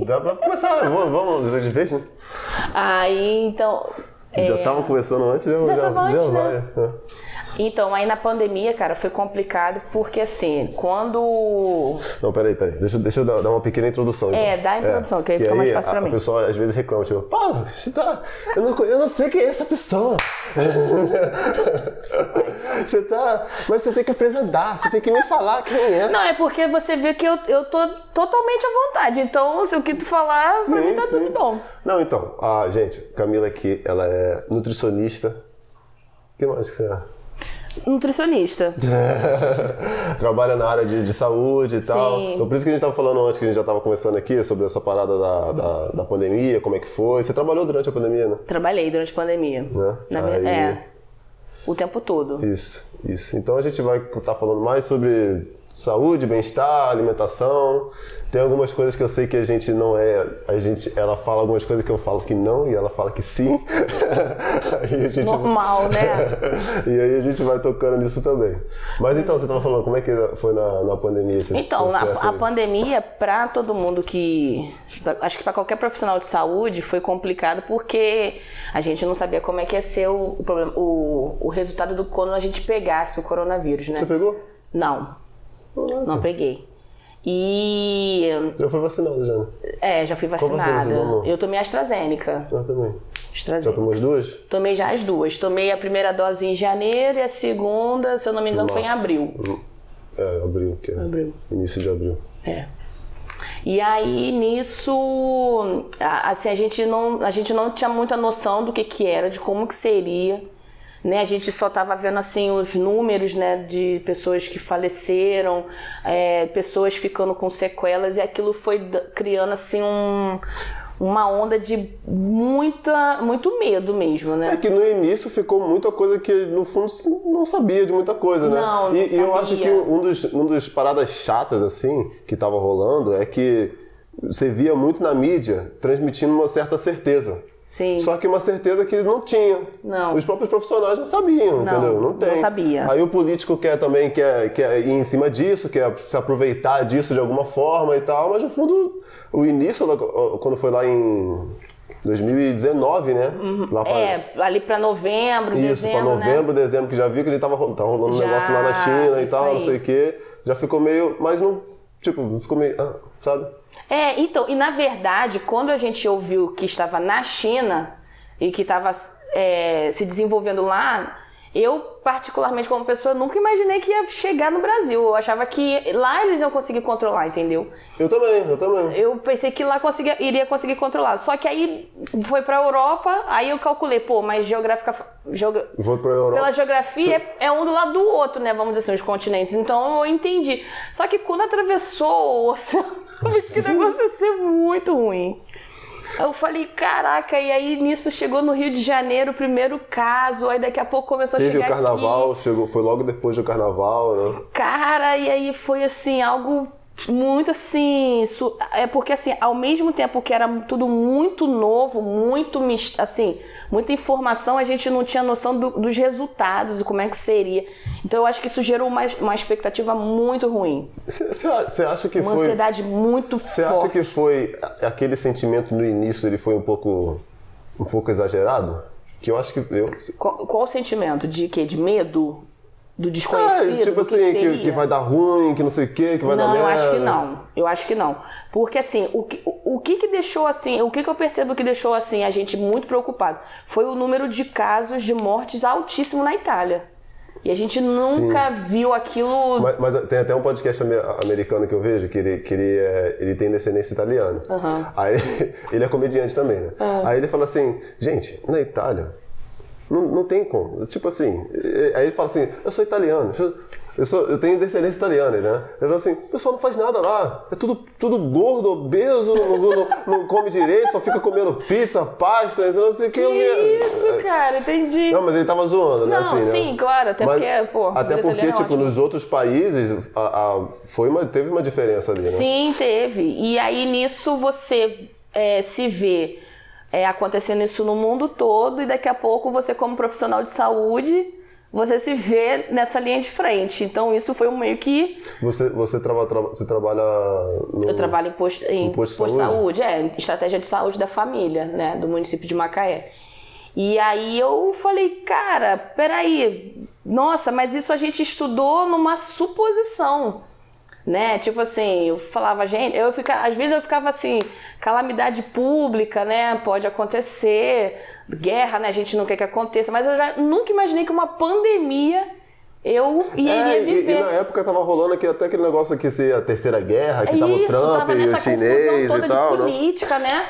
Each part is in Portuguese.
Dá pra começar, vamos de vez, né? Aí, então... Já estavam conversando antes, já tava antes, vai. né? Então, aí na pandemia, cara, foi complicado porque, assim, quando... Não, peraí. Deixa eu dar uma pequena introdução. Então. Dá a introdução, que aí fica mais fácil pra mim. O pessoal às vezes reclama, tipo, Paulo, você tá... Eu não sei quem é essa pessoa. Mas você tem que apresentar, você tem que me falar quem é. Não, é porque você vê que eu tô totalmente à vontade. Então, se o que tu falar, pra mim tá tudo bom. Não, então, gente, Camila aqui, ela é nutricionista. O que mais que você é? Nutricionista. Trabalha na área de saúde e tal. Sim. Então por isso que a gente estava falando antes, que a gente já estava conversando aqui sobre essa parada da pandemia, como é que foi. Você trabalhou durante a pandemia, né? Trabalhei durante a pandemia. Né? O tempo todo. Isso. Então a gente vai estar falando mais sobre saúde, bem-estar, alimentação. Tem algumas coisas que eu sei que a gente não é... Ela fala algumas coisas que eu falo que não e ela fala que sim. Aí a gente normal, né? E aí a gente vai tocando nisso também. Mas então, você estava falando, como é que foi na pandemia? Então, a pandemia, para todo mundo que... Acho que para qualquer profissional de saúde foi complicado porque a gente não sabia como é que ia ser o resultado do quando a gente pegasse o coronavírus, né? Você pegou? Não. Não peguei. E... Já foi vacinado, já, né? Já fui vacinada. Eu tomei AstraZeneca. Eu também. AstraZeneca. Já tomou as duas? Tomei já as duas. Tomei a primeira dose em janeiro e a segunda, se eu não me engano, foi em abril. Abril, que é abril. Início de abril. E aí, nisso, assim, a gente não tinha muita noção do que era, de como que seria. Né, a gente só estava vendo assim os números, né, de pessoas que faleceram, pessoas ficando com sequelas, e aquilo foi criando assim uma onda de muito medo mesmo, né? É que no início ficou muita coisa que no fundo não sabia de muita coisa, né? Não e sabia. Eu acho que um dos paradas chatas assim que tava rolando é que você via muito na mídia transmitindo uma certa certeza. Sim. Só que uma certeza que não tinha. Não. Os próprios profissionais não sabiam, entendeu? Não tem. Não sabia. Aí o político quer ir em cima disso, quer se aproveitar disso de alguma forma e tal, mas no fundo, o início, quando foi lá em 2019, né? Lá ali pra novembro, dezembro, isso, pra novembro, né? Dezembro, que já viu que ele tava rolando um negócio lá na China e tal, aí. Não sei o quê. Já ficou meio, mas não, ficou meio, sabe? Então, e na verdade, quando a gente ouviu que estava na China e que estava se desenvolvendo lá, eu, particularmente como pessoa, nunca imaginei que ia chegar no Brasil. Eu achava que lá eles iam conseguir controlar, entendeu? Eu também. Eu pensei que lá iria conseguir controlar. Só que aí foi pra Europa, aí eu calculei, mas Vou pra Europa. Pela geografia é um do lado do outro, né? Vamos dizer assim, os continentes. Então eu entendi. Só que quando atravessou o oceano, que negócio ia ser muito ruim. Eu falei, caraca, e aí nisso chegou no Rio de Janeiro o primeiro caso, aí daqui a pouco começou a chegar o carnaval, aqui. Foi logo depois do carnaval, né? Cara, e aí foi assim, algo muito assim, porque assim, ao mesmo tempo que era tudo muito novo, assim, muita informação, a gente não tinha noção dos resultados e como é que seria. Então eu acho que isso gerou uma expectativa muito ruim. Você acha que uma ansiedade muito forte. Você acha que foi aquele sentimento no início, ele foi um pouco exagerado? Que eu acho que Qual o sentimento? De quê? De medo? Do desconhecido? Tipo assim, que vai dar ruim, que não sei o quê, que vai dar merda. Eu acho que não. Porque assim, o que deixou assim, o que eu percebo que deixou assim a gente muito preocupado foi o número de casos de mortes altíssimo na Itália. E a gente nunca viu aquilo... Mas tem até um podcast americano que eu vejo, que ele tem descendência italiana. Uhum. Aí, ele é comediante também, né? Uhum. Aí ele fala assim, gente, na Itália... Não tem como. Tipo assim, aí ele fala assim, eu sou italiano, eu tenho descendência italiana, né? Ele fala assim, o pessoal não faz nada lá, é tudo gordo, obeso, não come direito, só fica comendo pizza, pasta, não sei o que. Isso, cara, entendi. Não, mas ele tava zoando, né? Não, assim, sim, né? claro, até porque, tipo, nos outros países, teve uma diferença ali, né? Sim, teve. E aí, nisso, você se vê... acontecendo isso no mundo todo e daqui a pouco você como profissional de saúde, você se vê nessa linha de frente. Então, isso foi um meio que... Você trabalha no... Eu trabalho em posto de saúde, estratégia de saúde da família, né, do município de Macaé. E aí eu falei, cara, peraí, nossa, mas isso a gente estudou numa suposição, né? Tipo assim, eu falava, gente, às vezes eu ficava assim, calamidade pública, né? Pode acontecer, guerra, né? A gente não quer que aconteça, mas eu já nunca imaginei que uma pandemia eu iria viver. E na época tava rolando até aquele negócio que ser a terceira guerra, que tava o Trump e o chinês toda e tal, de política, né?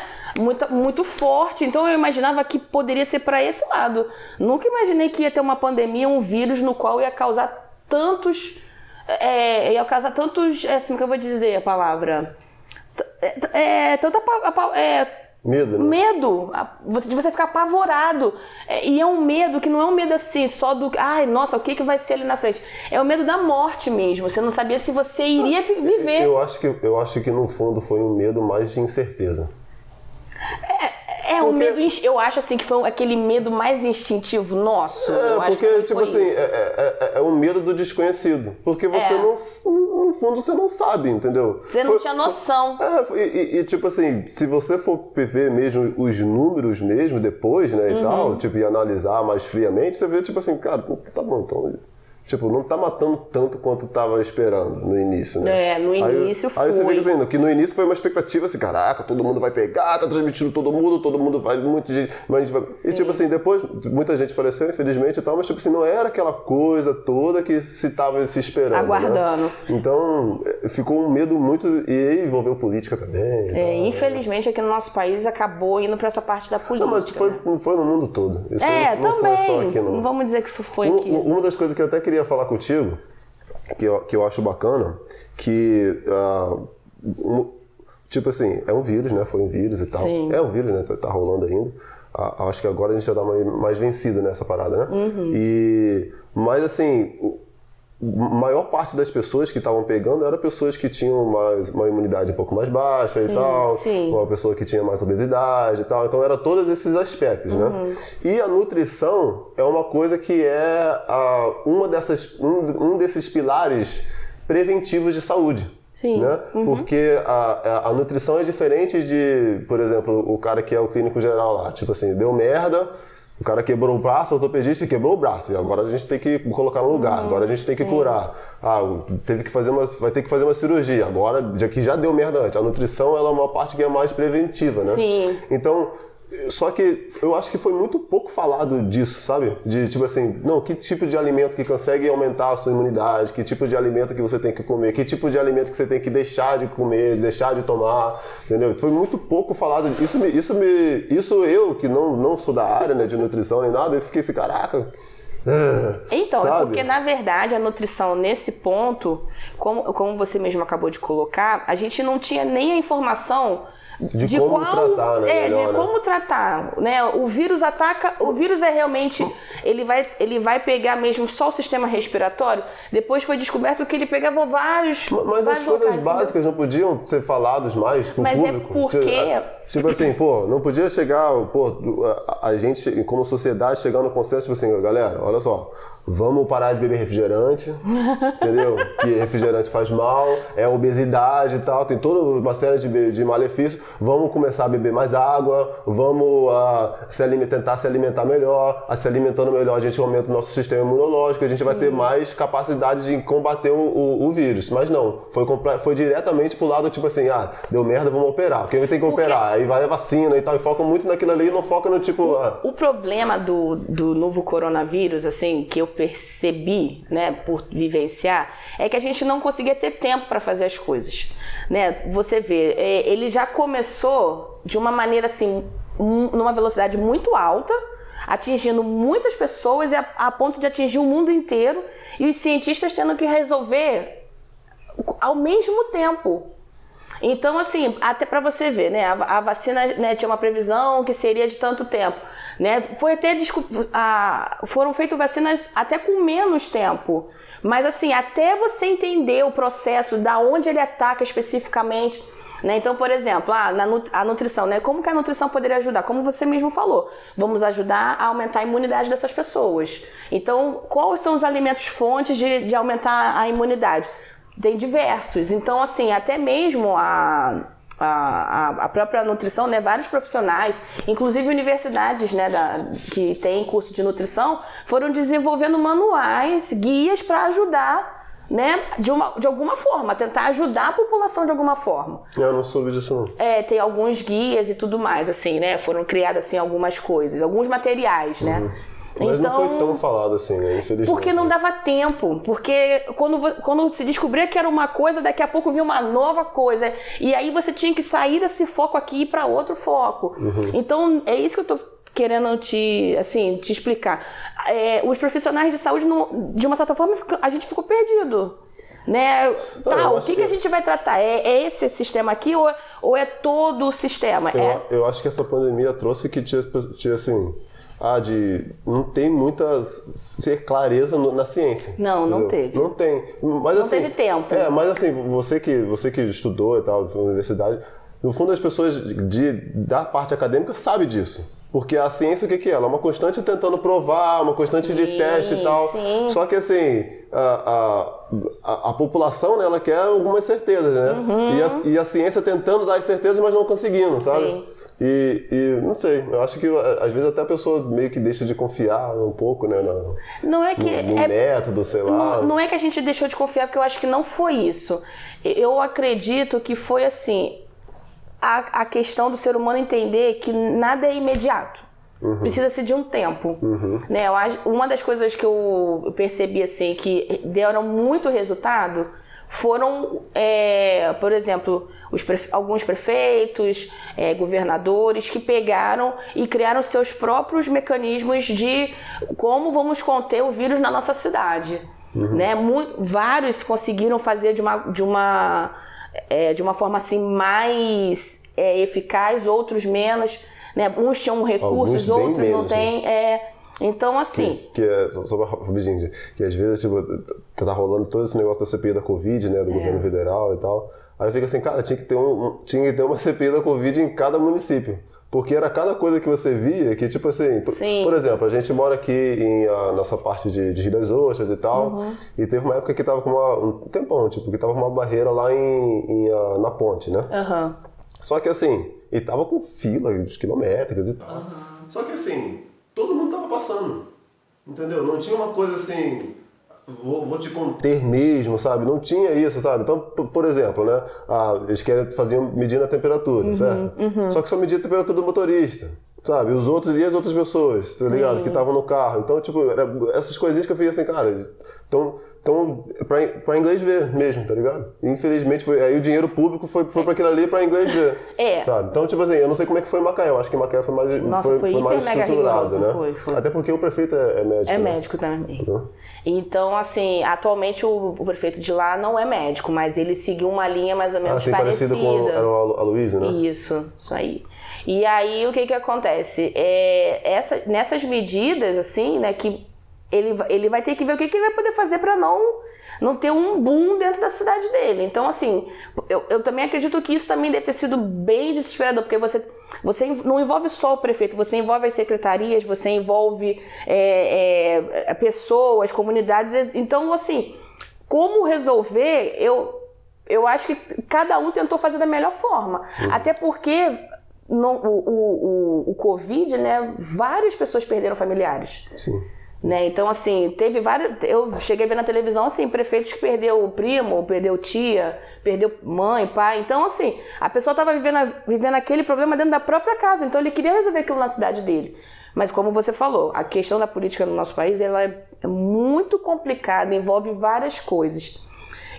Muito forte. Então eu imaginava que poderia ser para esse lado. Nunca imaginei que ia ter uma pandemia, um vírus no qual ia causar tantos... assim, como que eu vou dizer a palavra? Medo, né? Medo, de você ficar apavorado. E é um medo que não é um medo assim, só do... Ai, nossa, o que vai ser ali na frente? É o medo da morte mesmo. Você não sabia se você iria viver. Eu acho que no fundo foi um medo mais de incerteza. Um medo, eu acho assim que foi aquele medo mais instintivo nosso. Porque, tipo assim, é o medo do desconhecido. Porque você no fundo, você não sabe, entendeu? Você não tinha noção. Tipo assim, se você for ver mesmo os números mesmo depois, né, e tal, tipo, e analisar mais friamente, você vê, tipo assim, cara, tá bom, então... Tipo, não tá matando tanto quanto tava esperando no início, né? No início foi. Aí você vê dizendo que no início foi uma expectativa assim, caraca, todo mundo vai pegar, tá transmitindo todo mundo vai, muita gente... E tipo assim, depois, muita gente faleceu, infelizmente e tal, mas tipo assim, não era aquela coisa toda que se tava se esperando, aguardando. Né? Então, ficou um medo muito... E aí envolveu política também. Infelizmente aqui no nosso país acabou indo pra essa parte da política. Não, mas foi no mundo todo. Isso não também. Foi só aqui, não vamos dizer que isso foi aqui. Uma das coisas que eu até queria falar contigo, que eu acho bacana, que tipo assim, é um vírus, né? Foi um vírus e tal. Sim. É um vírus, né? Tá rolando ainda. Acho que agora a gente já dá mais vencido nessa parada, né? Mas assim, a maior parte das pessoas que estavam pegando eram pessoas que tinham uma imunidade um pouco mais baixa e tal, uma pessoa que tinha mais obesidade e tal, então era todos esses aspectos, né? E a nutrição é uma coisa que é um desses pilares preventivos de saúde. Sim. Né? Porque a nutrição é diferente de, por exemplo, o cara que é o clínico geral lá, tipo assim, deu merda, o cara quebrou o braço, o ortopedista quebrou o braço, e agora a gente tem que colocar no lugar, agora a gente tem que curar. Vai ter que fazer uma cirurgia, agora, já que já deu merda antes. A nutrição ela é uma parte que é mais preventiva, né? Sim. Então, só que eu acho que foi muito pouco falado disso, sabe? De tipo assim, não, que tipo de alimento que consegue aumentar a sua imunidade, que tipo de alimento que você tem que comer, que tipo de alimento que você tem que deixar de comer, deixar de tomar, entendeu? Foi muito pouco falado. Isso eu, que não sou da área, né, de nutrição nem nada, eu fiquei assim, caraca... Então, sabe? porque na verdade a nutrição nesse ponto, como você mesmo acabou de colocar, a gente não tinha nem a informação de como tratar, né? Como tratar, né? O vírus ataca, o vírus é realmente, ele vai pegar mesmo só o sistema respiratório. Depois foi descoberto que ele pegava vários. Mas as coisas básicas não podiam ser faladas mais pro público. Mas é porque tipo assim, não podia chegar, a gente como sociedade chegar no consenso, tipo assim, galera, olha só, vamos parar de beber refrigerante, entendeu? Que refrigerante faz mal, é obesidade e tal, tem toda uma série de malefícios. Vamos começar a beber mais água, vamos tentar se alimentar melhor. Se alimentando melhor, a gente aumenta o nosso sistema imunológico, a gente vai ter mais capacidade de combater o vírus. Mas não, foi diretamente pro lado, tipo assim, deu merda, vamos operar. Quem tem que operar? Aí vai a vacina e tal, e foca muito naquilo ali e não foca no tipo... O problema do novo coronavírus, assim, que eu percebi, né, por vivenciar, é que a gente não conseguia ter tempo para fazer as coisas, né? Você vê, ele já começou de uma maneira assim, numa velocidade muito alta, atingindo muitas pessoas a ponto de atingir o mundo inteiro, e os cientistas tendo que resolver ao mesmo tempo. Então, assim, até para você ver, né, a vacina, né, tinha uma previsão que seria de tanto tempo, né, foram feitas vacinas até com menos tempo, mas assim, até você entender o processo, da onde ele ataca especificamente, Né? Então, por exemplo, a nutrição, né? Como que a nutrição poderia ajudar? Como você mesmo falou, vamos ajudar a aumentar a imunidade dessas pessoas. Então, quais são os alimentos fontes de aumentar a imunidade? Tem diversos. Então, assim, até mesmo a própria nutrição, né, vários profissionais, inclusive universidades, né, que têm curso de nutrição, foram desenvolvendo manuais, guias para ajudar, né, de alguma forma, tentar ajudar a população de alguma forma. Eu não soube disso não. Tem alguns guias e tudo mais, assim, né, foram criadas assim algumas coisas, alguns materiais, né. Mas então, não foi tão falado assim, né? Infelizmente. Porque não dava tempo. Porque quando se descobria que era uma coisa, daqui a pouco vinha uma nova coisa. E aí você tinha que sair desse foco aqui e ir para outro foco. Então, é isso que eu tô querendo te explicar. Os profissionais de saúde, de uma certa forma, a gente ficou perdido. Né? O que a gente vai tratar? É esse sistema aqui ou é todo o sistema? Eu acho que essa pandemia trouxe que tinha assim... não tem muita clareza na ciência. Não, entendeu? Não teve. Não tem. Mas, não assim, teve tempo. Mas assim, você que estudou e tal, na universidade, no fundo as pessoas da parte acadêmica sabem disso. Porque a ciência, o que é? Ela é uma constante tentando provar, uma constante de teste e tal. Sim. Só que assim, a população, né, ela quer algumas certezas, né? E a ciência tentando dar as certezas, mas não conseguindo, sabe? Sim. E não sei, eu acho que às vezes até a pessoa meio que deixa de confiar um pouco, né, no método, sei lá. Não é que a gente deixou de confiar, porque eu acho que não foi isso. Eu acredito que foi assim, a questão do ser humano entender que nada é imediato. Precisa-se de um tempo. Né? Uma das coisas que eu percebi assim, que deram muito resultado foram, por exemplo, alguns prefeitos, governadores que pegaram e criaram seus próprios mecanismos de como vamos conter o vírus na nossa cidade. Né? Vários conseguiram fazer de uma forma assim, mais eficaz, outros menos. Né? Uns tinham recursos, outros não têm. Então, assim... Só pra rapidinho, que às vezes, tipo, tá rolando todo esse negócio da CPI da Covid, né, do governo federal e tal. Aí fica assim, cara, tinha que ter uma CPI da Covid em cada município. Porque era cada coisa que você via que, tipo assim... Por exemplo, a gente mora aqui nessa parte de Rio das Ostras e tal, e teve uma época que tava com um tempão, tipo, que tava com uma barreira lá na ponte, né? Só que assim, e tava com filas quilométricas e tal. Só que assim... Todo mundo tava passando, entendeu? Não tinha uma coisa assim, vou te conter mesmo, sabe? Não tinha isso, sabe? Então, por exemplo, né? Eles faziam medindo a temperatura, certo? Só que só media a temperatura do motorista, sabe? Os outros e as outras pessoas, tá ligado? Que estavam no carro. Então, tipo, essas coisinhas que eu fiquei assim, cara, então pra inglês ver mesmo, tá ligado? Infelizmente, aí o dinheiro público foi pra aquilo ali pra inglês ver, sabe? Então, tipo assim, eu não sei como é que foi em Macaé, eu acho que em Macaé foi mais estruturado, né? Foi. Até porque o prefeito é médico. É médico também. Então, assim, atualmente o prefeito de lá não é médico, mas ele seguiu uma linha mais ou menos parecida. Com era o Aloysio, né? Isso aí. E aí, o que acontece? Nessas medidas, assim, né, que ele vai ter que ver o que ele vai poder fazer para não ter um boom dentro da cidade dele. Então, assim, eu também acredito que isso também deve ter sido bem desesperador, porque você não envolve só o prefeito, você envolve as secretarias, você envolve pessoas, comunidades. Então, assim, como resolver, eu acho que cada um tentou fazer da melhor forma. Até porque o Covid, né, várias pessoas perderam familiares. Sim. Né? Então, assim, teve vários... Eu cheguei a ver na televisão, assim, prefeitos que perdeu o primo, perdeu tia, perdeu mãe, pai. Então, assim, a pessoa estava vivendo aquele problema dentro da própria casa. Então, ele queria resolver aquilo na cidade dele. Mas, como você falou, a questão da política no nosso país, ela é muito complicada, envolve várias coisas.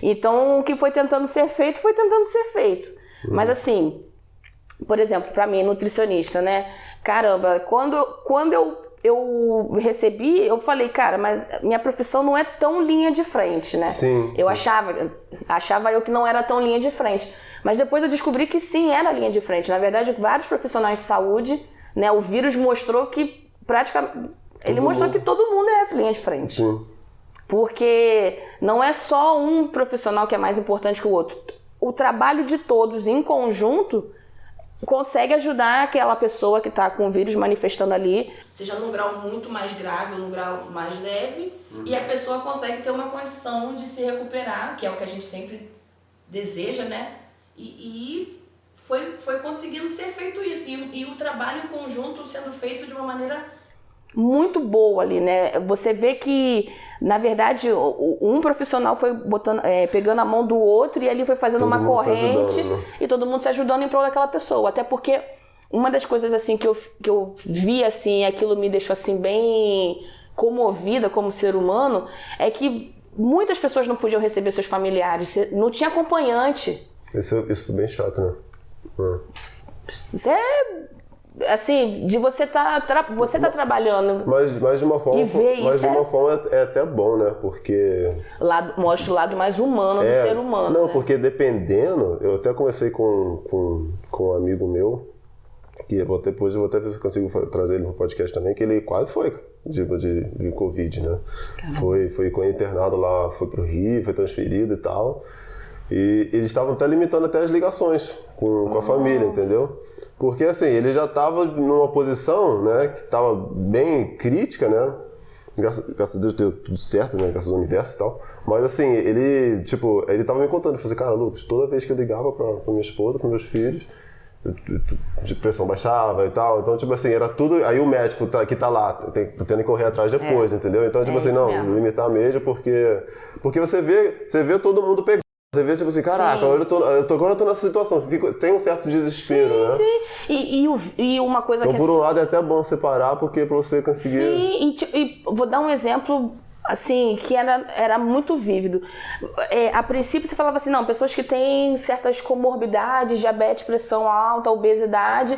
Então, o que foi tentando ser feito, foi tentando ser feito. Mas, assim, por exemplo, para mim, nutricionista, né? Caramba, quando eu recebi, eu falei, cara, mas minha profissão não é tão linha de frente, né? Sim. Eu achava eu que não era tão linha de frente. Mas depois eu descobri que sim, era linha de frente. Na verdade, vários profissionais de saúde, né? O vírus mostrou que praticamente... Ele mostrou que todo mundo é linha de frente. Sim. Porque não é só um profissional que é mais importante que o outro. o trabalho de todos em conjunto consegue ajudar aquela pessoa que está com o vírus manifestando ali, seja num grau muito mais grave ou num grau mais leve, e a pessoa consegue ter uma condição de se recuperar, que é o que a gente sempre deseja, né? E foi conseguindo ser feito isso. E o trabalho em conjunto sendo feito de uma maneira muito boa ali, né? Você vê que, na verdade, um profissional foi pegando a mão do outro e ali foi fazendo uma corrente e todo mundo se ajudando em prol daquela pessoa. Até porque uma das coisas assim que eu vi, assim, aquilo me deixou assim bem comovida como ser humano, é que muitas pessoas não podiam receber seus familiares, não tinha acompanhante. Isso é bem chato, né? Isso é... Assim, de você tá trabalhando. Mas de uma forma, é até bom, né? Porque mostra o lado mais humano do ser humano. Não, né? porque dependendo, eu até conversei com um amigo meu, que depois eu vou até ver se eu consigo trazer ele no podcast também, que ele quase foi de Covid, né? Foi internado lá, foi pro Rio, foi transferido e tal. E eles estavam até limitando até as ligações com a família, entendeu? Porque assim, ele já estava numa posição, né, que estava bem crítica, né? Graças a Deus deu tudo certo, né? Graças ao universo e tal. Mas assim, ele tava me contando, ele falou assim, cara, Lucas, toda vez que eu ligava pra minha esposa, pros meus filhos, de pressão baixava e tal. Então, tipo assim, era tudo. Aí o médico que tá lá, tendo que correr atrás depois, entendeu? Então, tipo assim, não, mesmo. Limitar mesmo, porque você vê todo mundo pegando. Você vê, tipo assim, caraca, agora eu tô nessa situação, tem um certo desespero, né? Sim, e uma coisa então, que... por um lado, é até bom separar, porque pra você conseguir... Sim, e vou dar um exemplo, assim, que era muito vívido. A princípio, você falava assim, não, pessoas que têm certas comorbidades, diabetes, pressão alta, obesidade,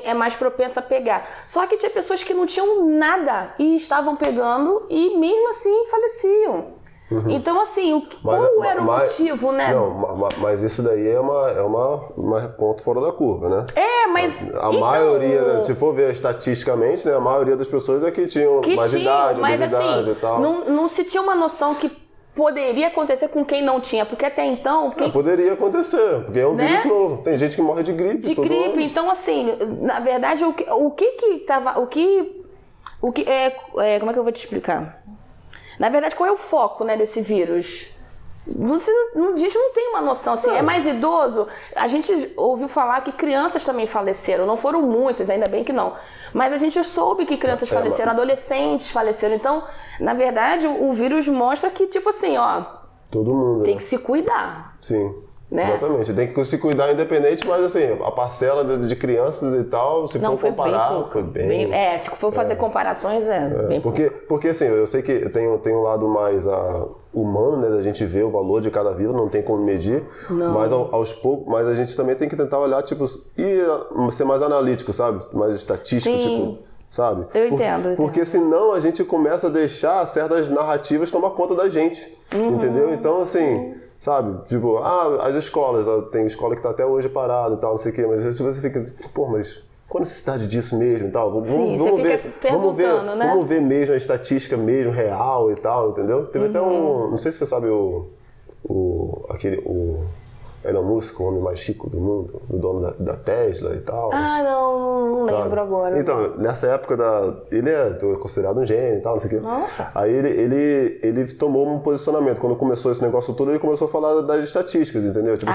é mais propensa a pegar. Só que tinha pessoas que não tinham nada e estavam pegando e, mesmo assim, faleciam. Uhum. Então, assim, qual era o motivo, né? Não, mas isso daí é uma ponto fora da curva, né? Mas... A maioria, se for ver estatisticamente, né, a maioria das pessoas é que tinham mais idade, obesidade e tal. Não se tinha uma noção que poderia acontecer com quem não tinha, porque até então... Poderia acontecer, porque é um vírus novo. Tem gente que morre de gripe. De gripe, ano. Então, assim, na verdade, como é que eu vou te explicar? Na verdade, qual é o foco, né, desse vírus? A gente não tem uma noção, assim, é mais idoso. A gente ouviu falar que crianças também faleceram, não foram muitas, ainda bem que não. Mas a gente soube que crianças faleceram, adolescentes faleceram. Então, na verdade, o vírus mostra que, tipo assim, ó... Todo mundo, tem que se cuidar. Sim. Né? Exatamente, tem que se cuidar independente, mas assim, a parcela de crianças e tal, se for comparar, foi bem... se for fazer comparações, bem porque assim, eu sei que tem um lado mais humano, né, da gente ver o valor de cada vida, não tem como medir, mas aos poucos, mas a gente também tem que tentar olhar, tipo, e ser mais analítico, sabe? Mais estatístico, tipo... Sabe? Eu entendo. Porque senão a gente começa a deixar certas narrativas tomar conta da gente, entendeu? Então, assim... Sabe? Tipo, as escolas, tem escola que tá até hoje parada e tal, não sei o quê, mas se você fica, mas qual a necessidade disso mesmo e tal? Vamos ver mesmo a estatística mesmo, real e tal, entendeu? Teve até não sei se você sabe o Elon Musk, o homem mais rico do mundo, o dono da Tesla e tal. Não lembro agora. Então, nessa época ele é considerado um gênio e tal, não sei o quê. Nossa. Aí ele tomou um posicionamento. Quando começou esse negócio todo, ele começou a falar das estatísticas, entendeu? Tipo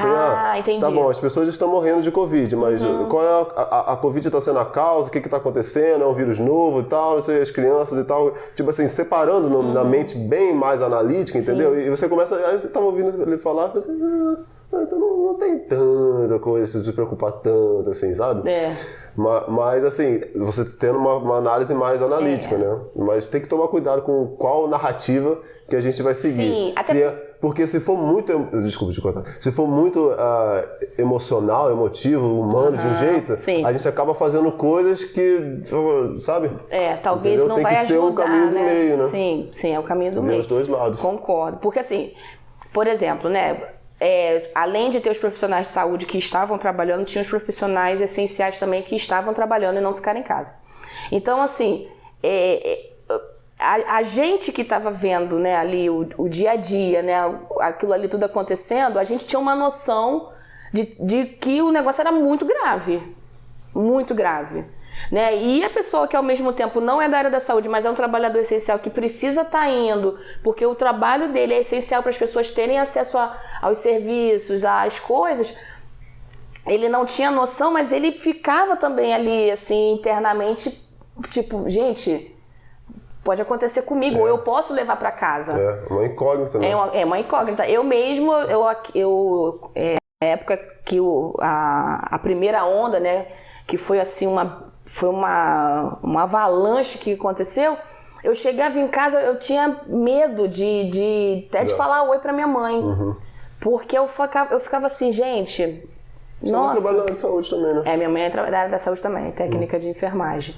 entendi. Tá bom, as pessoas estão morrendo de Covid, mas qual é a Covid está sendo a causa, o que está acontecendo, é um vírus novo e tal, não sei, as crianças e tal. Tipo assim, separando na mente bem mais analítica, entendeu? Sim. E você começa, aí você estava ouvindo ele falar, e assim... então não tem tanta coisa, se preocupar tanto, assim, sabe? Mas, assim, você tendo uma análise mais analítica, né? Mas tem que tomar cuidado com qual narrativa que a gente vai seguir. Sim, porque se for muito... Desculpa te cortar. Se for muito emocional, emotivo, humano de um jeito, a gente acaba fazendo coisas que, sabe? Talvez entendeu? não vai ajudar, tem que ter um caminho do meio, né? Sim, é o caminho do meio. Os dois lados. Concordo. Porque, assim, por exemplo, né... além de ter os profissionais de saúde que estavam trabalhando, tinha os profissionais essenciais também que estavam trabalhando e não ficaram em casa. Então, assim, a gente que estava vendo, né, ali o dia a dia, né, aquilo ali tudo acontecendo, a gente tinha uma noção de que o negócio era muito grave. Muito grave. Né? E a pessoa que ao mesmo tempo não é da área da saúde, mas é um trabalhador essencial que precisa estar indo, porque o trabalho dele é essencial para as pessoas terem acesso aos serviços, às coisas, ele não tinha noção, mas ele ficava também ali, assim, internamente, tipo, gente, pode acontecer comigo, ou eu posso levar para casa. É uma incógnita, né? É uma incógnita. Eu mesmo, na época que a primeira onda, né, que foi assim uma avalanche que aconteceu, eu chegava em casa, eu tinha medo de falar oi pra minha mãe. Porque eu ficava assim, gente... Nossa. Você trabalha na área de saúde também, né? Minha mãe é da área da saúde também, técnica de enfermagem.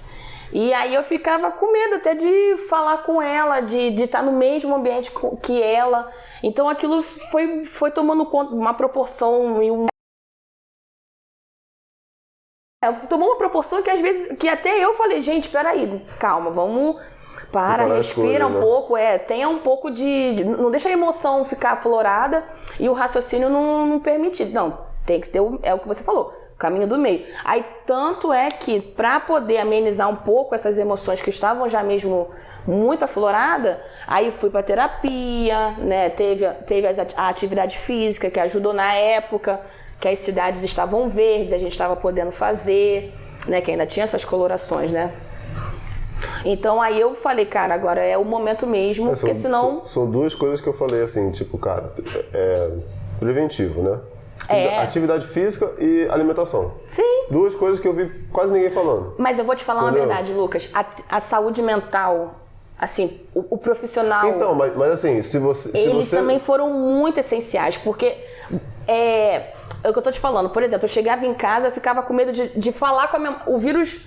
E aí eu ficava com medo até de falar com ela, de estar no mesmo ambiente que ela. Então aquilo foi tomando conta, uma proporção e tomou uma proporção que às vezes, que até eu falei, gente, peraí, calma, vamos, respira um pouco, tenha um pouco não deixa a emoção ficar aflorada e o raciocínio não permitir. Não, tem que ter, é o que você falou, o caminho do meio. Aí, tanto é que, para poder amenizar um pouco essas emoções que estavam já mesmo muito afloradas, aí fui para terapia, né, teve a atividade física que ajudou na época, que as cidades estavam verdes, a gente estava podendo fazer, né, que ainda tinha essas colorações, né? Então aí eu falei, cara, agora é o momento mesmo, porque senão... São duas coisas que eu falei assim, tipo, cara, preventivo, né? Atividade física e alimentação. Sim. Duas coisas que eu vi quase ninguém falando. Mas eu vou te falar uma verdade, Lucas. A saúde mental, assim, o profissional... Então, mas assim, se você... Eles também foram muito essenciais, porque... É o que eu tô te falando. Por exemplo, eu chegava em casa, eu ficava com medo de falar com o vírus,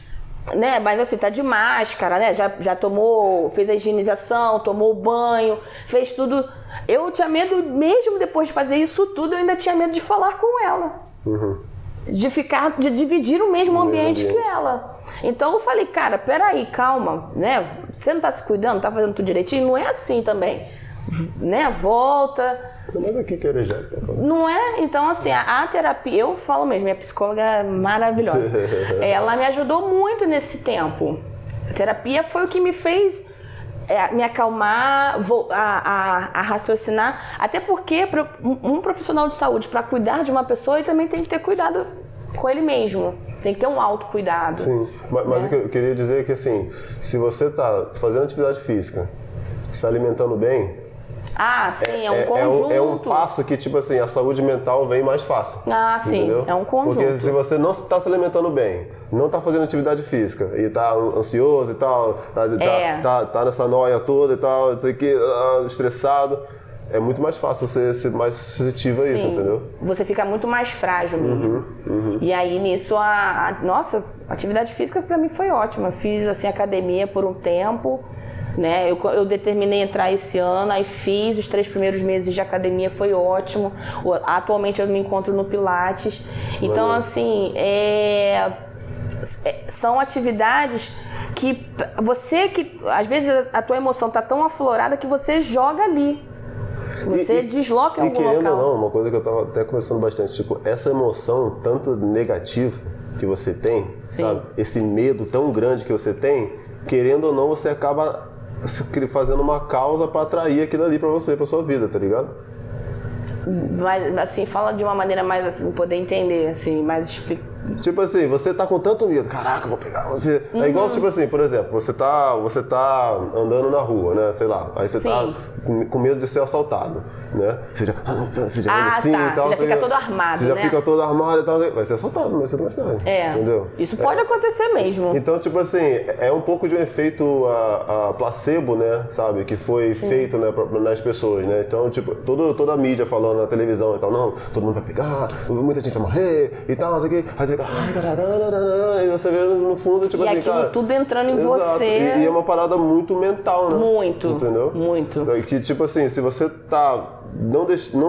né? Mas assim, tá de máscara, né? Já fez a higienização, tomou o banho, fez tudo. Eu tinha medo, mesmo depois de fazer isso tudo, eu ainda tinha medo de falar com ela. De dividir o mesmo ambiente que ela. Então eu falei, cara, peraí, calma, né? Você não tá se cuidando, tá fazendo tudo direitinho? Não é assim também, né? Volta... Mas aqui que é não é? Então, assim, a terapia, eu falo mesmo, minha psicóloga é maravilhosa. Ela me ajudou muito nesse tempo. A terapia foi o que me fez me acalmar, a raciocinar. Até porque um profissional de saúde, para cuidar de uma pessoa, ele também tem que ter cuidado com ele mesmo. Tem que ter um autocuidado. Sim, mas o que eu queria dizer é que, assim, se você está fazendo atividade física, se alimentando bem... sim, é um conjunto. É um passo que, tipo assim, a saúde mental vem mais fácil. Sim, entendeu? É um conjunto. Porque se você não está se alimentando bem, não está fazendo atividade física e está ansioso e tal, tá nessa noia toda e tal, não sei o que, estressado, é muito mais fácil você ser mais sensitivo a isso, entendeu? Você fica muito mais frágil mesmo. E aí, nisso, nossa, a atividade física pra mim foi ótima. Fiz, assim, academia por um tempo... Né? Eu determinei entrar esse ano, aí fiz os 3 primeiros meses de academia, foi ótimo. Atualmente eu me encontro no Pilates. Então, assim, são atividades que às vezes a tua emoção tá tão aflorada que você joga ali. Você desloca em algum local. E querendo ou não, uma coisa que eu tava até conversando bastante, tipo, essa emoção tanto negativa que você tem, sabe? Esse medo tão grande que você tem, querendo ou não, você acaba fazendo uma causa para atrair aquilo ali para você, para sua vida, tá ligado? Mas assim, fala de uma maneira mais pra poder entender, assim, mais Tipo assim, você tá com tanto medo, caraca, eu vou pegar você. É igual, tipo assim, por exemplo, você tá andando na rua, né, sei lá, aí você tá com medo de ser assaltado, né? Você já anda assim e tal. Você já fica todo armado, Você já fica todo armado e tal, vai ser assaltado, mas você não vai estar, entendeu? Isso pode acontecer mesmo. Então, tipo assim, é um pouco de um efeito placebo, né, sabe, que foi feito, né, nas pessoas, né? Então, tipo, toda a mídia falando na televisão e tal, não, todo mundo vai pegar, muita gente vai morrer e tal, não sei o que. Aí você fica, ai, caraca, e você vê no fundo, tipo assim, cara... E aquilo tudo entrando em você... E é uma parada muito mental, né? Muito. Entendeu? Muito. Que, tipo assim, se você tá não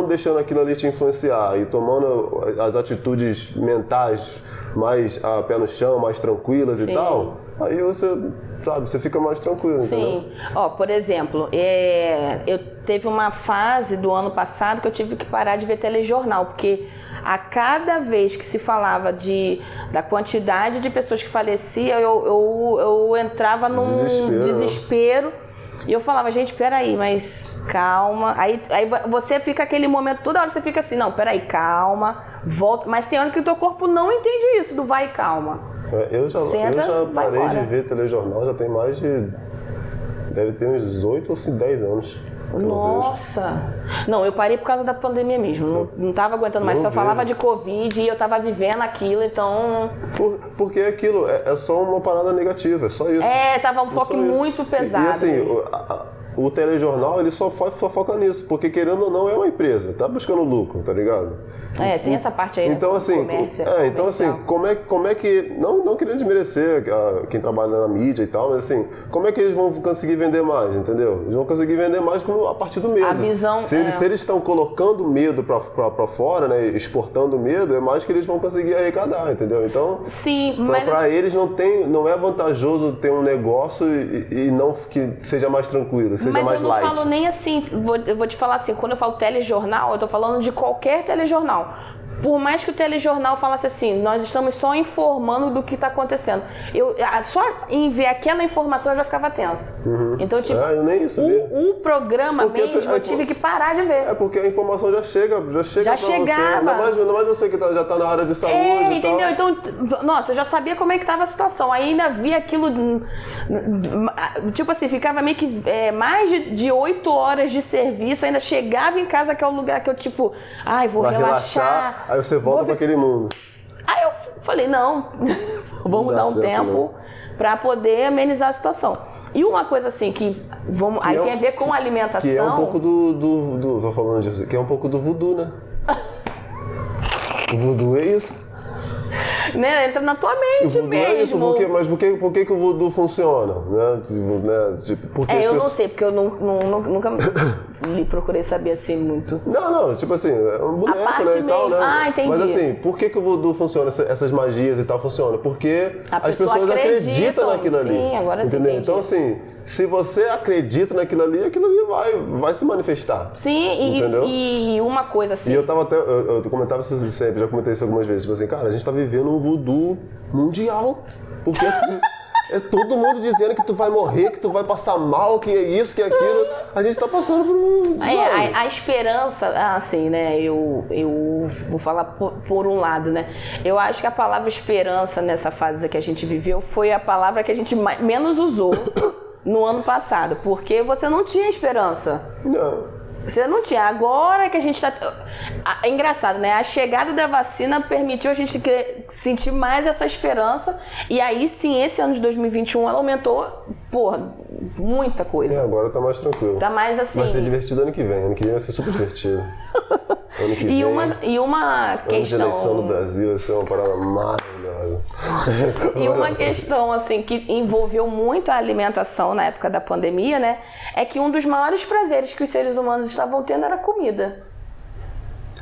deixando aquilo ali te influenciar e tomando as atitudes mentais mais a pé no chão, mais tranquilas e tal, aí você sabe, você fica mais tranquilo, entendeu? Sim. Ó, por exemplo, eu teve uma fase do ano passado que eu tive que parar de ver telejornal, porque a cada vez que se falava da quantidade de pessoas que faleciam, eu entrava num desespero. E eu falava, gente, peraí, mas calma. Aí você fica aquele momento, toda hora você fica assim, não, peraí, calma, volta. Mas tem hora que o teu corpo não entende isso, do vai e calma. Eu já parei embora. de ver telejornal, já tem mais de... Deve ter uns 8 ou 10 anos. Nossa! Não, eu parei por causa da pandemia mesmo. Não tava aguentando mais. Só falava de Covid e eu tava vivendo aquilo, então... Porque aquilo é só uma parada negativa, é só isso. Tava um foco muito pesado. E assim, o telejornal, ele só foca nisso, porque querendo ou não é uma empresa, tá buscando lucro, tá ligado? Tem essa parte aí, então, né? Assim, então assim, como é que, não querendo desmerecer quem trabalha na mídia e tal, mas assim, como é que eles vão conseguir vender mais, entendeu? Eles vão conseguir vender mais a partir do medo. A visão se eles estão colocando medo pra fora, né, exportando medo, é mais que eles vão conseguir arrecadar, entendeu? Então, sim, pra eles não é vantajoso ter um negócio e não que seja mais tranquilo, seja mais light. Mas eu não falo nem assim, eu vou te falar assim, quando eu falo telejornal, eu tô falando de qualquer telejornal. Por mais que o telejornal falasse assim, nós estamos só informando do que está acontecendo. Só em ver aquela informação eu já ficava tensa. Então, tipo, eu nem isso o programa mesmo eu tive que parar de ver. É porque a informação já chega pra chegava. Você. Ainda mais você que já tá na área de saúde e entendeu? tal. Então, nossa, eu já sabia como é que estava a situação. Aí ainda via aquilo, tipo assim, ficava meio que mais de 8 horas de serviço, ainda chegava em casa, que é o lugar que eu, tipo, vou relaxar. Aí você volta para aquele mundo. Aí eu falei, não, vamos dar um tempo para poder amenizar a situação. E uma coisa assim que aí tem a ver com a alimentação. Que é um pouco tô falando disso, que é um pouco do voodoo, né? O voodoo é isso. Né? Entra na tua mente mesmo. É isso, mas por que o voodoo funciona? Né? Eu não sei, porque eu nunca procurei saber assim muito. Não, tipo assim, é um boneco, né, e tal, né? Entendi. Mas assim, por que o voodoo funciona, essas magias e tal funcionam? Porque as pessoas acreditam naquilo ali. Sim, agora sim, entendeu? Então assim, se você acredita naquilo ali vai se manifestar. Sim, entendeu? E uma coisa assim... E eu comentava isso sempre, já comentei isso algumas vezes, tipo assim, cara, a gente tá vivendo um voodoo mundial, porque é todo mundo dizendo que tu vai morrer, que tu vai passar mal, que é isso, que é aquilo, a gente tá passando por um desastre. A esperança, assim, né, eu vou falar por um lado, né, eu acho que a palavra esperança nessa fase que a gente viveu foi a palavra que a gente menos usou no ano passado, porque você não tinha esperança. Não. Você não tinha. Agora que a gente tá... É engraçado, né? A chegada da vacina permitiu a gente sentir mais essa esperança. E aí sim, esse ano de 2021, ela aumentou, muita coisa. Agora tá mais tranquilo. Tá mais assim... Vai ser divertido ano que vem. Ano que vem vai ser super divertido. Ano que vem... E uma questão... Ano de eleição no Brasil vai ser uma parada maravilhosa. E uma questão, assim, que envolveu muito a alimentação na época da pandemia, né? É que um dos maiores prazeres que os seres humanos estavam tendo era a comida.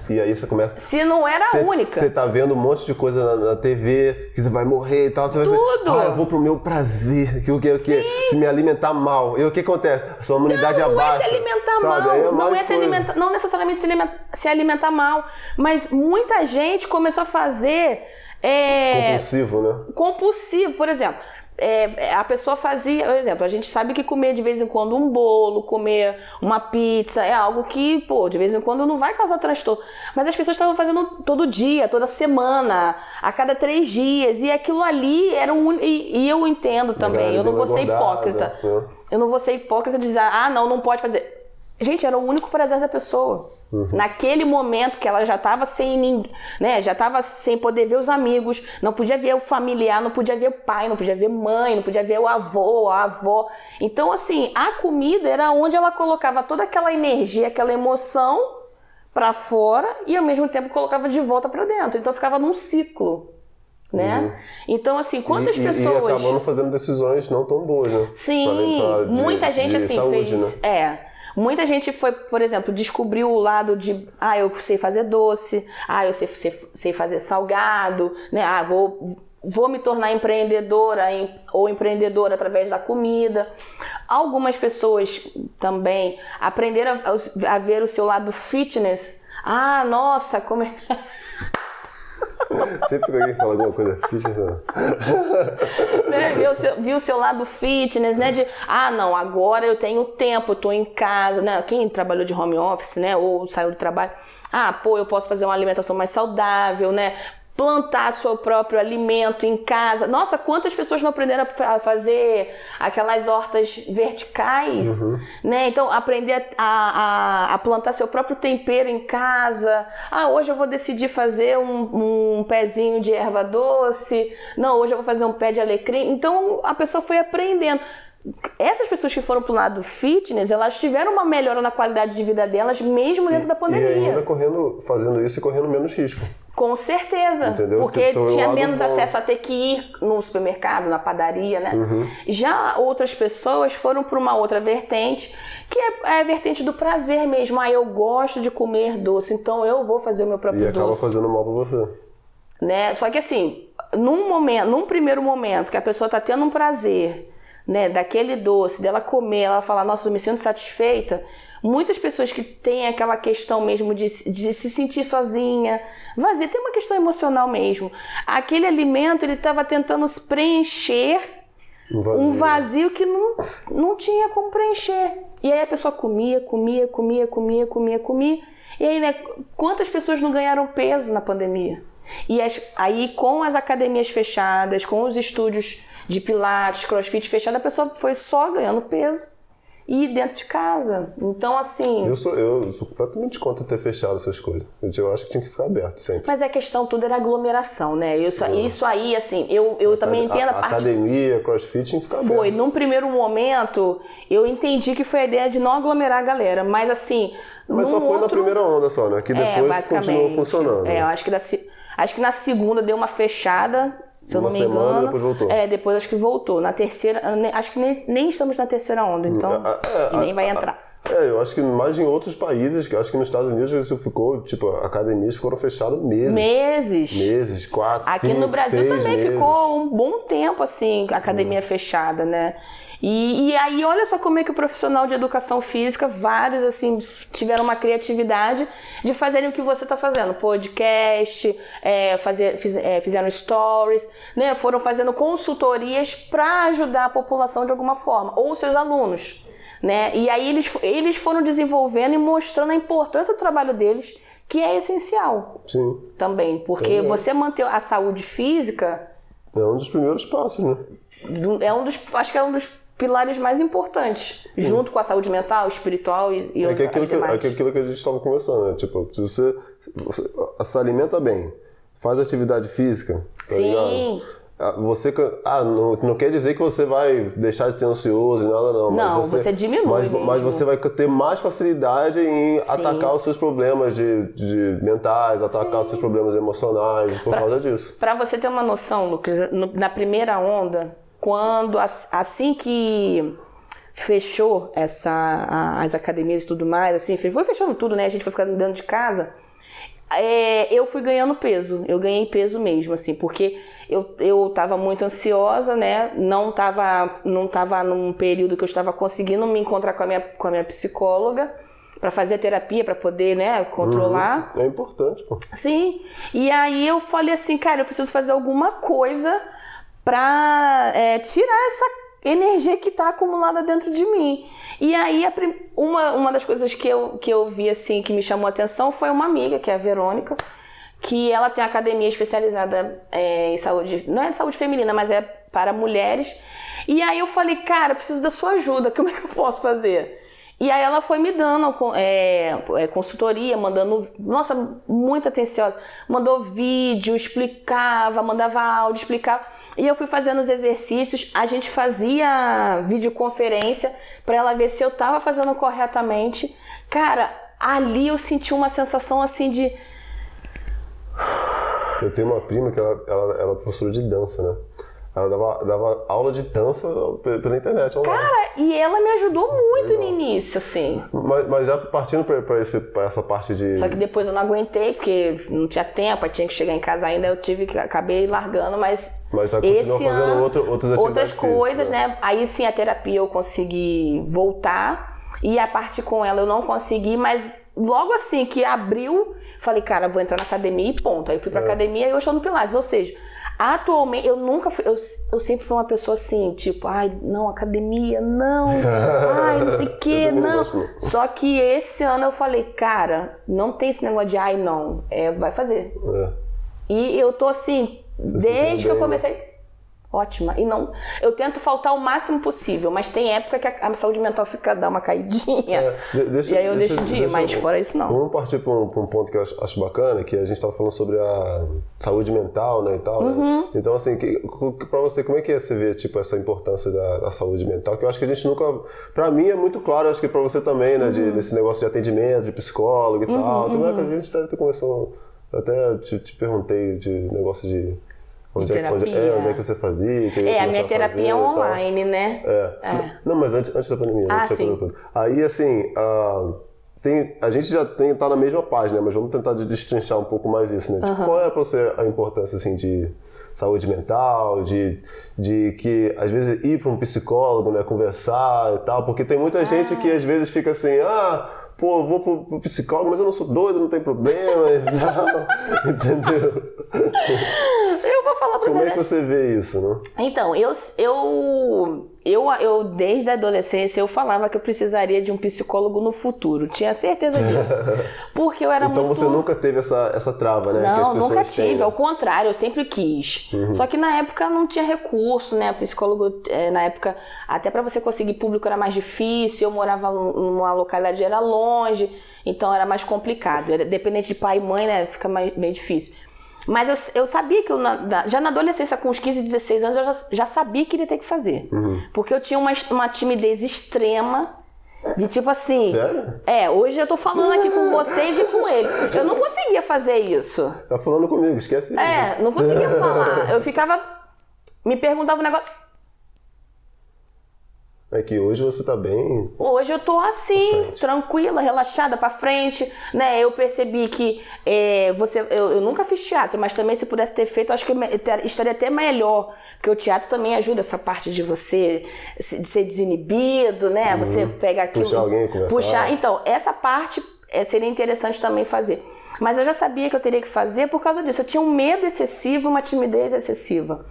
E aí você começa... Se não era a única. Você tá vendo um monte de coisa na TV, que você vai morrer e tal. Você vai dizer, eu vou pro meu prazer. Que o quê? Se me alimentar mal. E o que acontece? A sua imunidade abaixa. Não é se alimentar mal. Não necessariamente se alimentar mal. Mas muita gente começou a fazer... compulsivo, né? Compulsivo, por exemplo. A pessoa fazia, por exemplo, a gente sabe que comer de vez em quando um bolo, comer uma pizza é algo que, de vez em quando não vai causar transtorno. Mas as pessoas estavam fazendo todo dia, toda semana, a cada 3 dias. E aquilo ali era e eu entendo também, eu não vou ser hipócrita. Eu não vou ser hipócrita de dizer, não pode fazer. Gente, era o único prazer da pessoa. Naquele momento que ela já estava sem, né, já estava sem poder ver os amigos, não podia ver o familiar, não podia ver o pai, não podia ver mãe, não podia ver o avô, a avó. Então, assim, a comida era onde ela colocava toda aquela energia, aquela emoção para fora e ao mesmo tempo colocava de volta para dentro. Então ficava num ciclo. Né? Então, assim, quantas pessoas... E acabando fazendo decisões não tão boas, né? Sim, muita gente assim saúde, fez... Né? Muita gente foi, por exemplo, descobriu o lado de eu sei fazer doce, eu sei fazer salgado, né? vou me tornar empreendedora ou empreendedora através da comida. Algumas pessoas também aprenderam a ver o seu lado fitness. Ah, nossa, como é... Sempre que alguém fala alguma coisa fitness, né? Viu o seu lado fitness, né? De, não, agora eu tenho tempo, eu tô em casa, né? Quem trabalhou de home office, né? Ou saiu do trabalho. Eu posso fazer uma alimentação mais saudável, né? Plantar seu próprio alimento em casa. Nossa, quantas pessoas não aprenderam a fazer aquelas hortas verticais, né? Então, aprender a plantar seu próprio tempero em casa. Hoje eu vou decidir fazer um pezinho de erva doce. Não, hoje eu vou fazer um pé de alecrim. Então, a pessoa foi aprendendo. Essas pessoas que foram pro lado fitness, elas tiveram uma melhora na qualidade de vida delas, mesmo dentro da pandemia. E ainda fazendo isso e correndo menos risco. Com certeza. Entendeu? Porque tinha menos acesso a ter que ir no supermercado, na padaria, né? Já outras pessoas foram para uma outra vertente, que é a vertente do prazer mesmo. Eu gosto de comer doce, então eu vou fazer o meu próprio doce. E acaba fazendo mal para você. Né? Só que assim, num primeiro momento que a pessoa tá tendo um prazer, né, daquele doce, dela comer, ela fala, nossa, eu me sinto satisfeita. Muitas pessoas que têm aquela questão mesmo de se sentir sozinha, vazia, tem uma questão emocional mesmo. Aquele alimento, ele estava tentando preencher um vazio que não tinha como preencher. E aí a pessoa comia. E aí, né, quantas pessoas não ganharam peso na pandemia? E aí, com as academias fechadas, com os estúdios de pilates, crossfit fechados, a pessoa foi só ganhando peso e dentro de casa. Então, assim... Eu sou completamente contra ter fechado essas coisas. Eu acho que tinha que ficar aberto sempre. Mas a questão tudo era aglomeração, né? Isso aí, assim, eu também entendo a parte... Academia, crossfit tinha que ficar aberto. Foi, num primeiro momento, eu entendi que foi a ideia de não aglomerar a galera. Mas, assim... Mas só foi na primeira onda só, né? Que depois continuou funcionando. Né? Eu acho que na segunda deu uma fechada... Se eu não me engano, depois voltou. Depois acho que voltou. Na terceira, acho que nem estamos na terceira onda, então, e nem vai entrar. Eu acho que mais em outros países, acho que nos Estados Unidos isso ficou, academias foram fechadas meses, 4, Aqui 5, no Brasil 6 também meses. ficou um bom tempo, assim, a academia fechada, né? E aí, olha só como é que o profissional de educação física, vários, assim, tiveram uma criatividade de fazerem o que você está fazendo. Podcast, fizeram stories, né? Foram fazendo consultorias para ajudar a população de alguma forma, ou seus alunos, né? E aí eles foram desenvolvendo e mostrando a importância do trabalho deles, que é essencial. Sim. Também, porque você manter a saúde física... É um dos primeiros passos, né? Acho que é um dos pilares mais importantes, junto com a saúde mental, espiritual e aquilo que a gente estava conversando, né? Se você se alimenta bem, faz atividade física, tá ligado? Você não quer dizer que você vai deixar de ser ansioso e nada, não. Não, você diminui mas você vai ter mais facilidade em atacar os seus problemas de mentais, atacar os seus problemas emocionais por causa disso. Para você ter uma noção, Lucas, na primeira onda, quando assim que fechou as academias e tudo mais, assim, foi fechando tudo, né? A gente foi ficando dentro de casa. Eu fui ganhando peso, eu ganhei peso mesmo, assim, porque eu tava muito ansiosa, né? Não tava num período que eu estava conseguindo me encontrar com a minha psicóloga para fazer a terapia, para poder, né, controlar. É importante, pô. Sim, e aí eu falei assim, cara, eu preciso fazer alguma coisa para tirar essa energia que está acumulada dentro de mim. E aí, uma das coisas que eu vi, assim, que me chamou a atenção foi uma amiga, que é a Verônica, que ela tem academia especializada em saúde, não é de saúde feminina, mas é para mulheres. E aí eu falei, cara, eu preciso da sua ajuda, como é que eu posso fazer? E aí ela foi me dando consultoria, mandando, nossa, muito atenciosa, mandou vídeo, explicava, mandava áudio, explicava, e eu fui fazendo os exercícios, a gente fazia videoconferência para ela ver se eu tava fazendo corretamente. Cara, ali eu senti uma sensação assim de... Eu tenho uma prima que ela é professora de dança, né? Ela dava aula de dança pela internet. Cara, e ela me ajudou muito no início, assim. Mas já partindo pra essa parte de... Só que depois eu não aguentei, porque não tinha tempo, eu tinha que chegar em casa ainda, acabei largando, mas já continuou fazendo outras coisas, físicas, né? Aí sim a terapia eu consegui voltar, e a parte com ela eu não consegui, mas logo assim que abriu, falei, cara, vou entrar na academia e ponto. Aí eu fui pra academia e eu estou no Pilates, ou seja... Atualmente, eu nunca fui, eu sempre fui uma pessoa assim, tipo, ai, não, academia, não, ai, não sei o que, não. Só que esse ano eu falei, cara, não tem esse negócio de ai, não, vai fazer. E eu tô assim, desde que eu comecei, ótima. E não, eu tento faltar o máximo possível, mas tem época que a saúde mental dá uma caidinha. E aí eu deixo de ir, mas fora isso não. Vamos partir para um ponto que eu acho bacana, que a gente estava falando sobre a saúde mental, né, e tal, né? Então, assim, para você, como é que você vê, tipo, essa importância da saúde mental? Que eu acho que a gente nunca... Para mim é muito claro, acho que para você também, né, desse negócio de atendimento, de psicólogo e tal. Também a gente até começou... Eu até te perguntei de negócio de... Onde é que você fazia? A minha terapia é online, né? Não, mas antes da pandemia, antes da coisa toda. Aí, assim, a gente já tá na mesma página, mas vamos tentar destrinchar um pouco mais isso, né? Tipo, qual é pra você a importância, assim, de saúde mental, de que, às vezes, ir pra um psicólogo, né, conversar e tal, porque tem muita gente que, às vezes, fica assim, pô, eu vou pro psicólogo, mas eu não sou doido, não tem problema e tal, entendeu? Eu vou falar pra Como é que você vê isso, né? Então, eu desde a adolescência eu falava que eu precisaria de um psicólogo no futuro. Tinha certeza disso. Porque eu era então muito... você nunca teve essa trava, né? Não, nunca tive. Ao contrário, eu sempre quis. Só que na época não tinha recurso, né? O psicólogo, na época, até para você conseguir público era mais difícil. Eu morava numa localidade que era longe, então era mais complicado. Dependente de pai e mãe, né? Fica meio difícil. Mas eu sabia que já na adolescência, com uns 15, 16 anos, eu já sabia que iria ter que fazer. Porque eu tinha uma timidez extrema, de tipo assim... Sério? Hoje eu tô falando aqui com vocês e com ele. Eu não conseguia fazer isso. Tá falando comigo, esquece isso. Não conseguia falar. Eu ficava... Me perguntava um negócio... É que hoje você tá bem... Hoje eu tô assim, tranquila, relaxada pra frente, né? Eu percebi que eu nunca fiz teatro, mas também se pudesse ter feito, acho que eu estaria até melhor. Porque o teatro também ajuda essa parte de você de ser desinibido, né? Você pega aquilo... Puxar alguém e conversar. Então, essa parte seria interessante também fazer. Mas eu já sabia que eu teria que fazer por causa disso. Eu tinha um medo excessivo, uma timidez excessiva.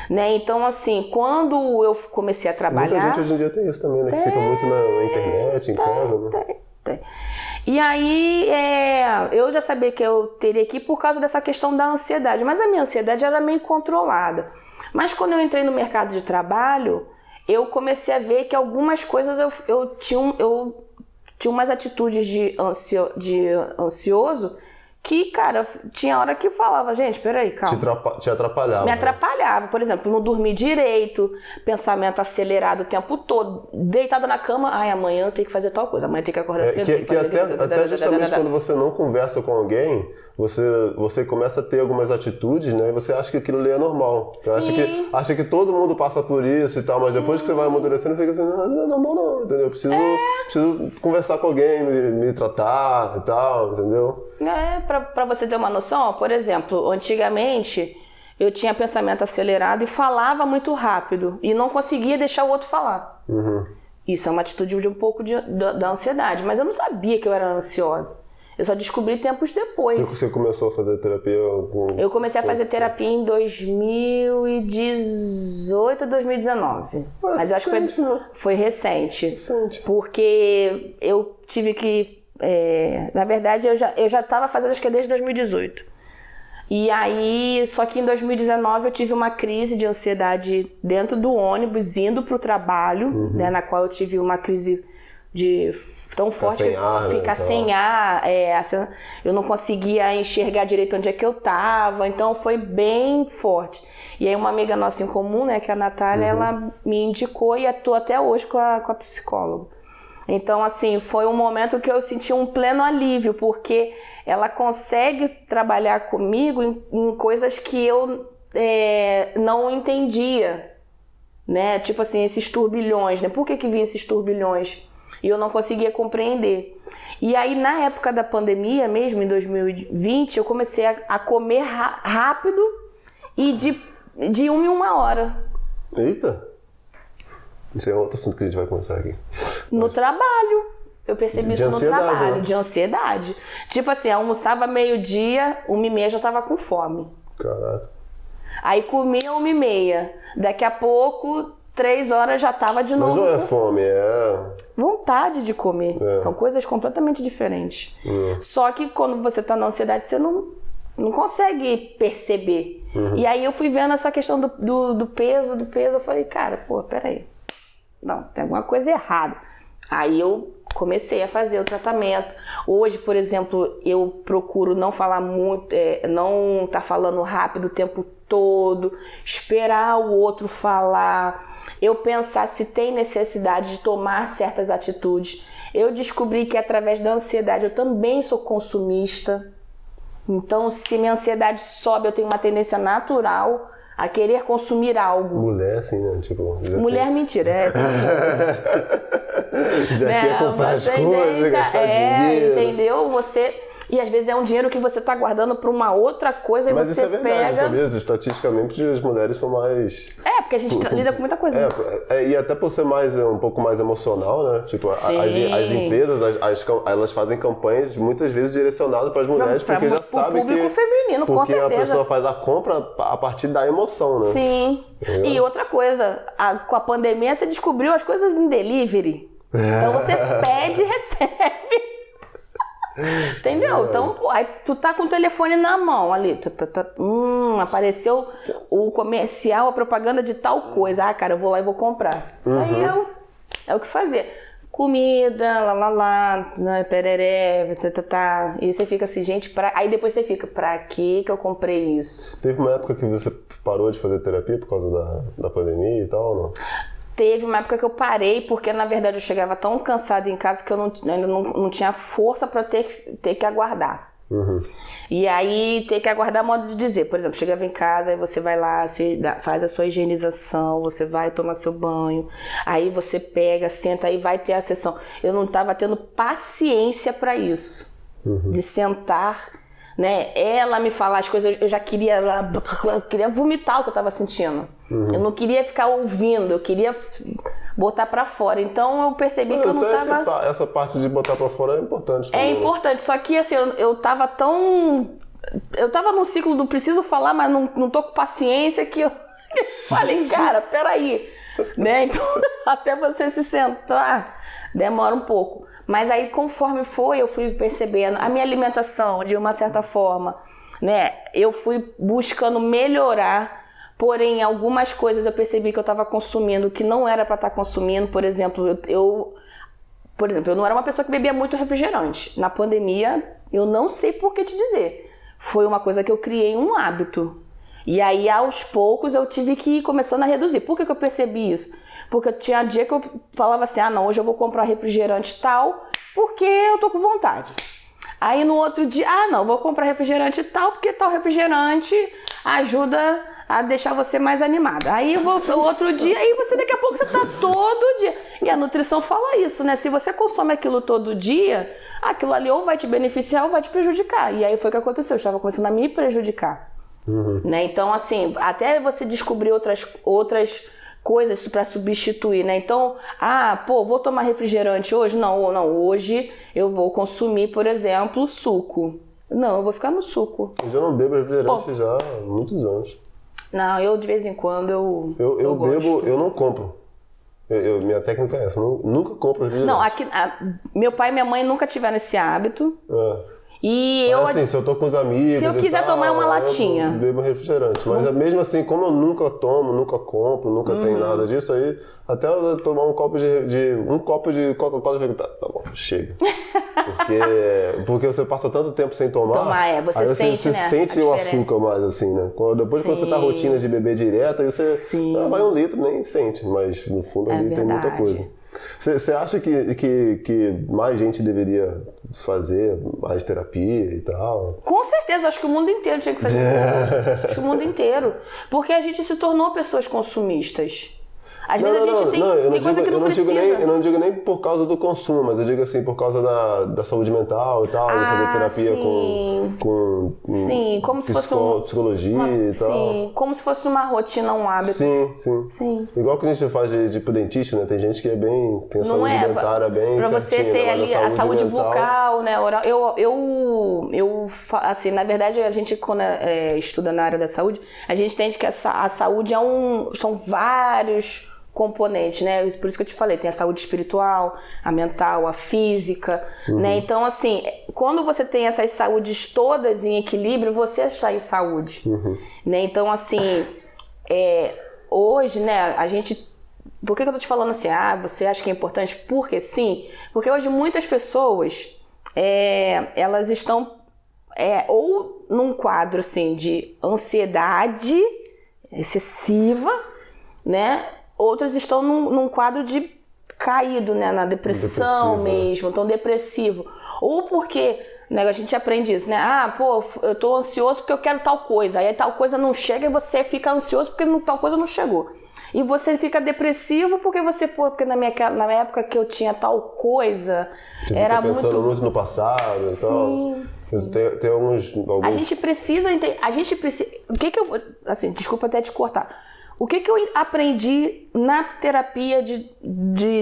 Né? Então, assim, quando eu comecei a trabalhar... Muita gente hoje em dia tem isso também, né? Que fica muito na internet, em casa, né? Tem. E aí, eu já sabia que eu teria que ir por causa dessa questão da ansiedade. Mas a minha ansiedade era meio controlada. Mas quando eu entrei no mercado de trabalho, eu comecei a ver que algumas coisas eu tinha umas atitudes de ansioso que, cara, tinha hora que falava, gente, peraí, calma. Te atrapalhava. Me atrapalhava. Por exemplo, não dormir direito, pensamento acelerado o tempo todo, deitada na cama, amanhã eu tenho que fazer tal coisa, amanhã eu tenho que acordar cedo. Até justamente quando você não conversa com alguém, você começa a ter algumas atitudes, né? E você acha que aquilo ali é normal. Você acha que todo mundo passa por isso e tal, mas depois que você vai amadurecendo, fica assim, não, não é normal não, entendeu? Eu preciso conversar com alguém, me tratar e tal, entendeu? Pra você ter uma noção, por exemplo, antigamente eu tinha pensamento acelerado e falava muito rápido e não conseguia deixar o outro falar. Isso é uma atitude de um pouco da ansiedade, mas eu não sabia que eu era ansiosa. Eu só descobri tempos depois. Você começou a fazer terapia? Eu comecei a fazer terapia em 2018, 2019. Mas eu acho que foi recente. Porque eu tive que... na verdade, eu já estava fazendo, acho que desde 2018. E aí, só que em 2019 eu tive uma crise de ansiedade dentro do ônibus, indo para o trabalho, né, na qual eu tive uma crise tão forte que ficar sem ar, eu não conseguia enxergar direito onde é que eu estava, então foi bem forte. E aí uma amiga nossa em comum, né, que é a Natália, ela me indicou e estou até hoje com a psicóloga. Então, assim, foi um momento que eu senti um pleno alívio, porque ela consegue trabalhar comigo em coisas que eu não entendia, né? Tipo assim, esses turbilhões, né? Por que vinha esses turbilhões? E eu não conseguia compreender. E aí, na época da pandemia mesmo, em 2020, eu comecei a comer rápido e de 1 em 1 hora. Eita! Isso é outro assunto que a gente vai começar aqui. No trabalho. Eu percebi isso no trabalho, né? de ansiedade. Tipo assim, almoçava meio-dia, 1h30 já tava com fome. Caraca. Aí comia 1h30. Daqui a pouco, 3 horas já tava de novo. Mas não é fome, é... vontade de comer. São coisas completamente diferentes. Só que quando você tá na ansiedade, você não consegue perceber. E aí eu fui vendo essa questão do peso. Eu falei, cara, pô, peraí. Não, tem alguma coisa errada. Aí eu comecei a fazer o tratamento. Hoje, por exemplo, eu procuro não falar muito, não tá falando rápido o tempo todo, esperar o outro falar, eu pensar se tem necessidade de tomar certas atitudes. Eu descobri que através da ansiedade eu também sou consumista. Então, se minha ansiedade sobe, eu tenho uma tendência natural a querer consumir algo. Mulher, assim, né? Tipo, mulher, mentira. Já quer comprar as coisas, gastar dinheiro. Entendeu? E às vezes é um dinheiro que você tá guardando para uma outra coisa. Mas e você isso é verdade, pega... sabia? Estatisticamente as mulheres são mais... porque a gente lida com muita coisa. E até por ser um pouco mais emocional, né? Tipo, as empresas, elas fazem campanhas muitas vezes direcionadas para as mulheres, porque já sabem que... público feminino, com certeza. Porque a pessoa faz a compra a partir da emoção, né? Sim. E outra coisa, com a pandemia você descobriu as coisas em delivery. Então você pede e recebe. Entendeu? Então, aí tu tá com o telefone na mão ali. Apareceu o comercial, a propaganda de tal coisa. Ah, cara, eu vou lá e vou comprar. Isso aí é o que fazer. Comida, pereré, e você fica assim, gente, aí depois você fica, pra que eu comprei isso? Teve uma época que você parou de fazer terapia por causa da pandemia e tal, não? Teve uma época que eu parei, porque na verdade eu chegava tão cansada em casa que eu ainda não tinha força para ter que aguardar. E aí, ter que aguardar modo de dizer. Por exemplo, chegava em casa, aí você vai lá, você faz a sua higienização, você vai tomar seu banho, aí você pega, senta, aí vai ter a sessão. Eu não estava tendo paciência para isso, de sentar, né? Ela me falar as coisas, eu já queria vomitar o que eu estava sentindo. Eu não queria ficar ouvindo, eu queria botar pra fora. Então eu percebi que eu não tava... Essa parte de botar pra fora é importante também. É importante, só que assim, eu tava tão... Eu tava num ciclo do preciso falar, mas não tô com paciência, que eu falei, cara, peraí. Né? Então, até você se centrar, demora um pouco. Mas aí, conforme eu fui percebendo a minha alimentação, de uma certa forma, né? Eu fui buscando melhorar. Porém, algumas coisas eu percebi que eu estava consumindo que não era para estar consumindo. Por exemplo, eu não era uma pessoa que bebia muito refrigerante. Na pandemia, eu não sei por que te dizer. Foi uma coisa que eu criei um hábito. E aí, aos poucos, eu tive que ir começando a reduzir. Por que eu percebi isso? Porque tinha dia que eu falava assim, não, hoje eu vou comprar refrigerante tal, porque eu tô com vontade. Aí no outro dia, não, vou comprar refrigerante tal, porque tal refrigerante ajuda a deixar você mais animada. Aí o outro dia, aí você daqui a pouco você tá todo dia. E a nutrição fala isso, né? Se você consome aquilo todo dia, aquilo ali ou vai te beneficiar ou vai te prejudicar. E aí foi o que aconteceu, eu estava começando a me prejudicar. Né? Então, assim, até você descobrir outras coisas para substituir, né? Então, vou tomar refrigerante hoje? Não, hoje eu vou consumir, por exemplo, suco. Não, eu vou ficar no suco. Eu já não bebo refrigerante já há muitos anos. Não, eu de vez em quando eu bebo, gosto. eu não compro. Minha técnica é essa, eu nunca compro refrigerante. Não, aqui, meu pai e minha mãe nunca tiveram esse hábito. E mas assim, se eu tô com os amigos, se eu quiser tomar uma latinha, eu bebo refrigerante. Mas mesmo assim, como eu nunca tomo, nunca compro, nunca tenho nada disso, aí até eu tomar um copo de Coca-Cola, eu fico, tá bom, chega. Porque você passa tanto tempo sem tomar. Você aí sente, né? Você sente o açúcar mais, assim, né? Depois que você tá rotina de beber direto, aí você vai 1 litro, nem sente. Mas no fundo ali tem muita coisa. Você acha que mais gente deveria fazer mais terapia e tal? Com certeza, acho que o mundo inteiro tinha que fazer. Acho que o mundo inteiro. Porque a gente se tornou pessoas consumistas. Às vezes a gente tem coisa que não precisa. Eu não digo nem por causa do consumo, mas eu digo assim, por causa da saúde mental e tal, de fazer terapia com como se fosse psicologia e tal. Sim, como se fosse uma rotina, um hábito. Sim. Igual que a gente faz de pro dentista, né? Tem gente que tem a saúde dentária bem pra você certinha, ter ali a saúde mental, bucal, né? Oral. Assim, na verdade, a gente quando estuda na área da saúde, a gente entende que a saúde são vários componentes, né? Por isso que eu te falei, tem a saúde espiritual, a mental, a física, né? Então, assim, quando você tem essas saúdes todas em equilíbrio, você está em saúde, né? Então, assim, hoje, né, a gente... Por que eu tô te falando assim? Você acha que é importante? Porque sim. Porque hoje muitas pessoas, elas estão ou num quadro, assim, de ansiedade excessiva, né? Outras estão num quadro de caído, né? Na depressão mesmo, tão depressivo. Ou porque, né, a gente aprende isso, né? Eu tô ansioso porque eu quero tal coisa. Aí tal coisa não chega e você fica ansioso porque tal coisa não chegou. E você fica depressivo porque porque na minha época que eu tinha tal coisa, era muito... pensando muito no passado e tal. Sim. Tem alguns... A gente precisa entender... O que eu... Assim, desculpa até te cortar. O que eu aprendi na terapia de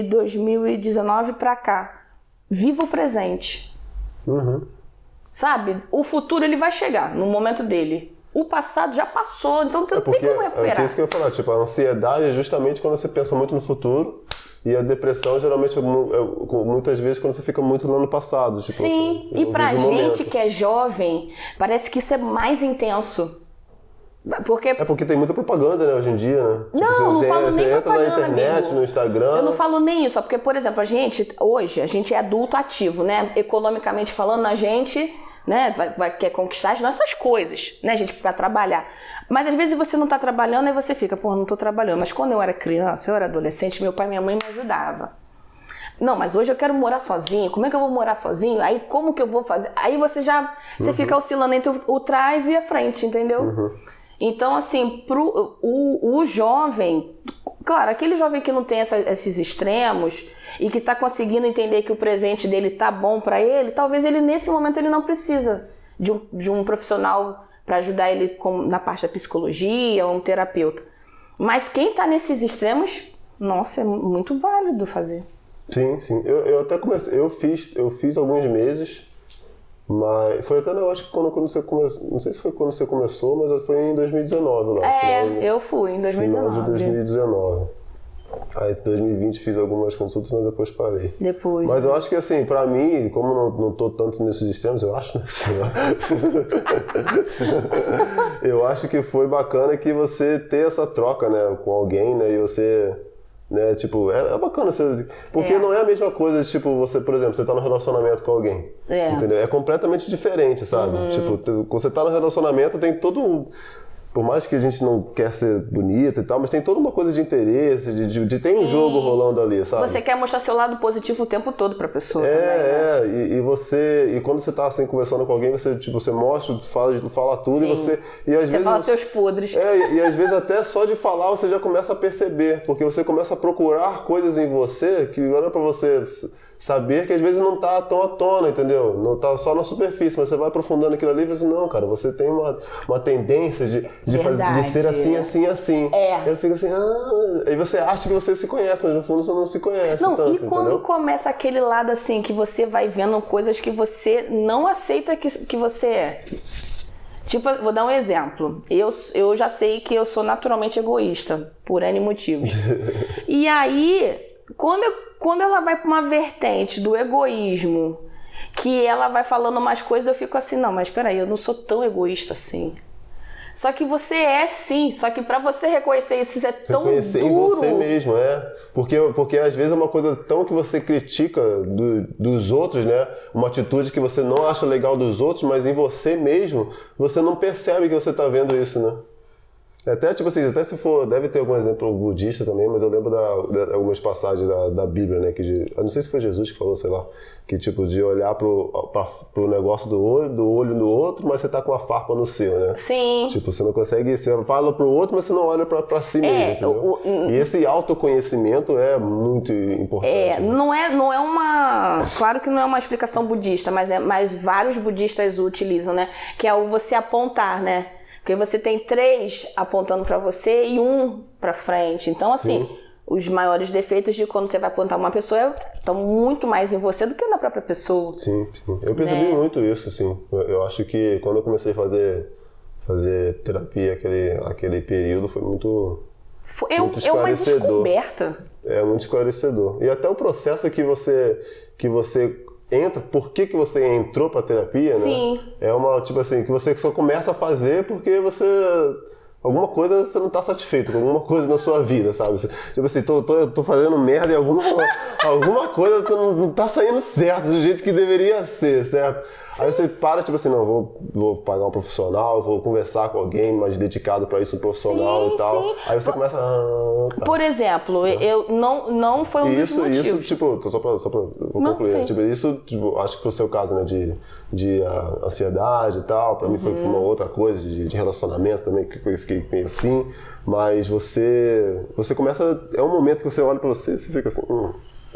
2019 pra cá? Viva o presente. Sabe? O futuro, ele vai chegar no momento dele. O passado já passou, então você não tem como recuperar. É isso que eu ia falar. Tipo, a ansiedade é justamente quando você pensa muito no futuro. E a depressão, geralmente, muitas vezes, quando você fica muito no ano passado. Tipo, sim, e pra gente que é jovem, parece que isso é mais intenso. Porque tem muita propaganda, né, hoje em dia, né? Não falo nem você entra na internet, amigo. No Instagram... Eu não falo nem isso, porque, por exemplo, hoje, a gente é adulto ativo, né? Economicamente falando, a gente, né, quer conquistar as nossas coisas, né, gente, pra trabalhar. Mas, às vezes, você não tá trabalhando, aí você fica, não tô trabalhando. Mas quando eu era criança, eu era adolescente, meu pai e minha mãe me ajudavam. Não, mas hoje eu quero morar sozinho. Como é que eu vou morar sozinho? Aí, como que eu vou fazer? Aí você fica oscilando entre o trás e a frente, entendeu? Então, assim, o jovem, claro, aquele jovem que não tem esses extremos e que está conseguindo entender que o presente dele tá bom para ele, talvez ele nesse momento ele não precisa de um profissional para ajudar ele na parte da psicologia ou um terapeuta. Mas quem está nesses extremos, nossa, é muito válido fazer. Sim. Eu até comecei, eu fiz alguns meses. Mas foi até, eu acho que quando você começou, não sei se foi quando você começou, mas foi em 2019 lá. Eu fui em 2019. Final de 2019. Aí em 2020 fiz algumas consultas, mas depois parei. Mas eu acho que assim, pra mim, como não tô tanto nesses extremos, eu acho, né? Eu acho que foi bacana que você ter essa troca, né, com alguém, né, e você... Né? Tipo, é bacana você... Porque não é a mesma coisa de, tipo, você, por exemplo, você tá no relacionamento com alguém. Entendeu? É completamente diferente, sabe? Tipo, quando você tá no relacionamento, tem todo um... Por mais que a gente não quer ser bonita e tal, mas tem toda uma coisa de interesse, de tem um jogo rolando ali, sabe? Você quer mostrar seu lado positivo o tempo todo pra pessoa também, né? E quando você tá assim conversando com alguém, você, tipo, você mostra, fala tudo. Sim. E às vezes fala seus podres. E às vezes até só de falar você já começa a perceber, porque você começa a procurar coisas em você que olha pra você saber que às vezes não tá tão à tona, entendeu? Não tá só na superfície, mas você vai aprofundando aquilo ali e você não, cara, você tem uma tendência de ser assim. Eu fico assim, aí você acha que você se conhece, mas no fundo você não se conhece tanto, e quando entendeu? começa aquele lado assim, que você vai vendo coisas que você não aceita que você é. Tipo, vou dar um exemplo. Eu já sei que eu sou naturalmente egoísta, por N motivos. E aí, quando ela vai para uma vertente do egoísmo, que ela vai falando umas coisas, eu fico assim, não, mas peraí, eu não sou tão egoísta assim. Só que você é sim, só que pra você reconhecer isso é tão reconhecer duro. Em você mesmo, porque às vezes é uma coisa tão que você critica dos outros, né? Uma atitude que você não acha legal dos outros, mas em você mesmo, você não percebe que você tá vendo isso, né? Até, tipo assim, até se for, deve ter algum exemplo budista também, mas eu lembro de algumas passagens da Bíblia, né, eu não sei se foi Jesus que falou, sei lá, que tipo, de olhar pro negócio do olho no outro, mas você tá com a farpa no seu, né? Sim. Tipo, você não consegue, você fala pro outro, mas você não olha pra si mesmo, entendeu? E esse autoconhecimento é muito importante. Não é uma, claro que não é uma explicação budista, mas vários budistas utilizam, né, que é o você apontar, né? Porque você tem 3 apontando para você e 1 para frente. Então, assim, os maiores defeitos de quando você vai apontar uma pessoa estão muito mais em você do que na própria pessoa. Sim. Eu percebi muito isso, sim. Eu acho que quando eu comecei a fazer terapia, aquele período foi muito esclarecedor. É uma descoberta. É muito esclarecedor. E até o processo que você entra, por que você entrou pra terapia, Sim. né? É uma, tipo assim, que você só começa a fazer porque alguma coisa você não tá satisfeito com alguma coisa na sua vida, sabe? Tipo assim, tô fazendo merda e alguma coisa não tá saindo certo do jeito que deveria ser, certo? Sim. Aí você para, tipo assim, não, vou pagar um profissional, vou conversar com alguém mais dedicado pra isso, um profissional e tal. Sim. Aí você começa tá. Por exemplo, eu não foi um dos motivos. Isso, tipo, só pra concluir, tipo, isso, tipo, acho que pro seu caso, né, de ansiedade e tal, pra mim foi uma outra coisa, de relacionamento também, que eu fiquei meio assim, mas você começa, é um momento que você olha pra você e você fica assim,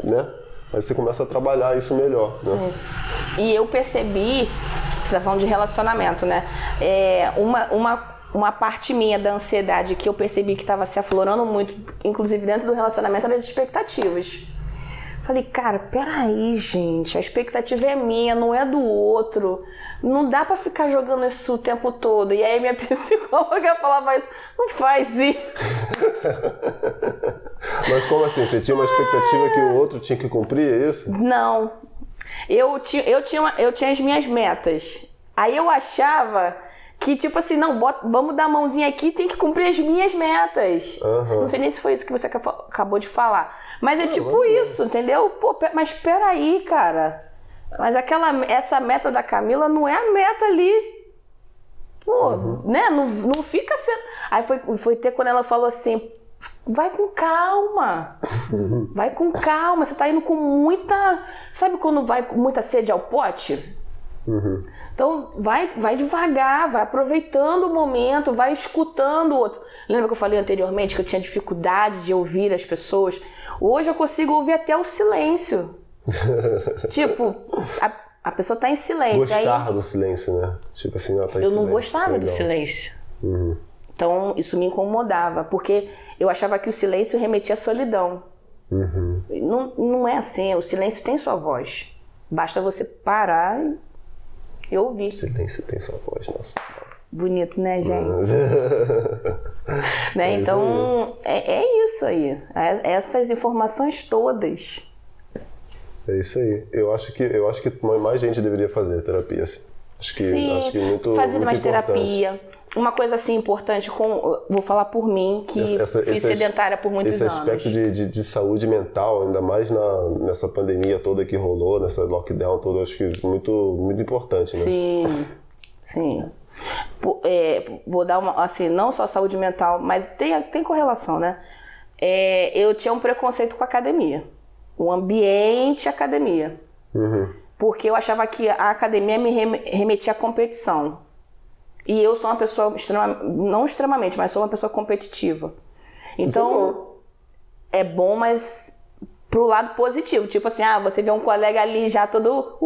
né? Aí você começa a trabalhar isso melhor, né? E eu percebi, você tá falando de relacionamento, né? Uma parte minha da ansiedade que eu percebi que estava se aflorando muito, inclusive dentro do relacionamento, eram as expectativas. Falei, cara, peraí, gente, a expectativa é minha, não é do outro. Não dá pra ficar jogando isso o tempo todo. E aí minha psicóloga falava isso, não faz isso. Mas como assim? Você tinha uma expectativa que o outro tinha que cumprir, é isso? Não. Eu tinha as minhas metas. Aí eu achava que, tipo assim, não, vamos dar a mãozinha aqui, tem que cumprir as minhas metas. Não sei nem se foi isso que você acabou de falar. Mas é tipo isso, entendeu? Pô, mas peraí, cara. Mas essa meta da Camila não é a meta ali. Pô, né? Não fica sendo... Aí foi ter quando ela falou assim, vai com calma. Vai com calma. Você tá indo com muita... Sabe quando vai com muita sede ao pote? Então, vai devagar, vai aproveitando o momento, vai escutando o outro. Lembra que eu falei anteriormente que eu tinha dificuldade de ouvir as pessoas? Hoje eu consigo ouvir até o silêncio. Tipo, a pessoa tá em silêncio. Gostava do silêncio, né? Tipo assim, ela tá em silêncio. Eu não gostava do silêncio. Então, isso me incomodava, porque eu achava que o silêncio remetia à solidão. Não é assim, o silêncio tem sua voz. Basta você parar e ouvir. O silêncio tem sua voz, nossa. Bonito, né, gente? Né? Então, é isso aí. Essas informações todas. É isso aí. Eu acho que mais gente deveria fazer terapia, assim. Acho que muito fazer mais importante. Terapia. Uma coisa assim importante, vou falar por mim, que fui sedentária por muitos anos. Esse aspecto de saúde mental, ainda mais nessa pandemia toda que rolou, nessa lockdown toda, acho que muito, muito importante, né? Sim. Vou dar uma, assim, não só saúde mental, mas tem correlação, né? Eu tinha um preconceito com a academia. O ambiente academia. Porque eu achava que a academia me remetia à competição. E eu sou uma pessoa não extremamente, mas sou uma pessoa competitiva. Então, é bom, mas pro lado positivo. Tipo assim, você vê um colega ali já todo...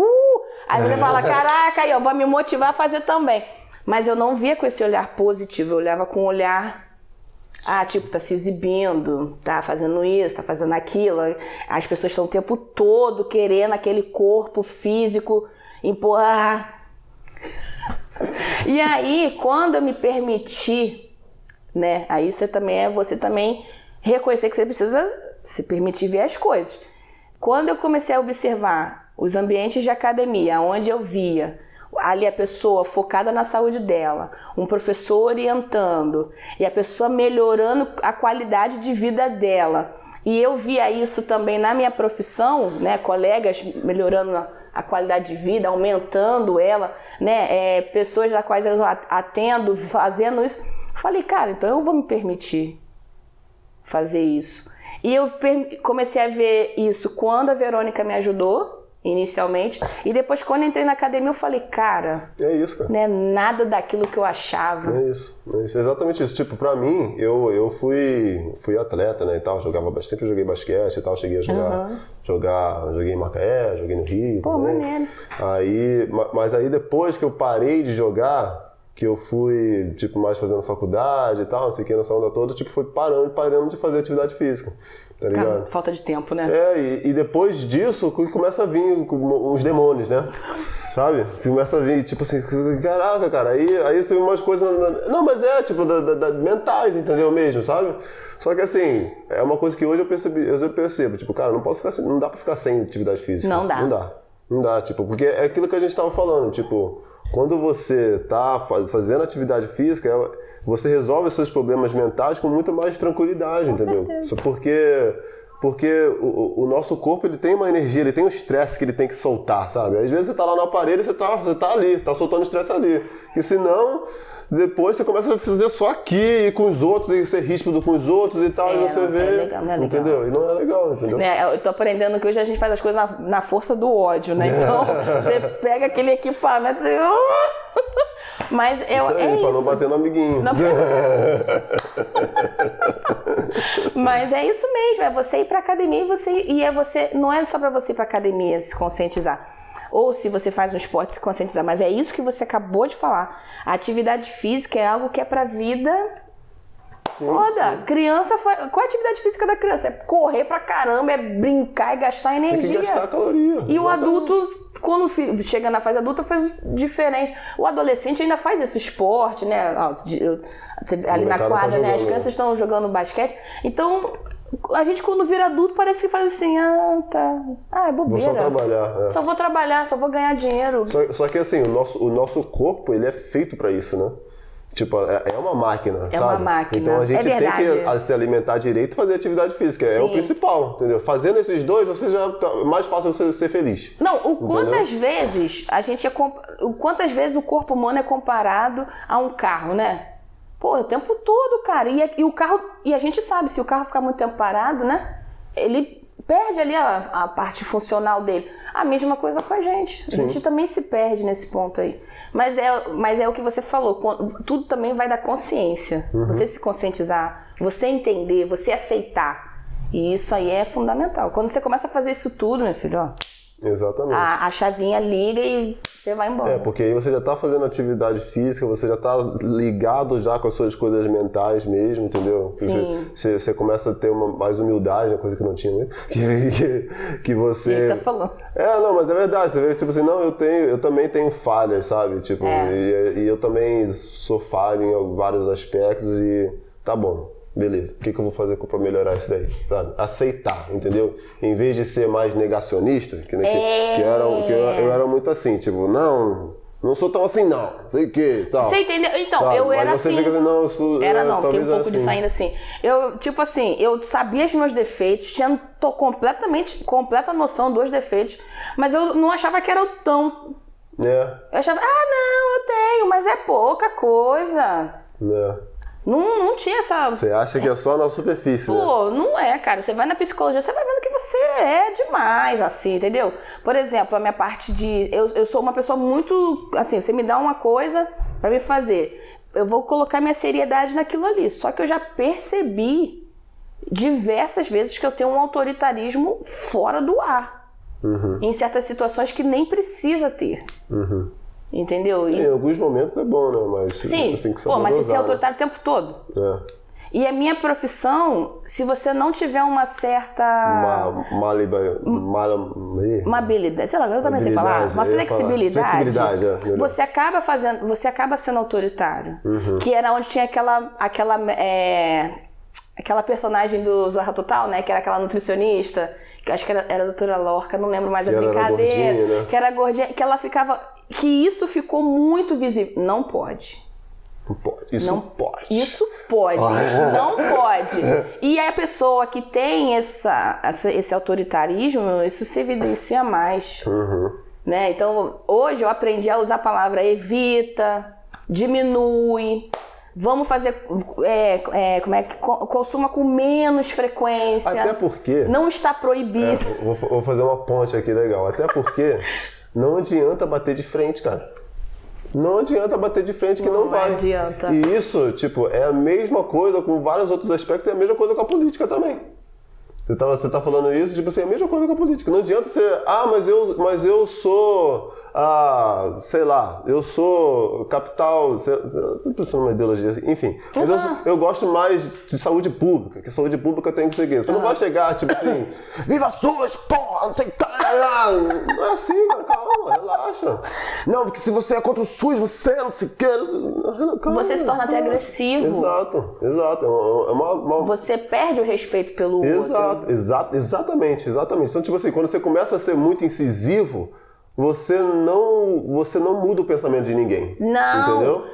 Aí você fala, caraca, aí, ó, vai me motivar a fazer também. Mas eu não via com esse olhar positivo, eu olhava com um olhar... tipo, tá se exibindo, tá fazendo isso, tá fazendo aquilo. As pessoas estão o tempo todo querendo aquele corpo físico, empurrar... E aí, quando eu me permiti, né? Aí isso você também reconhecer que você precisa se permitir ver as coisas. Quando eu comecei a observar os ambientes de academia, onde eu via ali a pessoa focada na saúde dela, um professor orientando e a pessoa melhorando a qualidade de vida dela, e eu via isso também na minha profissão, né? Colegas melhorando a qualidade de vida, aumentando ela, né? Pessoas das quais eu atendo, fazendo isso. Falei, cara, então eu vou me permitir fazer isso. E eu comecei a ver isso quando a Verônica me ajudou, inicialmente, e depois quando entrei na academia eu falei, cara, é isso, cara. Não é nada daquilo que eu achava. É isso, exatamente isso. Tipo, pra mim, eu fui atleta, né, e tal, sempre joguei basquete e tal, cheguei a joguei em Macaé, joguei no Rio. Pô, também. maneiro. Mas aí depois que eu parei de jogar, que eu fui, tipo, mais fazendo faculdade e tal, não sei o que, nessa onda toda, tipo, foi parando de fazer atividade física, tá ligado? Cara, falta de tempo, né? E depois disso, começa a vir uns demônios, né? Sabe? Começa a vir, tipo assim, caraca, cara, aí tem umas coisas... Não, mas tipo, mentais, entendeu mesmo, sabe? Só que assim, é uma coisa que hoje eu percebo, tipo, cara, não dá pra ficar sem atividade física. Não dá. Não dá, tipo, porque é aquilo que a gente tava falando, tipo... Quando você tá fazendo atividade física, você resolve os seus problemas mentais com muito mais tranquilidade, entendeu? Certeza. Porque o nosso corpo, ele tem uma energia, ele tem um estresse que ele tem que soltar, sabe? Às vezes você tá lá no aparelho e você tá ali, você tá soltando estresse ali. E senão, depois você começa a fazer só aqui, e com os outros, e ser ríspido com os outros e tal, e você vê... Não é legal. Entendeu? E não é legal, entendeu? Eu tô aprendendo que hoje a gente faz as coisas na força do ódio, né? Então, você pega aquele equipamento e você... Mas Isso aí, pra não bater no amiguinho. Mas é isso mesmo, é você ir pra academia não é só pra você ir pra academia se conscientizar. Ou se você faz um esporte se conscientizar, mas é isso que você acabou de falar. A atividade física é algo que é pra vida toda. Sim. Criança, qual é a atividade física da criança? É correr pra caramba, é brincar e gastar energia. Tem que gastar caloria. E o adulto, quando chega na fase adulta, faz diferente. O adolescente ainda faz isso, esporte, né? Ali na quadra, né? As crianças estão jogando basquete. Então, a gente quando vira adulto parece que faz assim, é bobeira. Vou só trabalhar. Só vou trabalhar, só vou ganhar dinheiro. Só que assim, o nosso corpo, ele é feito pra isso, né? Tipo, é uma máquina, sabe? É uma máquina. Então a gente tem que se alimentar direito e fazer atividade física. Sim. É o principal, entendeu? Fazendo esses dois, você já é mais fácil você ser feliz. Não, quantas vezes o corpo humano é comparado a um carro, né? Pô, o tempo todo, cara. E o carro, e a gente sabe, se o carro ficar muito tempo parado, né? Ele perde ali a parte funcional dele. A mesma coisa com a gente. Sim. A gente também se perde nesse ponto aí. Mas é o que você falou. Tudo também vai da consciência. Uhum. Você se conscientizar, você entender, você aceitar. E isso aí é fundamental. Quando você começa a fazer isso tudo, meu filho, ó. Exatamente. A chavinha liga e você vai embora. Porque aí você já tá fazendo atividade física, você já tá ligado já com as suas coisas mentais mesmo, entendeu? Sim. Você começa a ter mais humildade, uma coisa que não tinha muito. Que você... Ele tá falando. Não, mas é verdade. Você vê, tipo assim, não, eu também tenho falhas, sabe? Tipo, e eu também sou falho em vários aspectos e tá bom. Beleza, o que eu vou fazer pra melhorar isso daí? Sabe? Aceitar, entendeu? Em vez de ser mais negacionista, eu era muito assim, tipo, não sou tão assim não, sei o que, tal. Você entendeu? Então, sabe? Eu era assim. Fica assim, não, eu sou, tem um pouco assim. Disso ainda assim. Eu sabia os meus defeitos, tinha completa noção dos defeitos, mas eu não achava que eram tão... Eu achava, não, eu tenho, mas é pouca coisa. Não tinha essa... Você acha que é só na superfície, Pô, não é, cara. Você vai na psicologia, você vai vendo que você é demais, assim, entendeu? Por exemplo, a minha parte de... Eu sou uma pessoa muito... Assim, você me dá uma coisa pra me fazer. Eu vou colocar minha seriedade naquilo ali. Só que eu já percebi diversas vezes que eu tenho um autoritarismo fora do ar. Uhum. Em certas situações que nem precisa ter. Uhum. Entendeu? Em alguns momentos é bom, né? Mas sim, mas você é autoritário o tempo todo. E a minha profissão, se você não tiver uma certa... Uma habilidade, sei lá, eu também sei falar. Uma flexibilidade. Você acaba sendo autoritário. Uhum. Que era onde tinha aquela personagem do Zorra Total, né? Que era aquela nutricionista. Que eu acho que era a doutora Lorca, não lembro mais a brincadeira. Era gordinha, né? Que era gordinha, que ela ficava... Que isso ficou muito visível. Não pode. Isso pode. Isso pode. Não pode. E a pessoa que tem esse autoritarismo, isso se evidencia mais. Uhum. Né? Então, hoje eu aprendi a usar a palavra evita, diminui, vamos fazer, consuma com menos frequência. Até porque... Não está proibido. Vou fazer uma ponte aqui legal. Até porque não adianta bater de frente, cara. Não adianta bater de frente que não vai. Não adianta. E isso, tipo, é a mesma coisa com vários outros aspectos, é a mesma coisa com a política também. Você tá falando isso, tipo assim, é a mesma coisa com a política. Não adianta você, mas eu sou, sei lá, eu sou capital, você precisa de uma ideologia assim, enfim. Mas eu gosto mais de saúde pública, que saúde pública tem que ser isso. Você não vai chegar, tipo assim, viva SUS, porra, não sei o que, não é assim, cara, calma, relaxa. Não, porque se você é contra o SUS, você não sei o que, calma. Você se torna até agressivo. Exato. Você perde o respeito pelo outro. Exatamente. Então, tipo assim, quando você começa a ser muito incisivo, você não muda o pensamento de ninguém. Não. Entendeu?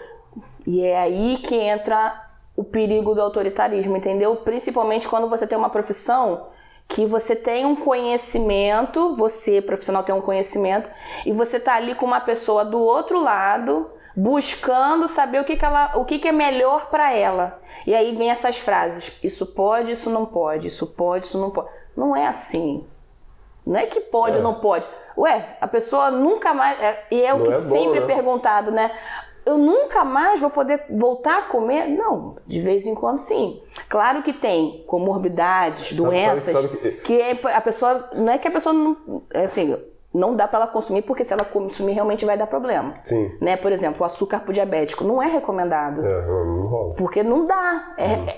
E é aí que entra o perigo do autoritarismo, entendeu? Principalmente quando você tem uma profissão que você tem um conhecimento, você, profissional, tem um conhecimento, e você tá ali com uma pessoa do outro lado, buscando saber o que é melhor para ela. E aí vem essas frases, isso pode, isso não pode, isso pode, isso não pode. Não é assim. Não é que pode ou não pode. Ué, a pessoa nunca mais... E é o que sempre é perguntado, né? Eu nunca mais vou poder voltar a comer? Não, de vez em quando sim. Claro que tem comorbidades, doenças, que a pessoa... Não é que a pessoa não... Assim, não dá para ela consumir, porque se ela consumir realmente vai dar problema. Sim. Né? Por exemplo, o açúcar pro diabético não é recomendado. Não rola. Porque não dá.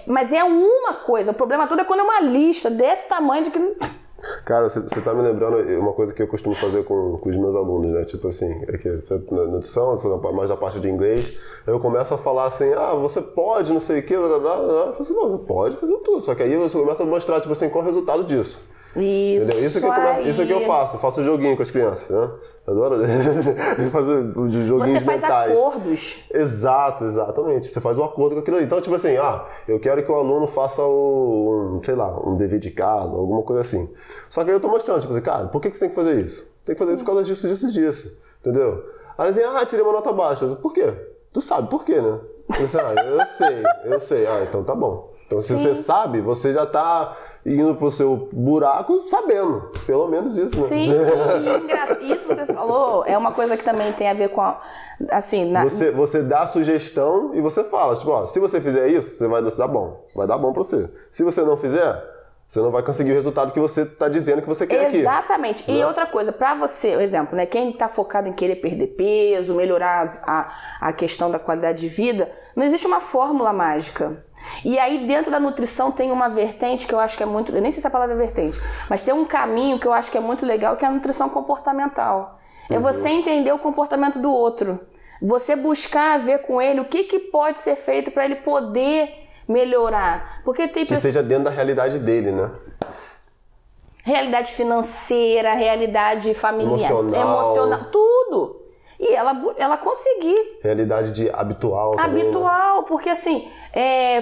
Mas é uma coisa. O problema todo é quando é uma lista desse tamanho de que... Cara, você tá me lembrando uma coisa que eu costumo fazer com os meus alunos, né? Tipo assim, na nutrição, mais da parte de inglês, eu começo a falar assim, você pode, não sei o que, eu falo assim, não, você pode fazer tudo. Só que aí você começa a mostrar, tipo assim, qual é o resultado disso. Isso, isso que eu faço joguinho com as crianças, né? Adoro fazer joguinhos Você faz mentais. Acordos. Exatamente. Você faz um acordo com aquilo ali. Então, tipo assim, eu quero que o aluno faça um dever de casa, alguma coisa assim. Só que aí eu tô mostrando, tipo assim, cara, por que você tem que fazer isso? Tem que fazer por causa disso, entendeu? Aí eles dizem, tirei uma nota baixa. Por quê? Tu sabe por quê, né? Eu sei. Então tá bom. Então, se você sabe, você já tá indo pro seu buraco sabendo. Pelo menos isso, né? Sim, isso você falou é uma coisa que também tem a ver com assim... Você dá a sugestão e você fala, tipo, se você fizer isso, você vai dar bom. Vai dar bom pra você. Se você não fizer... Você não vai conseguir o resultado que você está dizendo que você quer aqui. Exatamente. E outra coisa, para você, por exemplo, né, quem está focado em querer perder peso, melhorar a questão da qualidade de vida, não existe uma fórmula mágica. E aí dentro da nutrição tem uma vertente que eu acho que é muito... Eu nem sei se a palavra é vertente, mas tem um caminho que eu acho que é muito legal, que é a nutrição comportamental. É você entender o comportamento do outro. Você buscar ver com ele o que pode ser feito para ele poder... melhorar, porque tem pessoas... Que seja dentro da realidade dele, né? Realidade financeira, realidade familiar, emocional, tudo. E ela conseguir. Realidade habitual. Habitual, porque assim,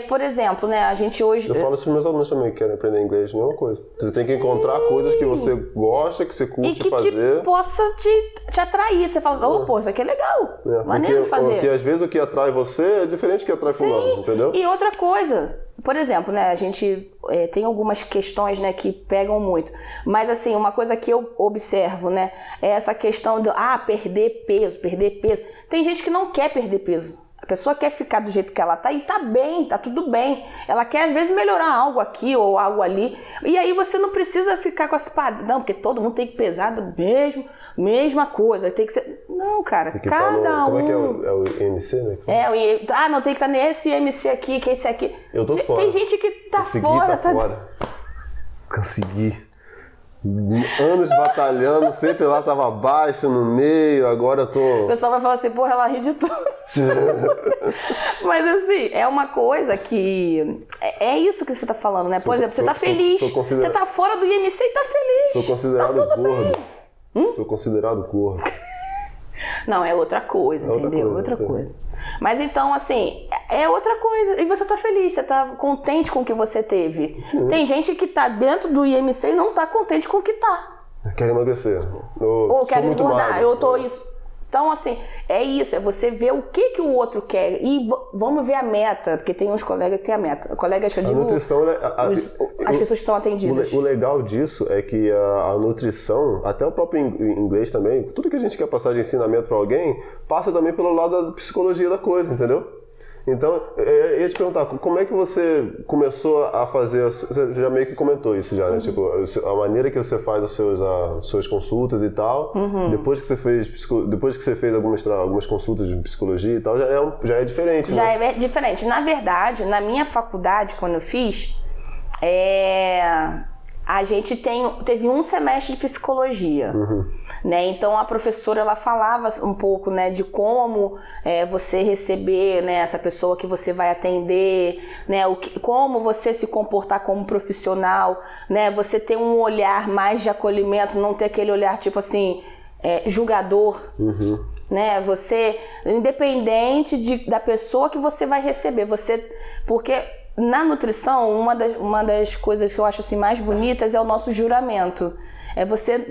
por exemplo, né, a gente hoje... Eu falo isso para meus alunos também que querem aprender inglês, mesma coisa. Você tem que encontrar coisas que você gosta, que você curte fazer. E que possa te atrair. Você fala, pô, isso aqui é legal, maneiro de fazer. Porque às vezes o que atrai você é diferente do que atrai fulano, entendeu? E outra coisa... Por exemplo, né, a gente tem algumas questões, né, que pegam muito. Mas, assim, uma coisa que eu observo, né, é essa questão do, perder peso. Tem gente que não quer perder peso. A pessoa quer ficar do jeito que ela tá e tá bem, tá tudo bem. Ela quer, às vezes, melhorar algo aqui ou algo ali. E aí você não precisa ficar com esse padrão, porque todo mundo tem que pesar do mesma coisa. Tem que ser... Não, cara, cada um... Como é que é o IMC, né? Não, tem que estar nesse IMC aqui, que esse aqui. Eu tô fora. Tem gente que tá fora. Consegui. Anos batalhando, sempre lá tava abaixo, no meio, agora eu tô... O pessoal vai falar assim, porra, ela ri de tudo. Mas assim, é uma coisa que... É isso que você tá falando, né? Por exemplo, você tá feliz, você tá fora do IMC e tá feliz. Sou considerado gordo. Sou considerado gordo. Não, é outra coisa, entendeu? Outra coisa. Mas então, assim, é outra coisa. E você tá feliz, você tá contente com o que você teve. Tem gente que tá dentro do IMC e não tá contente com o que tá. Quero emagrecer. Ou quero engordar, eu tô isso. Então, assim, é isso, é você ver o que o outro quer e vamos ver a meta, porque tem uns colegas que têm a meta. Colegas que eu digo, a nutrição, as pessoas que são atendidas. O legal disso é que a nutrição, até o próprio inglês também, tudo que a gente quer passar de ensinamento para alguém, passa também pelo lado da psicologia da coisa, entendeu? Então, eu ia te perguntar, como é que você começou a fazer, você já meio que comentou isso já, né? Tipo, a maneira que você faz as suas consultas e tal, depois que você fez algumas consultas de psicologia e tal, já é diferente, Já né? é diferente. Na verdade, na minha faculdade, quando eu fiz, a gente teve um semestre de psicologia, né? Então a professora ela falava um pouco, né, de como você receber, né, essa pessoa que você vai atender, né, como você se comportar como profissional, né, você ter um olhar mais de acolhimento, não ter aquele olhar tipo assim julgador. Né? Você, independente da pessoa que você vai receber, porque na nutrição, uma das coisas que eu acho assim, mais bonitas é o nosso juramento.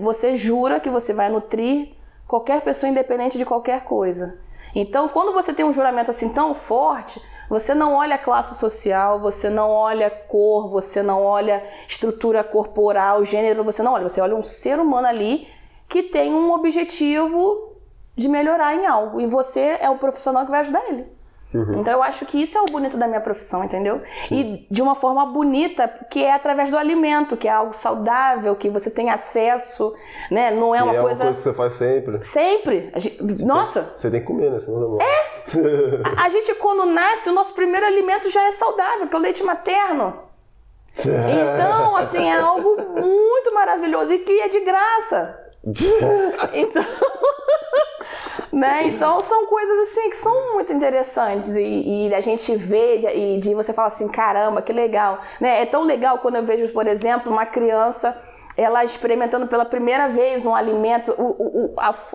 Você jura que você vai nutrir qualquer pessoa independente de qualquer coisa. Então, quando você tem um juramento assim tão forte, você não olha classe social, você não olha cor, você não olha estrutura corporal, gênero, você olha um ser humano ali que tem um objetivo de melhorar em algo. E você é o profissional que vai ajudar ele. Então eu acho que isso é o bonito da minha profissão, entendeu? Sim. E de uma forma bonita, que é através do alimento, que é algo saudável, que você tem acesso, né? Não é uma coisa... É uma coisa que você faz sempre. Sempre. Nossa! Você tem que comer, né? Senão não A gente quando nasce, o nosso primeiro alimento já é saudável, que é o leite materno. Então, assim, é algo muito maravilhoso e que é de graça. Então... Né? Então são coisas assim que são muito interessantes e a gente vê e de você fala assim, caramba, que legal, né? É tão legal quando eu vejo, por exemplo, uma criança ela experimentando pela primeira vez um alimento,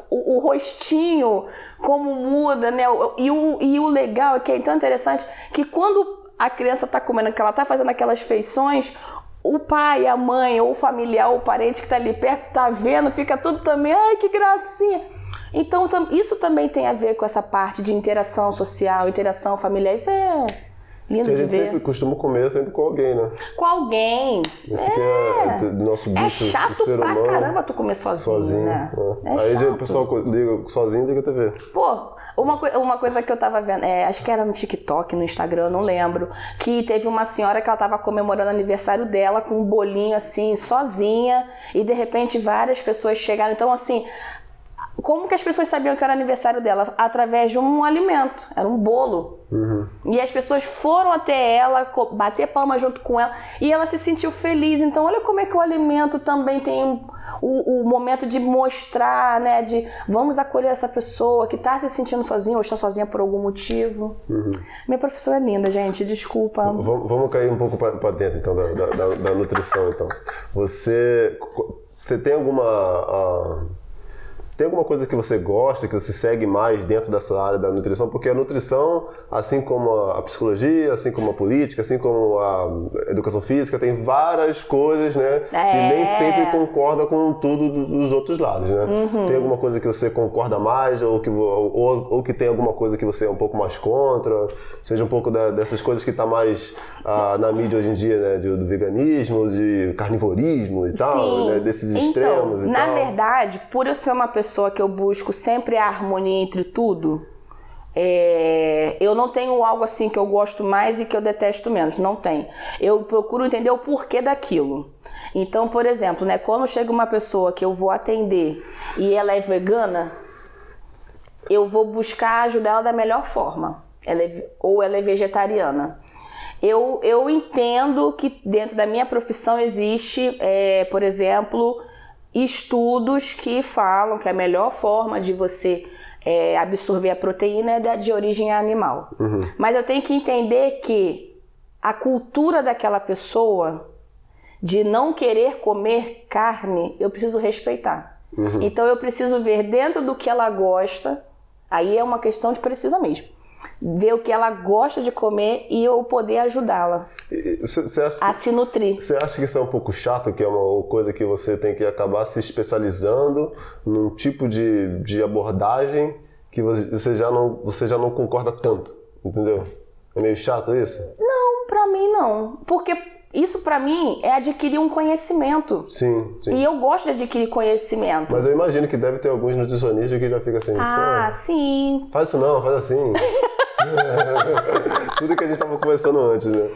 o rostinho como muda, né? E o legal é que é tão interessante que quando a criança está comendo, que ela está fazendo aquelas feições, o pai, a mãe, ou o familiar, ou o parente que está ali perto está vendo, fica tudo também, ai que gracinha. Então, isso também tem a ver com essa parte de interação social, interação familiar. Isso é lindo de ver. A gente sempre costuma comer sempre com alguém, né? Com alguém. Esse que é do nosso bicho, é chato do ser humano. Caramba tu comer sozinho, né? Aí já o pessoal liga sozinho, liga a TV. Pô, uma coisa que eu tava vendo, acho que era no TikTok, no Instagram, não lembro, que teve uma senhora que ela tava comemorando o aniversário dela com um bolinho assim, sozinha, e de repente várias pessoas chegaram. Então, assim... Como que as pessoas sabiam que era aniversário dela? Através de um alimento, era um bolo. E as pessoas foram até ela, bater palma junto com ela, e ela se sentiu feliz. Então olha como é que o alimento também tem o momento de mostrar, né, de vamos acolher essa pessoa que está se sentindo sozinha ou está sozinha por algum motivo. Minha profissão é linda, gente, desculpa. Vamos cair um pouco para dentro então da nutrição. Então. Você tem Tem alguma coisa que você gosta, que você segue mais dentro dessa área da nutrição? Porque a nutrição, assim como a psicologia, assim como a política, assim como a educação física, tem várias coisas, né? E nem sempre concorda com tudo dos outros lados, né? Tem alguma coisa que você concorda mais ou que tem alguma coisa que você é um pouco mais contra? Seja um pouco dessas coisas que está mais na mídia hoje em dia, né? Do veganismo, de carnivorismo e tal, né? Desses extremos e tal. Na verdade, por eu ser uma pessoa que eu busco sempre a harmonia entre tudo, eu não tenho algo assim que eu gosto mais e que eu detesto menos, não tem. Eu procuro entender o porquê daquilo. Então, por exemplo, né, quando chega uma pessoa que eu vou atender e ela é vegana, eu vou buscar ajudar ela da melhor forma. Ou ela é vegetariana. Eu entendo que dentro da minha profissão existe, por exemplo, estudos que falam que a melhor forma de você absorver a proteína é de origem animal. Mas eu tenho que entender que a cultura daquela pessoa de não querer comer carne, eu preciso respeitar. Então eu preciso ver dentro do que ela gosta, aí é uma questão de precisa mesmo. ver o que ela gosta de comer e eu poder ajudá-la a se nutrir. Você acha que isso é um pouco chato, que é uma coisa que você tem que acabar se especializando num tipo de abordagem que você já não concorda tanto, entendeu? É meio chato isso? Não, pra mim não. Porque isso pra mim é adquirir um conhecimento. Sim. E eu gosto de adquirir conhecimento. Mas eu imagino que deve ter alguns nutricionistas que já ficam assim... Sim. Faz isso não, faz assim. Tudo que a gente estava conversando antes, né?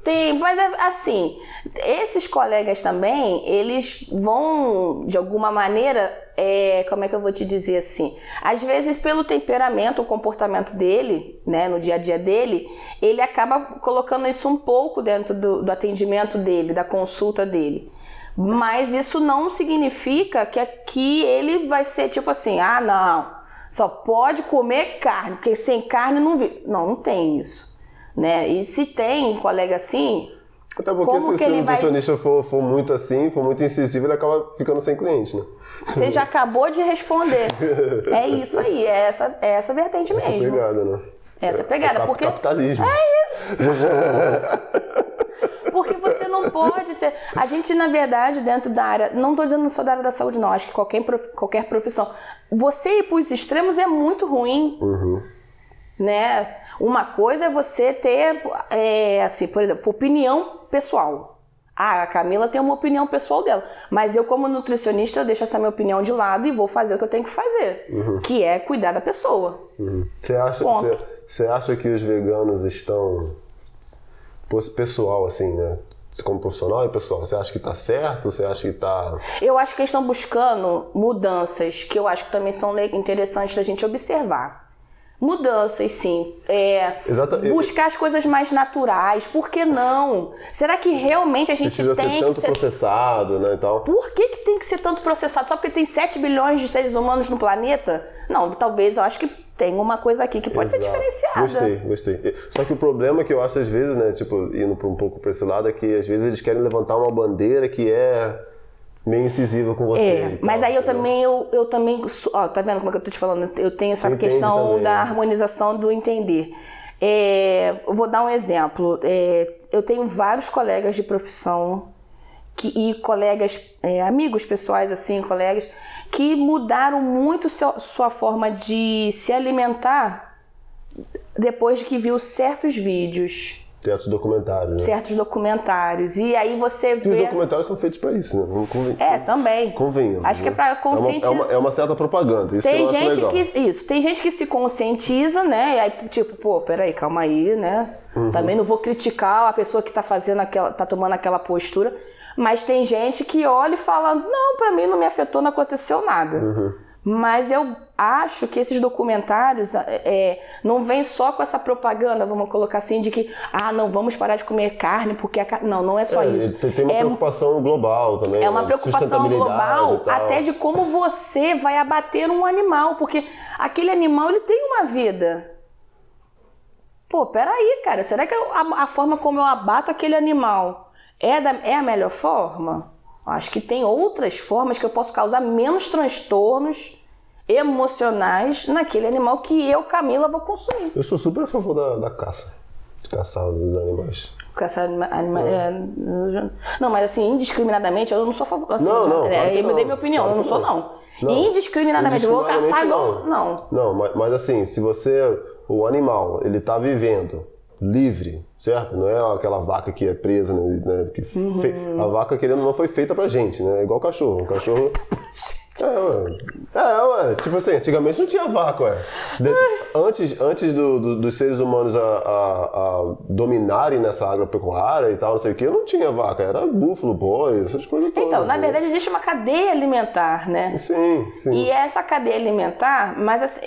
Tem, mas assim, esses colegas também, eles vão, de alguma maneira, como é que eu vou te dizer assim? Às vezes, pelo temperamento, o comportamento dele, né, no dia a dia dele, ele acaba colocando isso um pouco dentro do atendimento dele, da consulta dele. Mas isso não significa que aqui ele vai ser tipo assim, não, só pode comer carne, porque sem carne não vive. Não tem isso, né? E se tem um colega assim, até porque se o nutricionista for muito assim, for muito incisivo, ele acaba ficando sem cliente, né? Você já acabou de responder. É isso aí, é essa vertente mesmo. Essa pegada, né? Essa pegada, porque... capitalismo. Porque você não pode ser... A gente, na verdade, dentro da área... Não estou dizendo só da área da saúde, não. Acho que qualquer profissão. Você ir para os extremos é muito ruim. Né? Uma coisa é você ter, assim, por exemplo, opinião pessoal. A Camila tem uma opinião pessoal dela. Mas eu, como nutricionista, eu deixo essa minha opinião de lado e vou fazer o que eu tenho que fazer. Que é cuidar da pessoa. Você acha que os veganos estão... pessoal, assim, né? Como profissional e pessoal, você acha que tá certo? Você acha que tá... Eu acho que eles estão buscando mudanças, que eu acho que também são interessantes da gente observar. Mudanças, sim. Buscar as coisas mais naturais. Por que não? Será que realmente a gente precisa tem ser tanto processado, né, e tal? Por que tem que ser tanto processado? Só porque tem 7 bilhões de seres humanos no planeta? Não, talvez eu acho que tem uma coisa aqui que pode ser diferenciada. Gostei. Só que o problema que eu acho às vezes, né, tipo, indo um pouco para esse lado, é que às vezes eles querem levantar uma bandeira que é meio incisiva com você. Mas aí eu também, ó, tá vendo como é que eu tô te falando? Eu tenho essa questão também, da harmonização do entender. Eu vou dar um exemplo. Eu tenho vários colegas de profissão e colegas, amigos pessoais, assim, colegas, que mudaram muito sua forma de se alimentar depois de que viu certos vídeos. Certos documentários, né? Certos documentários. E aí você vê... E os documentários são feitos pra isso, né? Também. Convenhamos. Acho que é pra conscientizar. É uma certa propaganda. Isso tem que eu acho legal. Tem gente que se conscientiza, né? E aí, tipo, peraí, calma aí, né? Também não vou criticar a pessoa que tá tomando aquela postura. Mas tem gente que olha e fala, não, pra mim não me afetou, não aconteceu nada. Mas eu acho que esses documentários não vêm só com essa propaganda, vamos colocar assim, de que, não, vamos parar de comer carne, porque a carne... Não é só isso. Tem uma preocupação global também. É uma preocupação global, até de como você vai abater um animal, porque aquele animal, ele tem uma vida. Pô, peraí, cara, será que a forma como eu abato aquele animal é a melhor forma? Acho que tem outras formas que eu posso causar menos transtornos emocionais naquele animal que eu, Camila, vou consumir. Eu sou super a favor da caça. De caçar os animais. Caçar animais... Não, mas assim, indiscriminadamente, eu não sou a favor. Assim, não, eu dei minha opinião, eu não sou, não. Indiscriminadamente, eu vou caçar igual... Não, mas assim, se você... O animal, ele tá vivendo livre, certo? Não é aquela vaca que é presa, né? A vaca, querendo ou não, foi feita pra gente, né? É igual cachorro. O cachorro... Tipo assim, antigamente não tinha vaca, Antes dos seres humanos a dominarem nessa agropecuária e tal, não sei o que, não tinha vaca, era búfalo, boi, essas coisas todas. Então, na verdade, existe uma cadeia alimentar, né? Sim. E essa cadeia alimentar, mas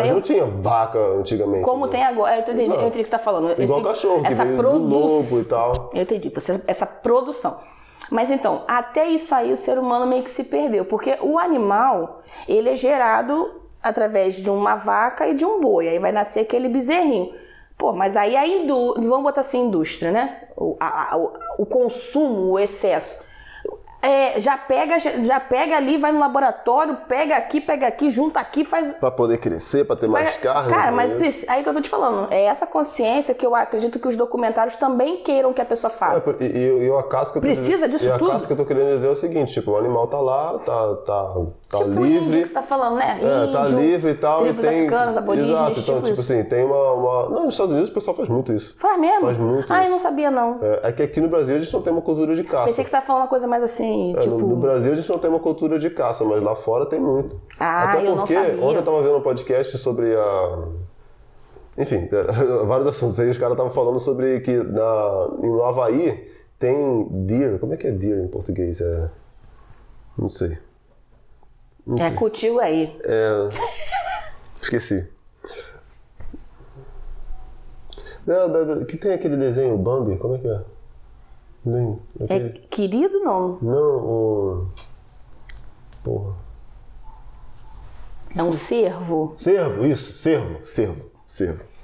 não tinha vaca antigamente. Como tem agora, eu entendi o que você está falando. Igual cachorro, essa produção do lobo e tal. Eu entendi, essa produção. Mas então, até isso aí o ser humano meio que se perdeu, porque o animal, ele é gerado através de uma vaca e de um boi, aí vai nascer aquele bezerrinho. Pô, mas aí vamos botar assim, indústria, né? O consumo, o excesso. Já pega ali, vai no laboratório, pega aqui, junta aqui, faz... Pra poder crescer, pra ter mais carne. Cara, mas aí que eu tô te falando, é essa consciência que eu acredito que os documentários também queiram que a pessoa faça. E o acaso que eu tô Precisa disso tudo? E o acaso que eu tô querendo dizer é o seguinte, tipo, o animal tá lá, tá tipo livre. Índio que você tá falando, né? Tá livre e tal. Tribos africanas, aborígenes, exato, então, tipo assim, tem uma... Não, nos Estados Unidos o pessoal faz muito isso. Faz mesmo? Faz muito eu não sabia, não. É que aqui no Brasil a gente não tem uma cultura de caça. Pensei que você tava falando uma coisa mais assim, tipo... No Brasil a gente não tem uma cultura de caça, mas lá fora tem muito. Até eu porque, não sabia. ontem eu tava vendo um podcast sobre a... Enfim, vários assuntos aí, os caras estavam falando sobre que no Havaí tem deer. Como é que é deer em português? Não sei. Contigo aí. Esqueci. Que tem aquele desenho Bambi, como é que é? Querido, não? Não, Porra. É um cervo? Cervo, isso. Cervo.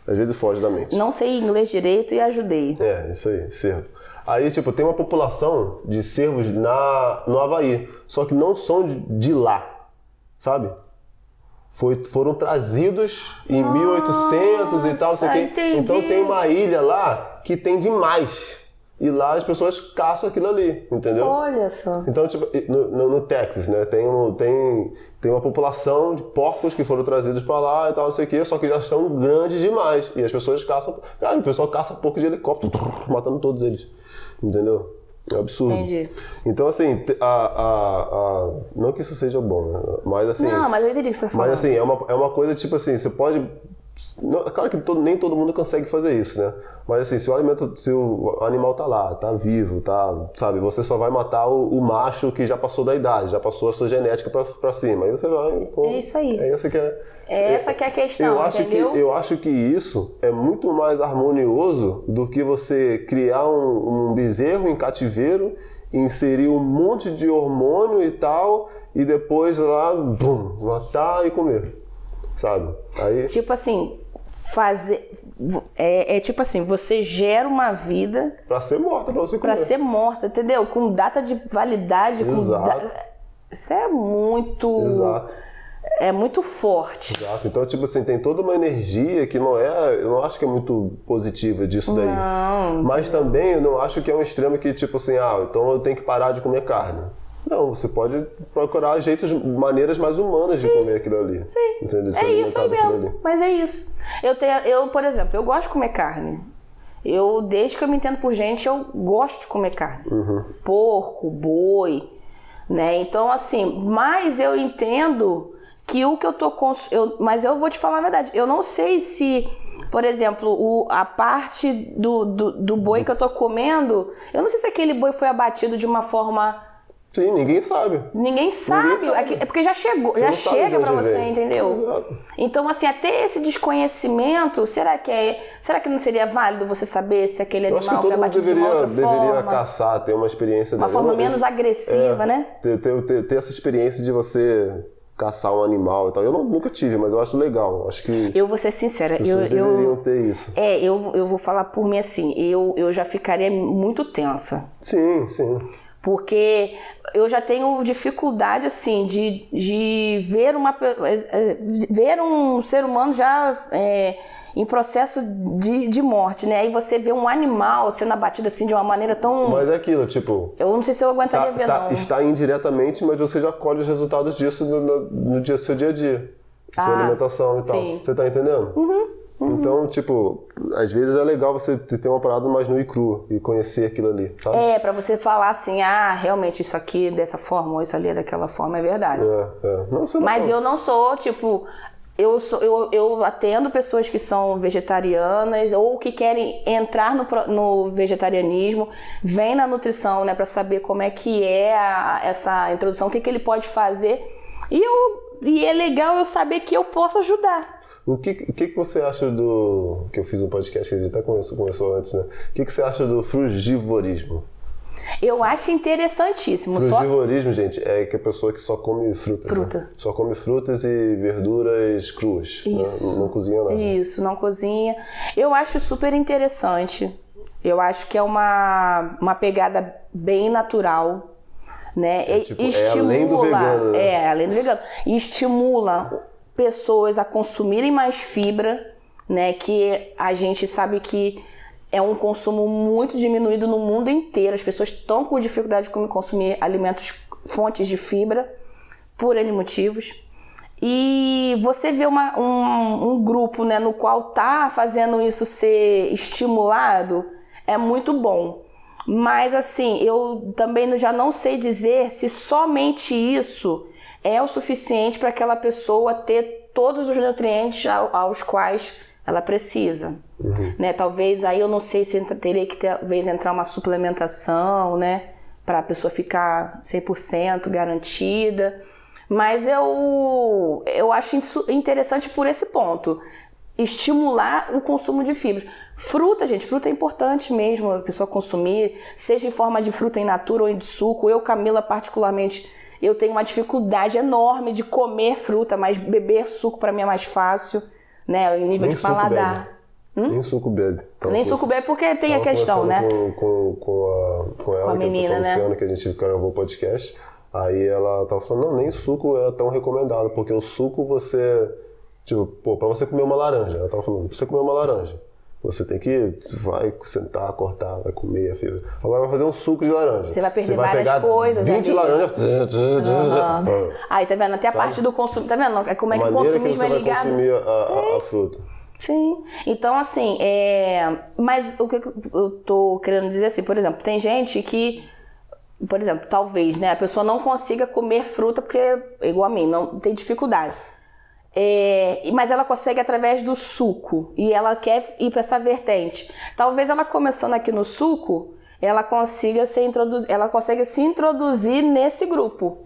Às vezes foge da mente. Não sei inglês direito e ajudei. Isso aí, cervo. Aí, tipo, tem uma população de cervos no Havaí, só que não são de lá, sabe? Foram trazidos em 1800 e tal, não sei o quê. Então tem uma ilha lá que tem demais. E lá as pessoas caçam aquilo ali, entendeu? Olha só. Então, tipo, no Texas, né, tem uma população de porcos que foram trazidos pra lá e tal, não sei o quê, só que já estão grandes demais. E as pessoas caçam... Cara, o pessoal caça porco de helicóptero, matando todos eles. Entendeu? É absurdo. Entendi. Então, assim, não que isso seja bom, né? Mas assim... Não, mas eu entendi o que você tá falando. Mas assim, é uma coisa tipo assim, você pode... Claro que nem todo mundo consegue fazer isso, né? Mas assim, se o animal tá lá, tá vivo, sabe? Você só vai matar o macho que já passou da idade, já passou a sua genética pra cima. Aí você vai... É isso aí. Essa que é a questão, entendeu? Eu acho que isso é muito mais harmonioso do que você criar um bezerro em cativeiro, inserir um monte de hormônio e tal, e depois lá, matar e comer. Sabe? Aí... Tipo assim, tipo assim, você gera uma vida... Pra ser morta, pra você comer. Pra ser morta, entendeu? Com data de validade. Exato. Isso é muito... Exato. É muito forte. Exato. Então, tipo assim, tem toda uma energia que eu não acho que é muito positiva disso daí. Não. Mas também eu não acho que é um extremo que, tipo assim, então eu tenho que parar de comer carne. Não, você pode procurar maneiras mais humanas de comer aquilo ali. Sim. Entendeu? É isso aí mesmo. Mas é isso. Eu, por exemplo, eu gosto de comer carne. Desde que eu me entendo por gente, eu gosto de comer carne. Uhum. Porco, boi, né? Então, assim, mas eu entendo que o que eu tô mas eu vou te falar a verdade. Eu não sei se, por exemplo, a parte do boi que eu tô comendo, eu não sei se aquele boi foi abatido de uma forma... Sim, ninguém sabe. Ninguém sabe. É porque já chega pra você, entendeu? Exato. Então, assim, até esse desconhecimento, será que não seria válido você saber se aquele animal foi abatido de uma outra forma? Deveria caçar, ter uma experiência... Uma forma menos agressiva, né? Ter essa experiência de você caçar um animal e tal. Eu nunca tive, mas eu acho legal. Acho que... Eu vou ser sincera. As pessoas deveriam ter isso. Eu vou falar por mim assim. Eu já ficaria muito tensa. Sim. Porque eu já tenho dificuldade, assim, de ver um ser humano já em processo de morte, né? Aí você vê um animal sendo abatido, assim, de uma maneira tão... Mas é aquilo, tipo... Eu não sei se eu aguentaria ver, não. Está indiretamente, mas você já colhe os resultados disso no seu dia a dia. Sua alimentação e tal. Sim. Você tá entendendo? Uhum. Então, tipo, às vezes é legal você ter uma parada mais nu e cru e conhecer aquilo ali, sabe? Pra você falar assim, realmente isso aqui é dessa forma ou isso ali é daquela forma, é verdade. Não, você não Mas fala. eu não sou, tipo... Eu atendo pessoas que são vegetarianas ou que querem entrar no vegetarianismo, vem na nutrição, né, pra saber como é que é essa introdução, o que ele pode fazer. E é legal eu saber que eu posso ajudar. O que você acha do... Que eu fiz um podcast que a gente até começou antes, né? O que você acha do frugivorismo? Eu acho interessantíssimo. Frugivorismo, gente, é que a pessoa que só come fruta. Né? Só come frutas e verduras cruas. Isso. Né? Não cozinha nada. Isso, não cozinha. Eu acho super interessante. Eu acho que é uma pegada bem natural. né? É além do vegano, né? É, além do vegano. E estimula pessoas a consumirem mais fibra, né? Que a gente sabe que é um consumo muito diminuído no mundo inteiro. As pessoas estão com dificuldade de consumir alimentos, fontes de fibra, por N motivos. E você vê um grupo, né, no qual tá fazendo isso ser estimulado, é muito bom. Mas assim, eu também já não sei dizer se somente isso é o suficiente para aquela pessoa ter todos os nutrientes aos quais ela precisa. Né? Talvez aí eu não sei se teria que talvez entrar uma suplementação, né, para a pessoa ficar 100% garantida. Mas eu acho isso interessante por esse ponto. Estimular o consumo de fibra. Fruta, gente, fruta é importante mesmo a pessoa consumir, seja em forma de fruta in natura ou de suco. Eu, Camila, particularmente, eu tenho uma dificuldade enorme de comer fruta, mas beber suco para mim é mais fácil, né, em nível de paladar. Nem suco bebe. Nem suco bebe porque tem a questão, né? Com ela, a menina, com a Luciana, que a gente gravou o podcast. Aí ela tava falando, não, nem suco é tão recomendado, porque o suco você... Tipo, pô, pra você comer uma laranja, ela tava falando, pra você comer uma laranja, você tem que, vai sentar, cortar, vai comer a fibra. Agora vai fazer um suco de laranja. Você vai perder várias coisas 20 ali. laranjas. Aí, tá vendo? Até a parte do consumo, tá vendo? Como é que o consumismo é ligado? Consumir a fruta. Sim. Então, assim, mas o que eu tô querendo dizer assim, por exemplo, tem gente que, por exemplo, talvez, né, a pessoa não consiga comer fruta porque, igual a mim, não tem dificuldade. Mas ela consegue através do suco e ela quer ir para essa vertente. Talvez ela começando aqui no suco, ela consiga se introduzir nesse grupo.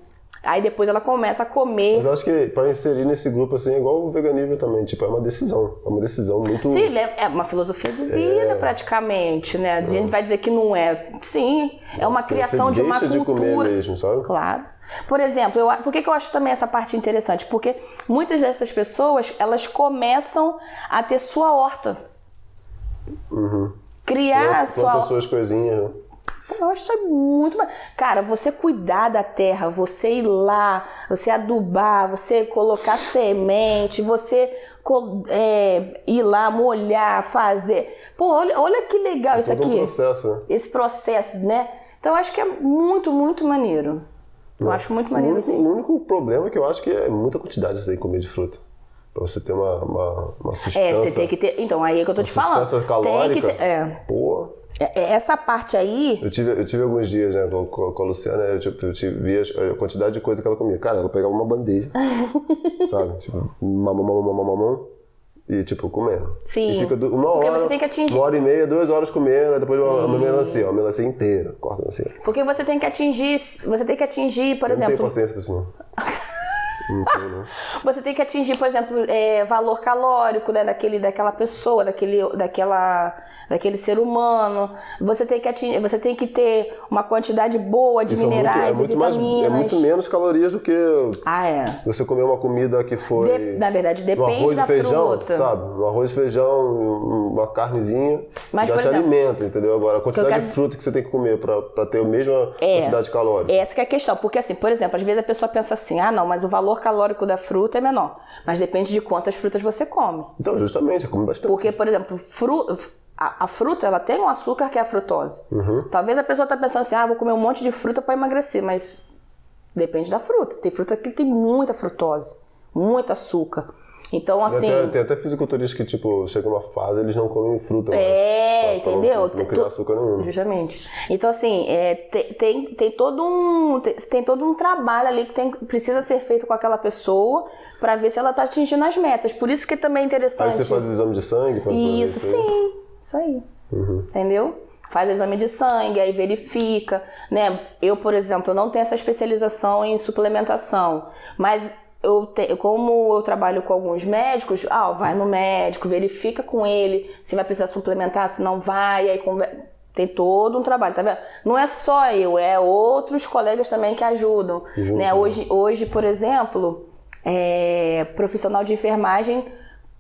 Aí depois ela começa a comer. Mas eu acho que para inserir nesse grupo assim é igual o veganismo também, tipo, é uma decisão muito... Sim, é uma filosofia de vida praticamente, né? A gente vai dizer que não é. Sim, é uma criação de uma cultura. De comer mesmo, sabe? Claro. Por exemplo, por que eu acho também essa parte interessante? Porque muitas dessas pessoas, elas começam a ter sua horta. Criar a sua... Planta suas coisinhas, né? Eu acho isso muito... Cara, você cuidar da terra, você ir lá, você adubar, você colocar semente, você ir lá, molhar, fazer... Pô, olha que legal isso aqui. Um processo, né? Esse processo, né? Então, eu acho que é muito, muito maneiro. Eu acho muito maneiro, assim. O único problema é que eu acho que é muita quantidade você tem que comer de fruta. Pra você ter uma sustância... você tem que ter... Então, aí é que eu tô te falando. Sustância calórica. Tem que ter... Pô... Essa parte aí... Eu tive alguns dias, né, com a Luciana, eu via a quantidade de coisa que ela comia. Cara, ela pegava uma bandeja, sabe? Tipo, mamão, e tipo, comendo. Sim, e fica uma hora, você tem que atingir... 1h30, 2 horas comendo, aí depois uma melancia inteira, corta a melancia. Porque você tem que atingir, por exemplo... Não tenho paciência pra isso, não. Não tenho, não. Você tem que atingir, por exemplo, valor calórico, né, daquela pessoa, daquele ser humano. Você tem que ter uma quantidade boa de minerais e vitaminas. É muito menos calorias do que você comer uma comida que foi... Na verdade, depende da fruta. Sabe? Um arroz e feijão, uma carnezinha, mas, já por te exemplo, alimenta, entendeu? Agora, a quantidade de fruta que você tem que comer pra ter a mesma quantidade calórica. Essa que é a questão. Porque, assim, por exemplo, às vezes a pessoa pensa assim, não, mas o valor calórico da fruta é menor. Mas depende de quantas frutas você come. Então, justamente, você come bastante. Porque, por exemplo, a fruta, ela tem um açúcar que é a frutose. Talvez a pessoa tá pensando assim, vou comer um monte de fruta para emagrecer, mas depende da fruta. Tem fruta que tem muita frutose, muito açúcar. Então, assim... Tem até fisiculturistas que, tipo, chega uma fase, eles não comem fruta. Entendeu? Não criar açúcar nenhum. Justamente. Então, assim, tem todo um trabalho ali que precisa ser feito com aquela pessoa para ver se ela tá atingindo as metas. Por isso que também é interessante... Aí você faz exame de sangue? Isso, sim. Isso aí. Entendeu? Faz exame de sangue, aí verifica, né? Eu, por exemplo, eu não tenho essa especialização em suplementação, mas... como eu trabalho com alguns médicos, vai no médico, verifica com ele se vai precisar suplementar, se não vai, aí tem todo um trabalho, tá vendo? Não é só eu, é outros colegas também que ajudam, né? Hoje, por exemplo, profissional de enfermagem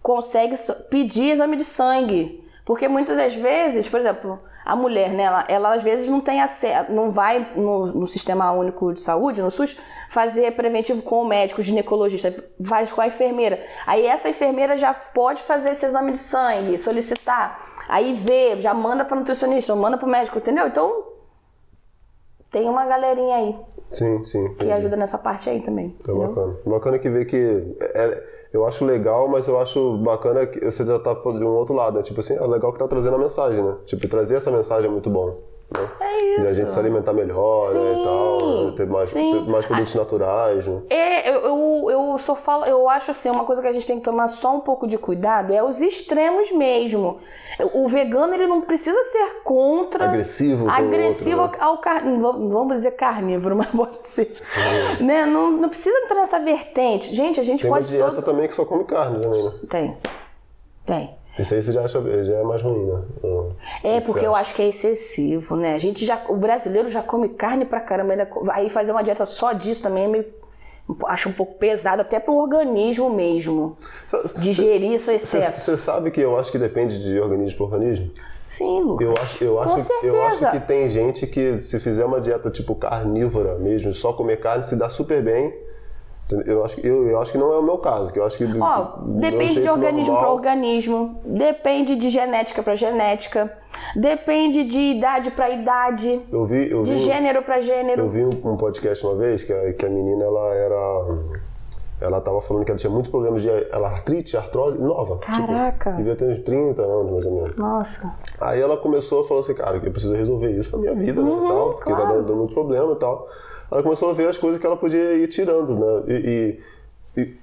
consegue pedir exame de sangue, porque muitas das vezes, por exemplo, a mulher, né, ela às vezes não tem acesso, não vai no Sistema Único de Saúde, no SUS, fazer preventivo com o médico, o ginecologista, faz com a enfermeira. Aí essa enfermeira já pode fazer esse exame de sangue, solicitar, aí vê, já manda para nutricionista, manda para o médico, entendeu? Então, tem uma galerinha aí. Sim, que ajuda nessa parte aí também. É bacana. Bacana que vê que... eu acho legal, mas eu acho bacana que você já tá falando de um outro lado, né? Tipo assim, é legal que tá trazendo a mensagem, né? Tipo, trazer essa mensagem é muito bom. Né? É isso. E a gente se alimentar melhor, né? E tal, né? Ter mais produtos naturais, né? Eu acho assim, uma coisa que a gente tem que tomar só um pouco de cuidado é os extremos mesmo. O vegano, ele não precisa ser contra... Agressivo outro, ao vamos dizer carnívoro, mas pode ser. Né? Não precisa entrar nessa vertente. Gente, a gente pode... Tem uma dieta também que só come carne também, né? Tem. Isso aí você já é mais ruim, né? Porque eu acho que é excessivo, né? O brasileiro já come carne pra caramba. Aí fazer uma dieta só disso também é meio... Acho um pouco pesado, até pro organismo mesmo. Digerir esse excesso. Você sabe que eu acho que depende de organismo para organismo? Sim, Lucas. Eu acho que tem gente que, se fizer uma dieta tipo carnívora mesmo, só comer carne, se dá super bem. Eu acho que não é o meu caso. Que eu acho que depende de organismo para organismo, depende de genética para genética, depende de idade para idade, de gênero para gênero. Eu vi um podcast uma vez que a menina, ela tava falando que ela tinha muitos problemas de artrose nova. Caraca! Tipo, devia ter uns 30 anos, mais ou menos. Nossa! Aí ela começou a falar assim, cara, que eu preciso resolver isso pra minha vida, né, e tal, porque tá dando muito problema e tal. Ela começou a ver as coisas que ela podia ir tirando, né, e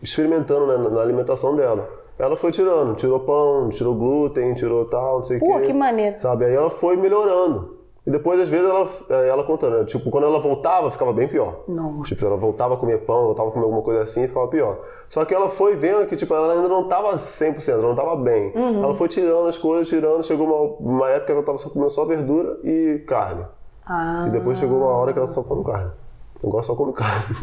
experimentando, né, na alimentação dela. Ela foi tirou pão, tirou glúten, tirou tal, não sei o quê. Pô, que maneiro! Sabe, aí ela foi melhorando. E depois, às vezes, ela contando, né? Tipo, quando ela voltava, ficava bem pior. Nossa. Tipo, ela voltava a comer pão, voltava a comer alguma coisa assim, ficava pior. Só que ela foi vendo que, tipo, ela ainda não estava 100%, ela não estava bem. Ela foi tirando as coisas, chegou uma época que ela estava só comendo só verdura e carne. E depois chegou uma hora que ela só come carne. Agora só come carne.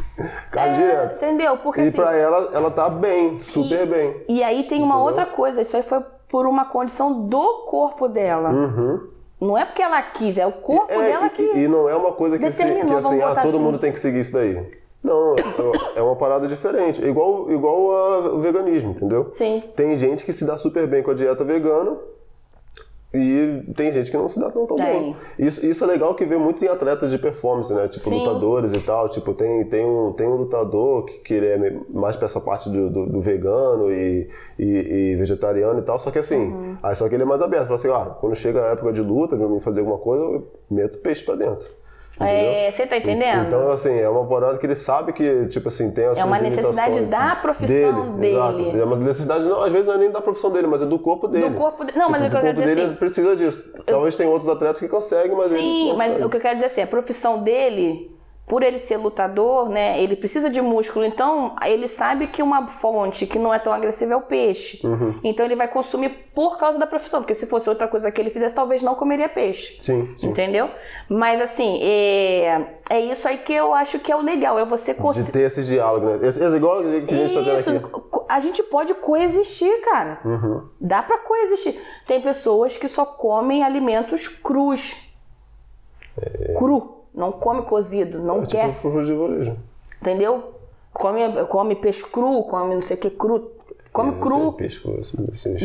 Carne direto. Entendeu? Porque e assim... pra ela tá bem, super bem. E aí tem uma outra coisa, isso aí foi por uma condição do corpo dela. Não é porque ela quis, é o corpo dela que e não é uma coisa que assim, todo mundo tem que seguir isso daí. Não, é uma parada diferente. É igual ao veganismo, entendeu? Sim. Tem gente que se dá super bem com a dieta vegana e tem gente que não se dá tão bem. Isso é legal que vê muito em atletas de performance, né? Tipo, lutadores e tal. Tipo, tem um lutador que ele é mais pra essa parte do vegano e vegetariano e tal. Só que assim, só que ele é mais aberto. Fala assim, quando chega a época de luta, pra mim fazer alguma coisa, eu meto peixe pra dentro. Você tá entendendo? Então, assim, é uma parada que ele sabe que, tipo assim, tem as suas uma necessidade da profissão dele. Exato. É uma necessidade, não, às vezes não é nem da profissão dele, mas é do corpo dele. Do corpo dele. Não, mas o que eu quero dizer assim... Ele precisa disso. Talvez tenha outros atletas que conseguem, mas ele não consegue. Mas o que eu quero dizer assim, a profissão dele... Por ele ser lutador, né, ele precisa de músculo, então ele sabe que uma fonte que não é tão agressiva é o peixe. Então ele vai consumir por causa da profissão, porque se fosse outra coisa que ele fizesse, talvez não comeria peixe. Sim. Entendeu? Mas assim, é isso aí que eu acho que é o legal, é você de ter esse diálogo, né? É igual que a gente tá tendo aqui. A gente pode coexistir, cara. Dá pra coexistir. Tem pessoas que só comem alimentos crus. Cru. Não come cozido, não quer. Tipo frugivorismo. Entendeu? Come peixe cru, come não sei o que cru. Come cru. Peixe cru,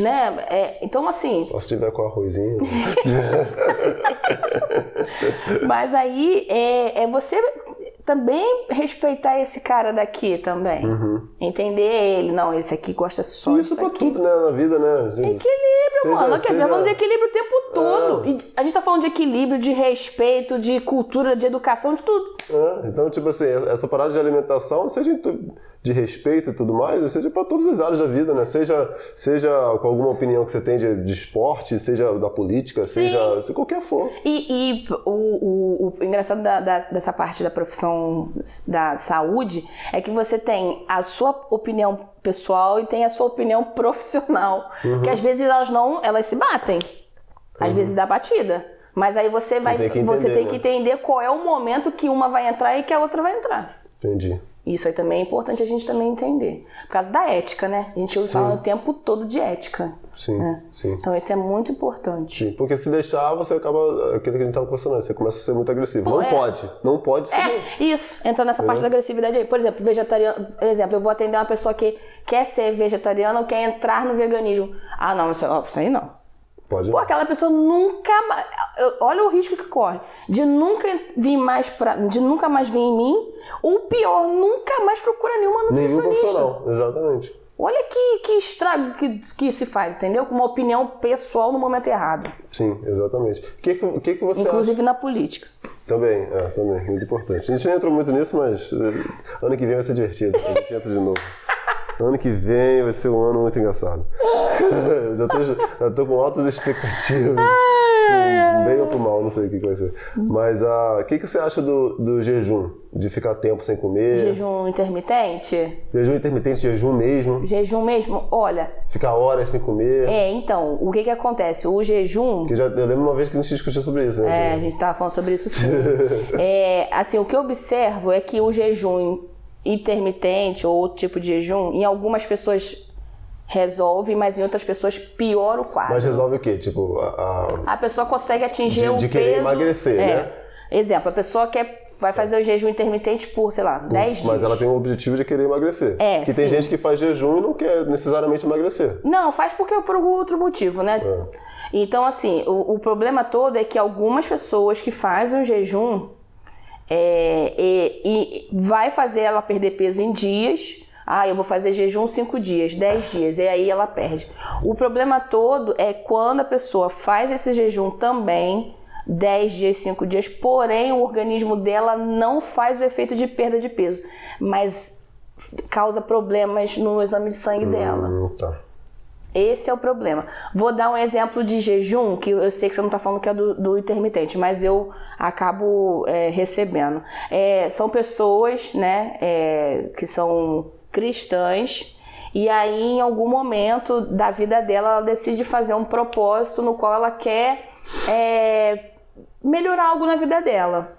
né? Então, assim... Só se tiver com arrozinho. Mas aí, é você também respeitar esse cara daqui também. Entender ele. Não, esse aqui gosta só disso pra tudo, né? Na vida, né? Equilíbrio, mano. Nós falando de equilíbrio o tempo todo. E a gente tá falando de equilíbrio, de respeito, de cultura, de educação, de tudo. Então, tipo assim, essa parada de alimentação, seja de respeito e tudo mais, seja pra todas as áreas da vida, né? Seja com alguma opinião que você tem de esporte, seja da política, seja se qualquer for. E o engraçado dessa parte da profissão da saúde é que você tem a sua opinião pessoal e tem a sua opinião profissional. Que às vezes elas se batem. Às vezes dá batida. Mas aí você tem que entender qual é o momento que uma vai entrar e que a outra vai entrar. Entendi. Isso aí também é importante a gente também entender. Por causa da ética, né? A gente fala o tempo todo de ética. Sim, né? sim. Então isso é muito importante. Sim, porque se deixar, você acaba, aquilo que a gente estava conversando, você começa a ser muito agressivo. Não pode. Isso, entra nessa parte da agressividade aí. Por exemplo, vegetariano, eu vou atender uma pessoa que quer ser vegetariana ou quer entrar no veganismo. Ah, não, isso aí não. Pode. Pô, aquela pessoa nunca mais... Olha o risco que corre. De nunca mais vir em mim, ou pior, nunca mais procura nenhuma nutricionista. Nenhum profissional, exatamente. Olha que estrago que se faz, entendeu? Com uma opinião pessoal no momento errado. Sim, exatamente. O que você Inclusive acha? na política. Também, muito importante. A gente não entrou muito nisso, mas ano que vem vai ser divertido. A gente entra de novo. Ano que vem vai ser um ano muito engraçado. já tô com altas expectativas. Pro bem ou pro mal, não sei o que vai ser. Mas o que você acha do jejum? De ficar tempo sem comer? Jejum intermitente? Jejum intermitente, jejum mesmo? Jejum mesmo? Olha... Ficar horas sem comer? Então, o que acontece? O jejum... Eu lembro uma vez que a gente discutiu sobre isso, né? A gente tava falando sobre isso sim. Assim, o que eu observo é que o jejum intermitente ou outro tipo de jejum, em algumas pessoas resolve, mas em outras pessoas piora o quadro. Mas resolve o quê? Tipo, a pessoa consegue atingir o peso... De querer emagrecer, né? Exemplo, a pessoa vai fazer o jejum intermitente por, sei lá, 10 dias. Mas ela tem o objetivo de querer emagrecer. Que tem gente que faz jejum e não quer necessariamente emagrecer. Não, faz por outro motivo, né? Então, assim, o problema todo é que algumas pessoas que fazem o jejum e vai fazer ela perder peso em dias. Eu vou fazer jejum 5 dias, 10 dias, e aí ela perde. O problema todo é quando a pessoa faz esse jejum também, 10 dias, 5 dias, porém o organismo dela não faz o efeito de perda de peso, mas causa problemas no exame de sangue dela. Tá. Esse é o problema. Vou dar um exemplo de jejum, que eu sei que você não está falando que é do intermitente, mas eu acabo recebendo. São pessoas, né, que são cristãs, e aí em algum momento da vida dela ela decide fazer um propósito no qual ela quer melhorar algo na vida dela.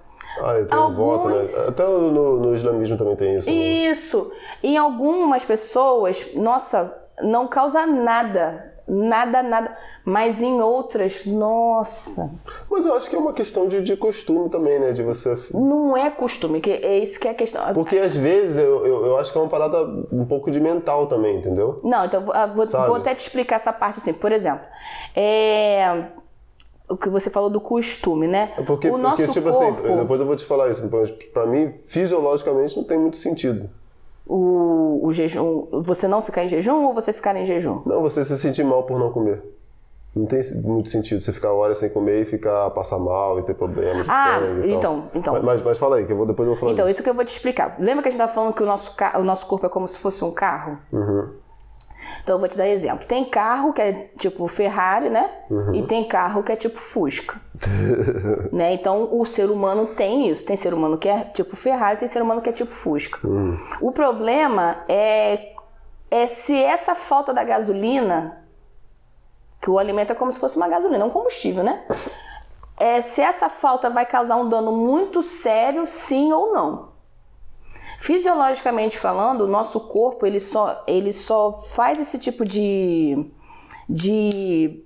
Tem um voto, né? Até no islamismo também tem isso. Isso. Né? Em algumas pessoas, nossa, não causa nada, mas em outras, nossa. Mas eu acho que é uma questão de costume também, né? De você... Não é costume, que é isso que é a questão. Porque às vezes eu acho que é uma parada um pouco de mental também, entendeu? Não, então vou até te explicar essa parte assim. Por exemplo, o que você falou do costume, né? Porque tipo corpo... assim, depois eu vou te falar isso, mas pra mim, fisiologicamente, não tem muito sentido. O jejum, você não ficar em jejum ou você ficar em jejum? Não, você se sentir mal por não comer. Não tem muito sentido você ficar horas sem comer e passar mal e ter problemas de sangue e então. tal. Mas fala aí, que depois eu vou falar. Então, isso que eu vou te explicar. Lembra que a gente estava falando que o nosso corpo é como se fosse um carro? Então eu vou te dar exemplo. Tem carro que é tipo Ferrari, né? E tem carro que é tipo Fusca. Né? Então o ser humano tem isso. Tem ser humano que é tipo Ferrari, tem ser humano que é tipo Fusca. O problema é se essa falta da gasolina, que o alimento é como se fosse uma gasolina, um combustível, né? Se essa falta vai causar um dano muito sério, sim ou não. Fisiologicamente falando, o nosso corpo ele só faz esse tipo de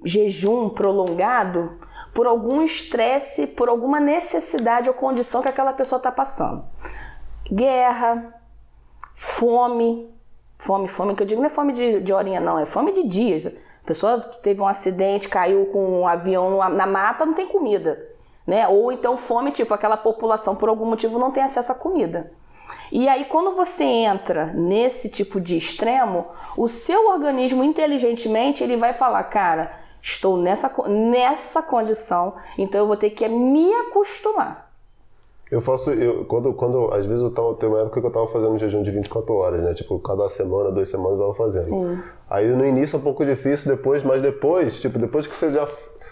jejum prolongado por algum estresse, por alguma necessidade ou condição que aquela pessoa está passando. Guerra, fome, que eu digo não é fome de horinha não, é fome de dias. A pessoa teve um acidente, caiu com um avião na mata, não tem comida, né? Ou então fome, tipo aquela população por algum motivo não tem acesso à comida. E aí quando você entra nesse tipo de extremo, o seu organismo inteligentemente ele vai falar, cara, estou nessa condição, então eu vou ter que me acostumar. Quando às vezes tem uma época que eu tava fazendo um jejum de 24 horas, né? Tipo, cada semana, 2 semanas eu tava fazendo. Aí no início é um pouco difícil, mas depois que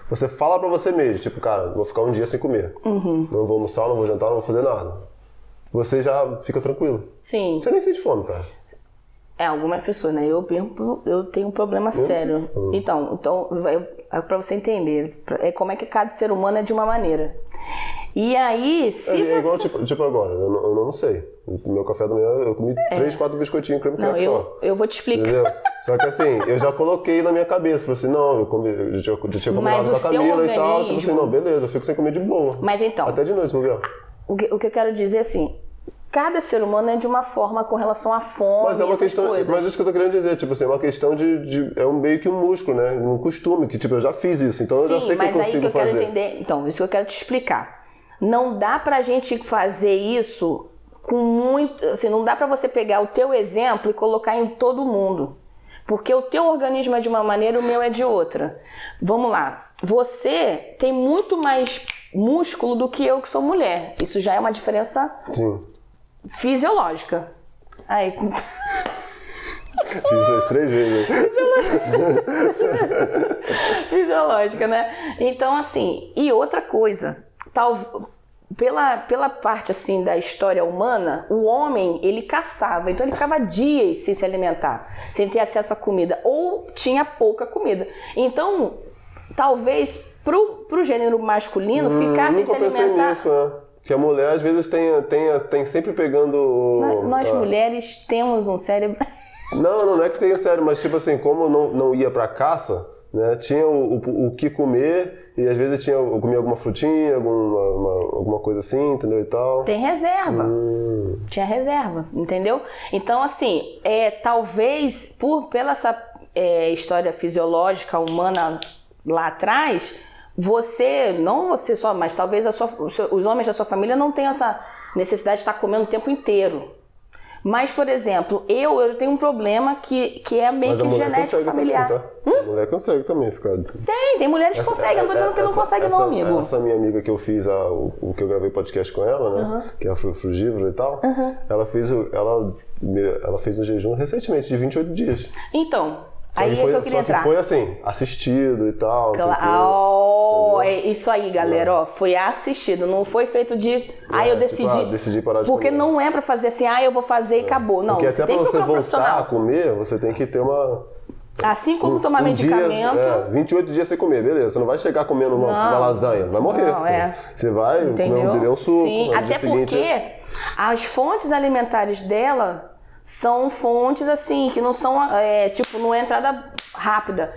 você fala pra você mesmo, tipo, cara, vou ficar um dia sem comer. Não vou almoçar, não vou jantar, não vou fazer nada. Você já fica tranquilo. Sim. Você nem sente fome, cara. Algumas pessoas, né? Eu tenho um problema sério. Então pra você entender, como é que cada ser humano é de uma maneira. E aí, igual, tipo agora, eu não sei. No meu café da manhã, eu comi 3, 4 biscoitinhos creme crepe só. Eu vou te explicar. Entendeu? Só que assim, eu já coloquei na minha cabeça, falei assim, não, eu tinha combinado com a Camila e tal, tipo assim, não, beleza, eu fico sem comer de boa. Mas então... Até de noite, Miguel. O que eu quero dizer assim, cada ser humano é de uma forma com relação à fome, mas é uma questão, coisas. mas isso que eu tô querendo dizer, tipo assim, é uma questão é meio que um músculo, né? Um costume, que tipo, eu já fiz isso, então Sim, eu já sei que eu consigo fazer. mas aí que eu quero entender, então, isso que eu quero te explicar. Não dá pra gente fazer isso com muito, assim, não dá pra você pegar o teu exemplo e colocar em todo mundo. Porque o teu organismo é de uma maneira, o meu é de outra. Vamos lá, você tem muito mais músculo do que eu que sou mulher. Isso já é uma diferença fisiológica. Aí... Fiz as 3 vezes. Fisiológica, né? Então, assim, e outra coisa, pela parte, assim, da história humana, o homem, ele caçava, então ele ficava dias sem se alimentar, sem ter acesso à comida, ou tinha pouca comida. Então, talvez, pro gênero masculino, ficar sem se alimentar... Nunca pensei nisso, né? Que a mulher, às vezes, tem sempre pegando... Nós mulheres temos um cérebro... Não é que tenha sério, mas tipo assim, como não ia pra caça, né, tinha o que comer e às vezes eu comia alguma frutinha, alguma coisa assim, entendeu, e tal. Tem reserva. Tinha reserva, entendeu? Então, assim, talvez pela essa história fisiológica humana lá atrás, não você só, mas talvez os homens da sua família não tenham essa necessidade de estar comendo o tempo inteiro. Mas, por exemplo, eu tenho um problema que é meio que genético familiar. Também, tá? A mulher consegue também ficar... Tem mulheres que conseguem, eu não tô dizendo que não consegue não, amigo. Essa minha amiga que eu fiz, o que eu gravei podcast com ela, né? Que é a frugívora e tal, ela fez um jejum recentemente, de 28 dias. Então... Aí é que eu queria entrar. Só que foi assim, assistido e tal. Isso aí, galera, ó, foi assistido, não foi feito de, eu decidi. Decidi parar de porque comer. não é pra fazer assim, eu vou fazer e acabou. Não, porque você até tem pra que você procurar voltar a comer, você tem que ter uma... Assim como tomar medicamento... 28 dias sem comer, beleza. Você não vai chegar comendo uma lasanha, vai morrer. Você vai beber um suco. Sim, até porque as fontes alimentares dela... São fontes, assim, que não são, não é entrada rápida.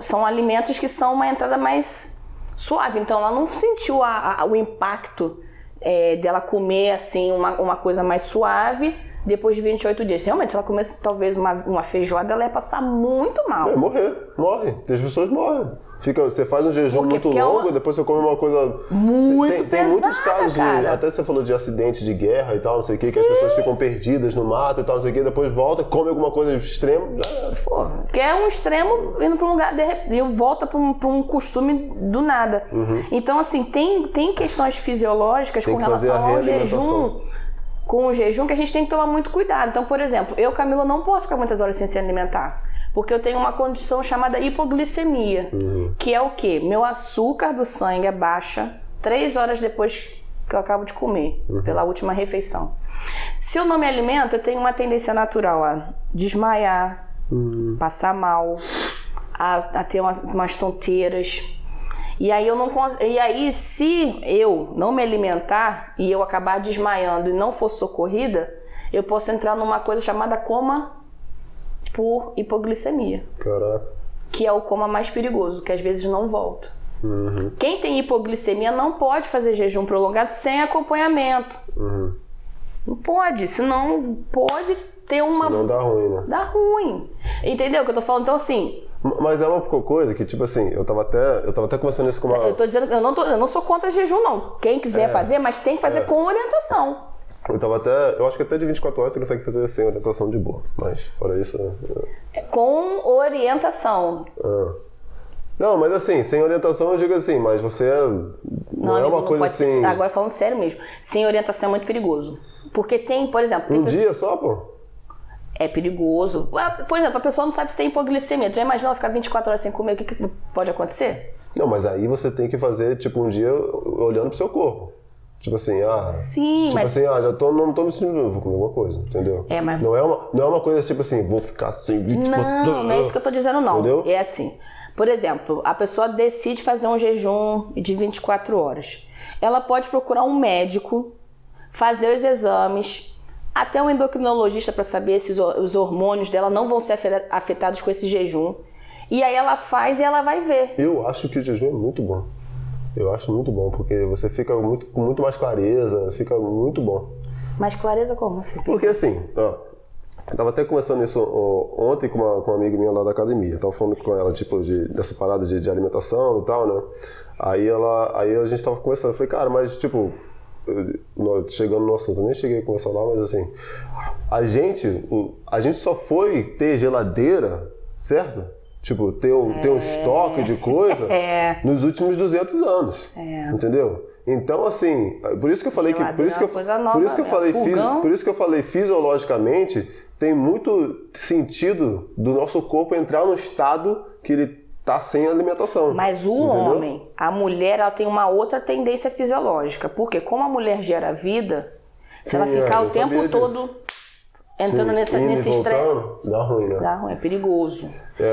São alimentos que são uma entrada mais suave. Então, ela não sentiu o impacto dela comer, assim, uma coisa mais suave depois de 28 dias. Realmente, se ela comesse, talvez, uma feijoada, ela ia passar muito mal. Morre. As pessoas morrem. Você faz um jejum muito longo, depois você come uma coisa... Muito tem pesada, muitos casos cara. até você falou de acidente de guerra e tal, não sei o que as pessoas ficam perdidas no mato e tal, não sei o que, depois volta, come alguma coisa extrema. Que é um extremo indo pra um lugar e volta pra um costume do nada. Então, assim, tem questões fisiológicas com relação ao jejum. Com o jejum que a gente tem que tomar muito cuidado. Então, por exemplo, eu, Camila, não posso ficar muitas horas sem se alimentar. Porque eu tenho uma condição chamada hipoglicemia. Que é o quê? Meu açúcar do sangue baixa 3 horas depois que eu acabo de comer, pela última refeição. Se eu não me alimento, eu tenho uma tendência natural a desmaiar, passar mal, a ter umas tonteiras. E aí, se eu não me alimentar e eu acabar desmaiando e não for socorrida, eu posso entrar numa coisa chamada coma por hipoglicemia. Caraca. Que é o coma mais perigoso, que às vezes não volta. Quem tem hipoglicemia não pode fazer jejum prolongado sem acompanhamento. Não pode, senão pode ter uma... Senão dá ruim, né? Dá ruim. Entendeu o que eu tô falando? Então, assim... Mas é uma coisa que, tipo assim, eu tava até conversando isso com uma... Eu tô dizendo que eu não sou contra jejum, não. Quem quiser fazer, mas tem que fazer com orientação. Eu acho que até de 24 horas você consegue fazer sem orientação de boa, mas fora isso... Com orientação. Não, mas assim, sem orientação eu digo assim, mas você não é uma coisa assim... Agora falando sério mesmo, sem orientação é muito perigoso. Porque tem, por exemplo... dia só, pô? É perigoso. Por exemplo, a pessoa não sabe se tem hipoglicemia. Tu já imaginou ela ficar 24 horas sem comer? O que pode acontecer? Não, mas aí você tem que fazer, tipo, um dia olhando pro seu corpo. Tipo assim, Sim, tipo mas... assim, não tô me sentindo, vou comer alguma coisa, entendeu? Mas... Não é uma coisa tipo assim, vou ficar assim... Não é isso que eu tô dizendo, não. Entendeu? É assim, por exemplo, a pessoa decide fazer um jejum de 24 horas. Ela pode procurar um médico, fazer os exames, até um endocrinologista para saber se os hormônios dela não vão ser afetados com esse jejum. E aí ela faz e ela vai ver. Eu acho que o jejum é muito bom. Eu acho muito bom, porque você fica com muito mais clareza, fica muito bom. Mais clareza como assim? Porque assim, ó, eu tava até conversando isso ontem com uma amiga minha lá da academia. Eu tava falando com ela, tipo, dessa parada de alimentação e tal, né? Aí a gente tava conversando, eu falei, cara, mas tipo, chegando no assunto, eu nem cheguei a conversar lá, mas assim, a gente só foi ter geladeira, certo? Tipo, ter um estoque de coisa nos últimos 200 anos, entendeu? Então, assim, por isso que eu falei que... Por isso que eu falei fisiologicamente, tem muito sentido do nosso corpo entrar no estado que ele tá sem alimentação. Mas o homem, a mulher, ela tem uma outra tendência fisiológica. Porque como a mulher gera vida, se ela ficar o tempo todo entrando nesse estresse... Dá ruim, né? Dá ruim, é perigoso.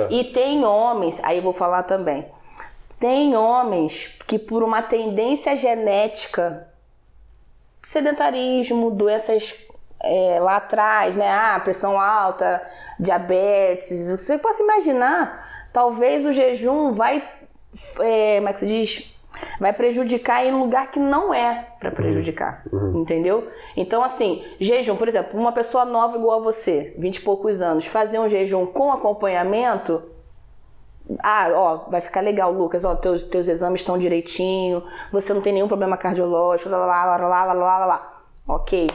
E tem homens, aí eu vou falar também, tem homens que por uma tendência genética, sedentarismo, doenças lá atrás, né? Pressão alta, diabetes, você pode imaginar, talvez o jejum vai, como é que se diz? Vai prejudicar em um lugar que não é para prejudicar, entendeu? Então, assim, jejum, por exemplo, uma pessoa nova igual a você, 20 e poucos anos, fazer um jejum com acompanhamento, vai ficar legal, Lucas, teus exames estão direitinho, você não tem nenhum problema cardiológico, ok.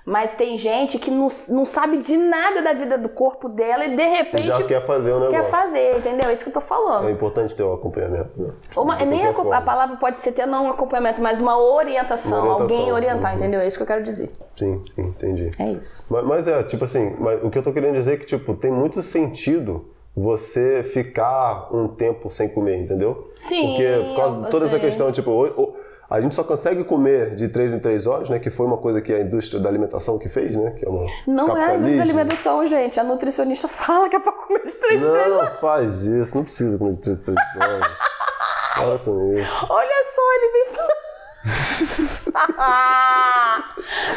Mas tem gente que não sabe de nada da vida do corpo dela e de repente... Já quer fazer o negócio. Quer fazer, entendeu? É isso que eu tô falando. É importante ter um acompanhamento, né? A palavra pode ser ter não um acompanhamento, mas uma orientação. Alguém orientar, entendeu? É isso que eu quero dizer. Sim, entendi. É isso. Mas tipo assim, o que eu tô querendo dizer é que, tipo, tem muito sentido você ficar um tempo sem comer, entendeu? Sim. Porque por causa de toda essa questão, tipo... A gente só consegue comer de 3 em 3 horas, né? Que foi uma coisa que a indústria da alimentação que fez, né? Que é não é a indústria da alimentação, gente. A nutricionista fala que é pra comer de 3 em 3 horas. Não faz isso. Não precisa comer de 3 em 3 horas. Para com isso. Olha só, ele vem falando.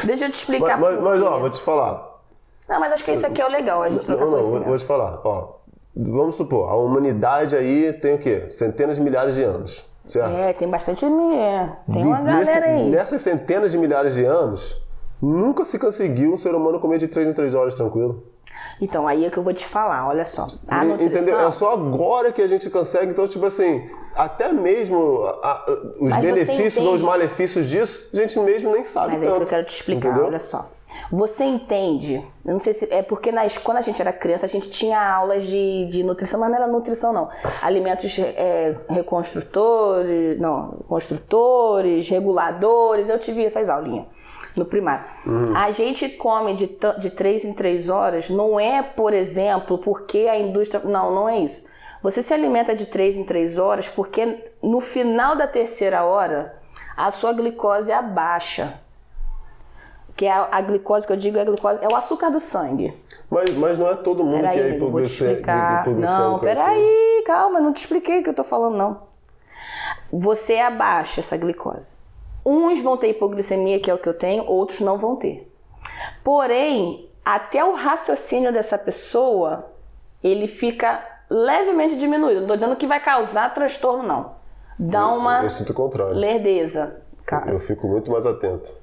Deixa eu te explicar. Mas vou te falar. Não, mas acho que isso aqui é o legal. A gente trocar conhecimento. Vou te falar. Vamos supor, a humanidade aí tem o quê? Centenas de milhares de anos. Certo? Tem bastante tem uma galera aí. Nessas centenas de milhares de anos, nunca se conseguiu um ser humano comer de 3 em 3 horas tranquilo. Então, aí é que eu vou te falar, olha só. A nutrição... Entendeu? É só agora que a gente consegue. Então, tipo assim, até mesmo os benefícios ou os malefícios disso, a gente mesmo nem sabe. Mas é isso que eu quero te explicar, entendeu? Olha só. Você entende, eu não sei se é porque quando a gente era criança, a gente tinha aulas de nutrição, mas não era nutrição não. Alimentos construtores, reguladores, eu tive essas aulinhas no primário. A gente come de 3 em 3 horas, não é, por exemplo, porque a indústria... Não é isso. Você se alimenta de 3 em 3 horas porque no final da 3ª hora, a sua glicose abaixa. Que é a glicose que eu digo, é o açúcar do sangue. Mas não é todo mundo que é hipoglicêmico. Não, peraí, calma, não te expliquei o que eu tô falando, não. Você abaixa essa glicose. Uns vão ter hipoglicemia, que é o que eu tenho, outros não vão ter. Porém, até o raciocínio dessa pessoa, ele fica levemente diminuído. Não tô dizendo que vai causar transtorno, não. Dá uma eu sinto o contrário. Lerdeza. Cara. Eu fico muito mais atento.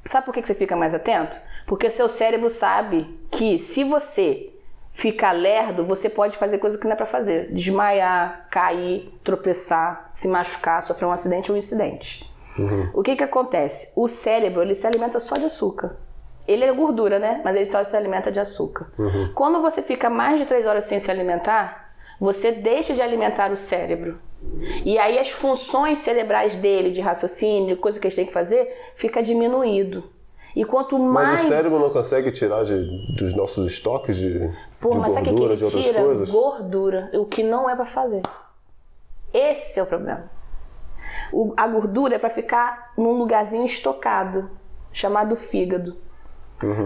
Sabe por que você fica mais atento? Porque seu cérebro sabe que se você ficar lerdo, você pode fazer coisa que não é pra fazer. Desmaiar, cair, tropeçar, se machucar, sofrer um acidente ou um incidente. O que acontece? O cérebro, ele se alimenta só de açúcar. Ele é gordura, né? Mas ele só se alimenta de açúcar. Quando você fica mais de 3 horas sem se alimentar, você deixa de alimentar o cérebro. E aí as funções cerebrais dele, de raciocínio, coisa que eles têm que fazer, fica diminuído. E quanto mais... Mas o cérebro não consegue tirar dos nossos estoques de gordura, de outras coisas? Gordura, o que não é para fazer. Esse é o problema. A gordura é para ficar num lugarzinho estocado, chamado fígado.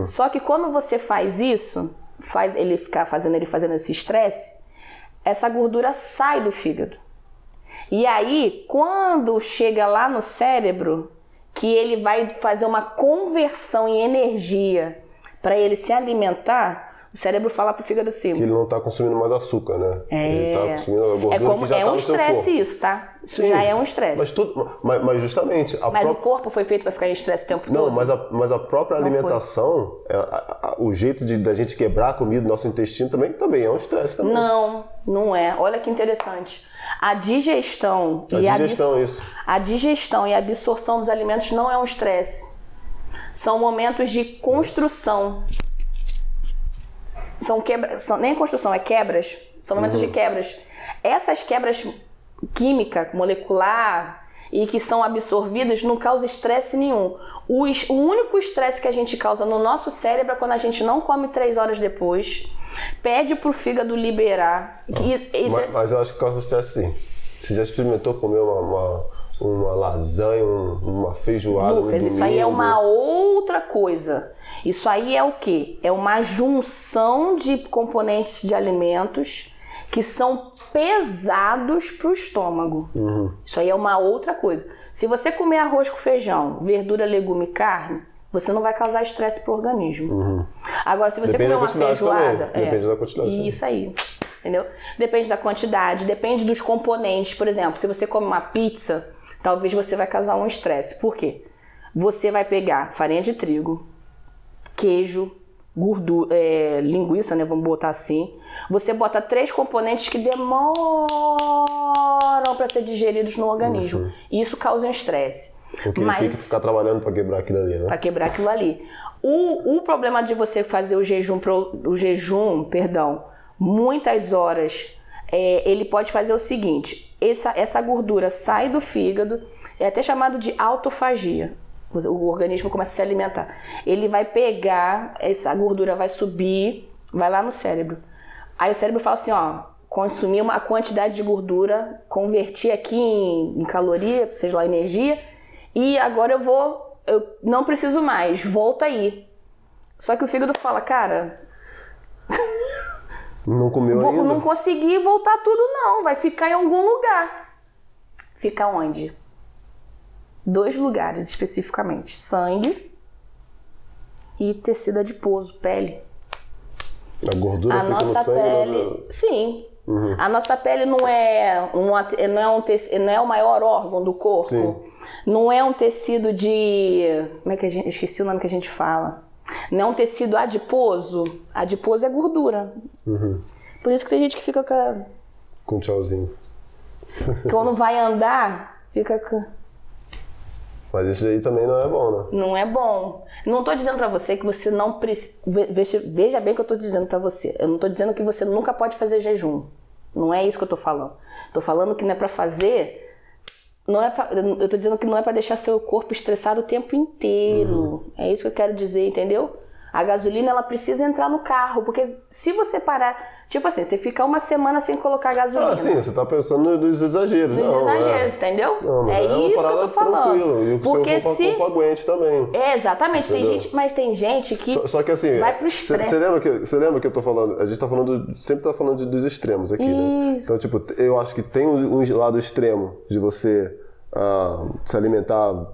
Só que quando você faz isso, ele fazendo esse estresse, essa gordura sai do fígado. E aí, quando chega lá no cérebro, que ele vai fazer uma conversão em energia para ele se alimentar, o cérebro fala pro fígado assim... Que ele não tá consumindo mais açúcar, né? Ele tá consumindo a gordura que já tá no seu corpo. É um estresse isso, tá? Isso já é um estresse. Mas justamente... O corpo foi feito para ficar em estresse o tempo todo? Não, mas a própria alimentação, o jeito da gente quebrar a comida do nosso intestino também é um estresse também. Não é. Olha que interessante. A digestão e a absorção dos alimentos não é um estresse. São momentos de construção. Nem construção, é quebras. São momentos de quebras. Essas quebras química, molecular e que são absorvidas não causam estresse nenhum. O único estresse que a gente causa no nosso cérebro é quando a gente não come 3 horas depois, pede pro fígado liberar. Mas eu acho que causa estresse sim. Você já experimentou comer uma lasanha, uma feijoada? Lucas, isso aí é uma outra coisa. Isso aí é o quê? É uma junção de componentes de alimentos que são pesados para o estômago. Isso aí é uma outra coisa. Se você comer arroz com feijão, verdura, legume e carne, você não vai causar estresse para o organismo. Agora, se você comer uma feijoada... Depende da quantidade. Isso aí. Entendeu? Depende da quantidade, depende dos componentes. Por exemplo, se você come uma pizza, talvez você vai causar um estresse. Por quê? Você vai pegar farinha de trigo, queijo, gordura, linguiça, né? Vamos botar assim. Você bota 3 componentes que demoram para ser digeridos no organismo. E isso causa um estresse. Porque ele tem que ficar trabalhando para quebrar aquilo ali, né? Para quebrar aquilo ali. O problema de você fazer o jejum, muitas horas, ele pode fazer o seguinte: essa gordura sai do fígado, é até chamado de autofagia. O organismo começa a se alimentar. Ele vai pegar, essa gordura vai subir, vai lá no cérebro. Aí o cérebro fala assim, consumir uma quantidade de gordura, convertir aqui em caloria, seja lá energia, e agora eu não preciso mais, volta aí. Só que o fígado fala, cara... Não comeu ainda? Não consegui voltar tudo não, vai ficar em algum lugar. Fica onde? 2 lugares especificamente, sangue e tecido adiposo, pele. A gordura fica no sangue? Pele, sim. A nossa pele não é o maior órgão do corpo. Sim. Não é um tecido de... Como é que esqueci o nome que a gente fala. Não é um tecido adiposo. Adiposo é gordura. Por isso que tem gente que fica com tchauzinho. Quando vai andar, fica com... Mas isso aí também não é bom, né? Não é bom. Não tô dizendo pra você que você não precisa... Veja bem o que eu tô dizendo pra você. Eu não tô dizendo que você nunca pode fazer jejum. Não é isso que eu tô falando. Tô falando que não é pra fazer... Eu tô dizendo que não é pra deixar seu corpo estressado o tempo inteiro. É isso que eu quero dizer, entendeu? A gasolina, ela precisa entrar no carro, porque se você parar... Tipo assim, você ficar uma semana sem colocar gasolina... sim, você tá pensando nos exageros. Entendeu? Não, mas é isso que eu tô falando. E o porque seu corpo aguente também. Exatamente. Tem gente que só que assim, vai pro estresse. Você lembra que eu tô falando? A gente tá falando, sempre tá falando dos extremos aqui, né? Então, tipo, eu acho que tem um lado extremo de você... se alimentar,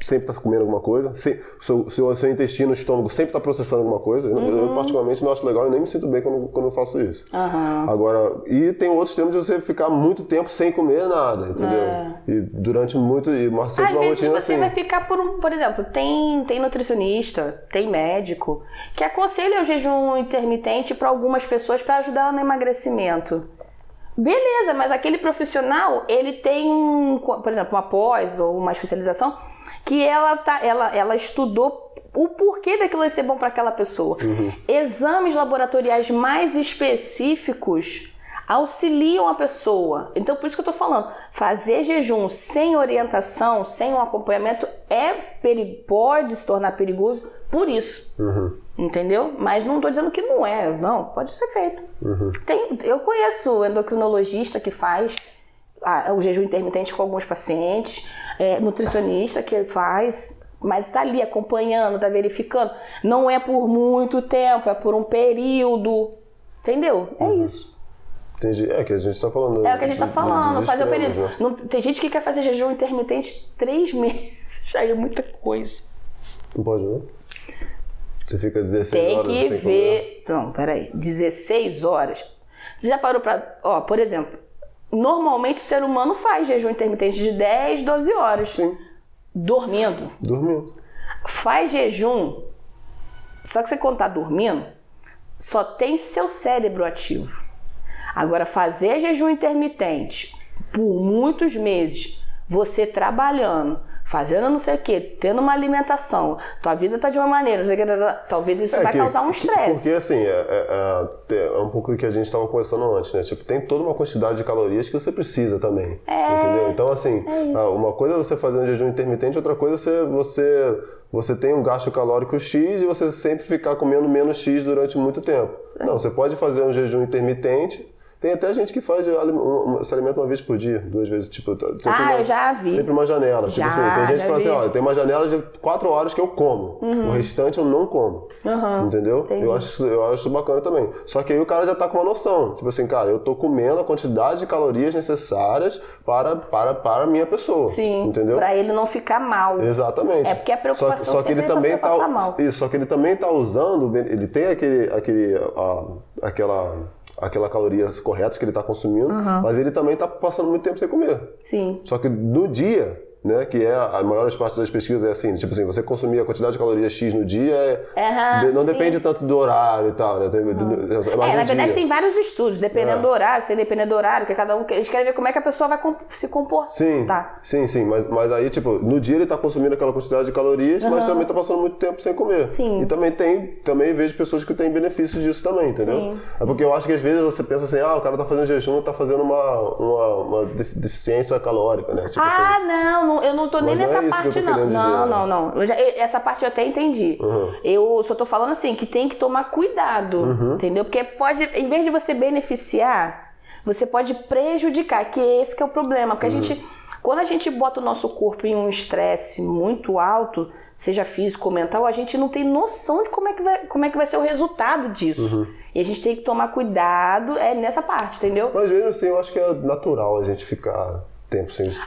sempre tá comendo alguma coisa, seu intestino, estômago sempre tá processando alguma coisa. Eu particularmente não acho legal e nem me sinto bem quando eu faço isso. Agora, e tem outro extremo de você ficar muito tempo sem comer nada, entendeu? E durante muito, sempre uma rotina assim. Você vai ficar por exemplo, tem nutricionista, tem médico que aconselha o jejum intermitente para algumas pessoas para ajudar no emagrecimento. Beleza, mas aquele profissional, ele tem, por exemplo, uma pós ou uma especialização que ela estudou o porquê daquilo ser bom para aquela pessoa. Exames laboratoriais mais específicos auxiliam a pessoa. Então, por isso que eu tô falando, fazer jejum sem orientação, sem um acompanhamento, pode se tornar perigoso por isso. Entendeu? Mas não tô dizendo que não é. Não, pode ser feito. Eu conheço endocrinologista que faz o jejum intermitente com alguns pacientes, nutricionista que faz, mas está ali acompanhando, está verificando. Não é por muito tempo, é por um período. Entendeu? É isso. Entendi. É que a gente está falando. É o que a gente está falando. Fazer o período. Né? Não, tem gente que quer fazer jejum intermitente 3 meses. Já é muita coisa. Não pode, não? Você fica 16 horas tem que ver... Não, peraí. 16 horas. Você já parou pra... Ó, por exemplo, normalmente o ser humano faz jejum intermitente de 10, 12 horas. Sim. Dormindo. Faz jejum. Só que você quando tá dormindo, só tem seu cérebro ativo. Agora, fazer jejum intermitente por muitos meses, você trabalhando, fazendo não sei o quê, tendo uma alimentação, tua vida tá de uma maneira, talvez isso vai causar um estresse. Porque assim, é um pouco do que a gente estava conversando antes, né? Tipo, tem toda uma quantidade de calorias que você precisa também, entendeu? Então assim, uma coisa é você fazer um jejum intermitente, outra coisa é você tem um gasto calórico X e você sempre ficar comendo menos X durante muito tempo. Não, você pode fazer um jejum intermitente. Tem até gente que faz se alimenta uma vez por dia, 2 vezes, tipo... eu já vi. Sempre uma janela. Tipo assim, tem gente que fala assim, ó, tem uma janela de 4 horas que eu como. O restante eu não como. Entendeu? Eu acho isso bacana também. Só que aí o cara já tá com uma noção. Tipo assim, cara, eu tô comendo a quantidade de calorias necessárias para a minha pessoa. Sim, entendeu? Pra ele não ficar mal. Exatamente. É porque a preocupação que ele sempre também é você passar mal. Isso, só que ele também tá usando, ele tem aquela calorias corretas que ele está consumindo, mas ele também está passando muito tempo sem comer. Sim. Só que no dia, né, que é a maior parte das pesquisas é assim, tipo assim, você consumir a quantidade de calorias X no dia não depende tanto do horário e tal, né? Na verdade tem vários estudos, dependendo do horário, sem depender do horário, que cada um eles querem ver como é que a pessoa vai se comportar. Sim, mas aí tipo, no dia ele está consumindo aquela quantidade de calorias, mas também está passando muito tempo sem comer. Sim. E também vejo pessoas que têm benefícios disso também, entendeu? Sim. É porque eu acho que às vezes você pensa assim, o cara está fazendo jejum, está fazendo uma deficiência calórica, né? Tipo não, eu não tô nem nessa parte, não. Essa parte eu até entendi. Eu só tô falando assim, que tem que tomar cuidado, entendeu? Porque pode, em vez de você beneficiar, você pode prejudicar, que esse que é o problema. Porque quando a gente bota o nosso corpo em um estresse muito alto, seja físico ou mental, a gente não tem noção de como é que vai ser o resultado disso. E a gente tem que tomar cuidado nessa parte, entendeu? Mas mesmo assim, eu acho que é natural a gente ficar...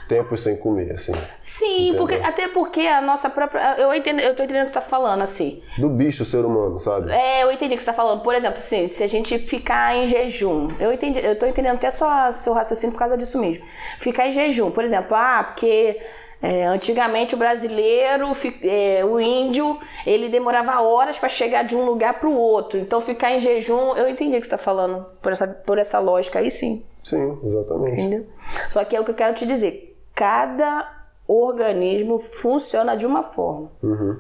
tempos sem comer, assim. Sim, até porque a nossa própria... Eu tô entendendo o que você tá falando, assim. Do bicho ser humano, sabe? Eu entendi o que você tá falando. Por exemplo, assim, se a gente ficar em jejum... Eu tô entendendo até seu raciocínio por causa disso mesmo. Ficar em jejum, por exemplo, porque... antigamente o brasileiro, o índio, ele demorava horas para chegar de um lugar para o outro. Então ficar em jejum, eu entendi o que você está falando, por essa lógica aí, sim. Sim, exatamente. Entendeu? Só que é o que eu quero te dizer, cada organismo funciona de uma forma.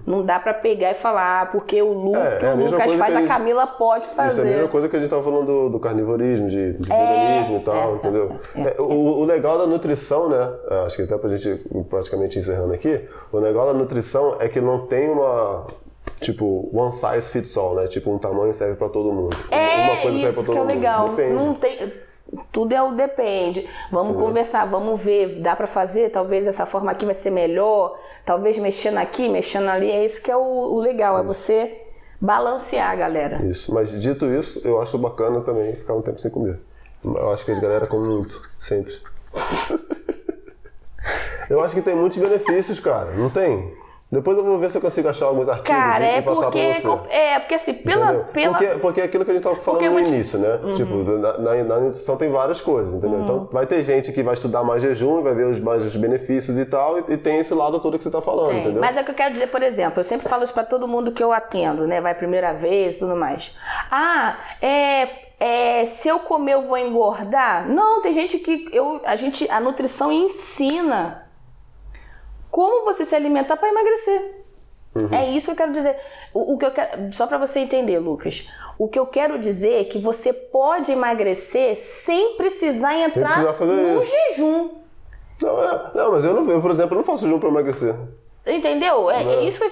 Não dá pra pegar e falar, porque o Lucas faz, a Camila pode fazer. Isso é a mesma coisa que a gente estava falando do carnivorismo, de veganismo e tal, entendeu? O legal da nutrição, né? Acho que até pra gente praticamente encerrando aqui, o legal da nutrição é que não tem uma... Tipo, one size fits all, né? Tipo, um tamanho serve pra todo mundo. Uma coisa serve pra todo mundo. Isso que é legal. Depende. Não tem... Tudo depende. Vamos conversar, vamos ver, dá pra fazer, talvez essa forma aqui vai ser melhor, talvez mexendo aqui, mexendo ali, é isso que é o legal, é você balancear, galera. Isso, mas dito isso, eu acho bacana também ficar um tempo sem comer. Eu acho que as galera comem muito, sempre. Eu acho que tem muitos benefícios, cara, não tem? Depois eu vou ver se eu consigo achar alguns artigos e passar pra você. Porque assim, Porque é aquilo que a gente estava falando no início, né? Tipo, na nutrição tem várias coisas, entendeu? Então vai ter gente que vai estudar mais jejum, vai ver mais os benefícios e tal, e tem esse lado todo que você está falando, entendeu? Mas é o que eu quero dizer, por exemplo, eu sempre falo isso para todo mundo que eu atendo, né? Vai primeira vez e tudo mais. Se eu comer eu vou engordar? Não, tem gente que a nutrição ensina como você se alimentar para emagrecer. É isso que eu quero dizer. O que eu quero, só para você entender, Lucas, o que eu quero dizer é que você pode emagrecer sem precisar entrar no jejum. Não, mas eu, por exemplo, não faço jejum para emagrecer. Entendeu? É isso que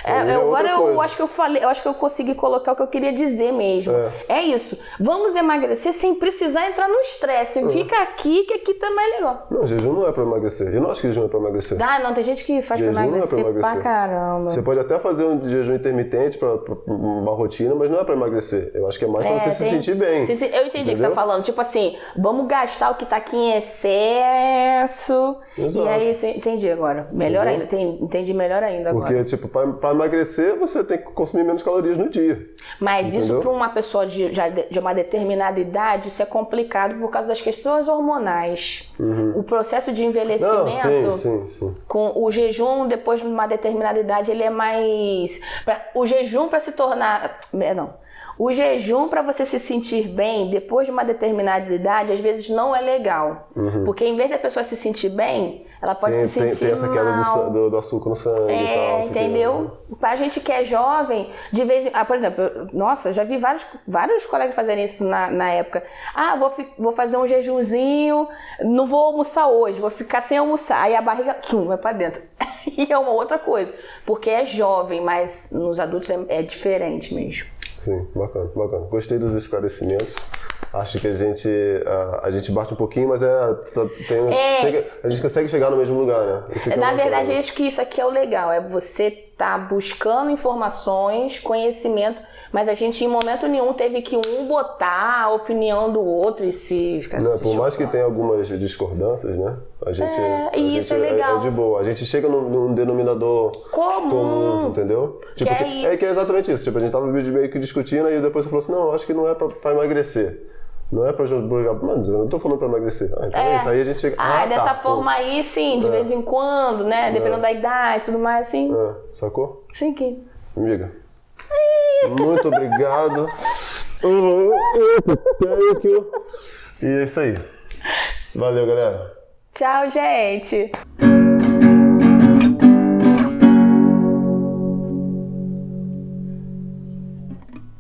agora eu acho que eu falei, eu acho que eu consegui colocar o que eu queria dizer mesmo. É isso. Vamos emagrecer sem precisar entrar no estresse. Fica aqui, que aqui também é legal. Não, jejum não é pra emagrecer. Eu não acho que jejum é pra emagrecer. Não, tem gente que faz pra emagrecer, pra caramba. Você pode até fazer um jejum intermitente pra uma rotina, mas não é pra emagrecer. Eu acho que é mais pra você se sentir bem. Eu entendi o que você tá falando. Tipo assim, vamos gastar o que tá aqui em excesso. Exato. E aí, entendi agora. Melhor ainda. Entendi entendi melhor ainda agora. Porque, tipo, pra emagrecer, você tem que consumir menos calorias no dia. Mas entendeu? isso para uma pessoa de uma determinada idade, isso é complicado por causa das questões hormonais. O processo de envelhecimento, sim. com o jejum depois de uma determinada idade, ele é mais... O jejum para se tornar... O jejum para você se sentir bem depois de uma determinada idade, às vezes não é legal. Porque em vez da pessoa se sentir bem, ela pode se sentir tem essa queda mal. do açúcar no sangue e tal. Entendeu? Pra gente que é jovem, de vez em... por exemplo, nossa, já vi vários colegas fazerem isso na época. Vou fazer um jejumzinho, não vou almoçar hoje, vou ficar sem almoçar. Aí a barriga, vai pra dentro. E é uma outra coisa. Porque é jovem, mas nos adultos é diferente mesmo. Sim, bacana. Gostei dos esclarecimentos. Acho que a gente bate um pouquinho, mas a gente consegue chegar no mesmo lugar, né? Na verdade, acho que isso aqui é o legal, é você tá buscando informações, conhecimento, mas a gente em momento nenhum teve que um botar a opinião do outro e se ficar por mais que tenha algumas discordâncias, né? A gente é legal. É de boa. A gente chega num denominador comum, entendeu? Tipo, que é exatamente isso. Tipo, a gente tava meio que discutindo e depois você falou assim, não, acho que não é pra emagrecer. Não é pra jogar. Mano, eu não tô falando pra emagrecer. Então é isso. Aí a gente chega. Dessa forma aí, sim, de vez em quando, né? Dependendo da idade e tudo mais, assim. Sacou? Sim, que. Amiga. Muito obrigado. Thank you. E é isso aí. Valeu, galera. Tchau, gente.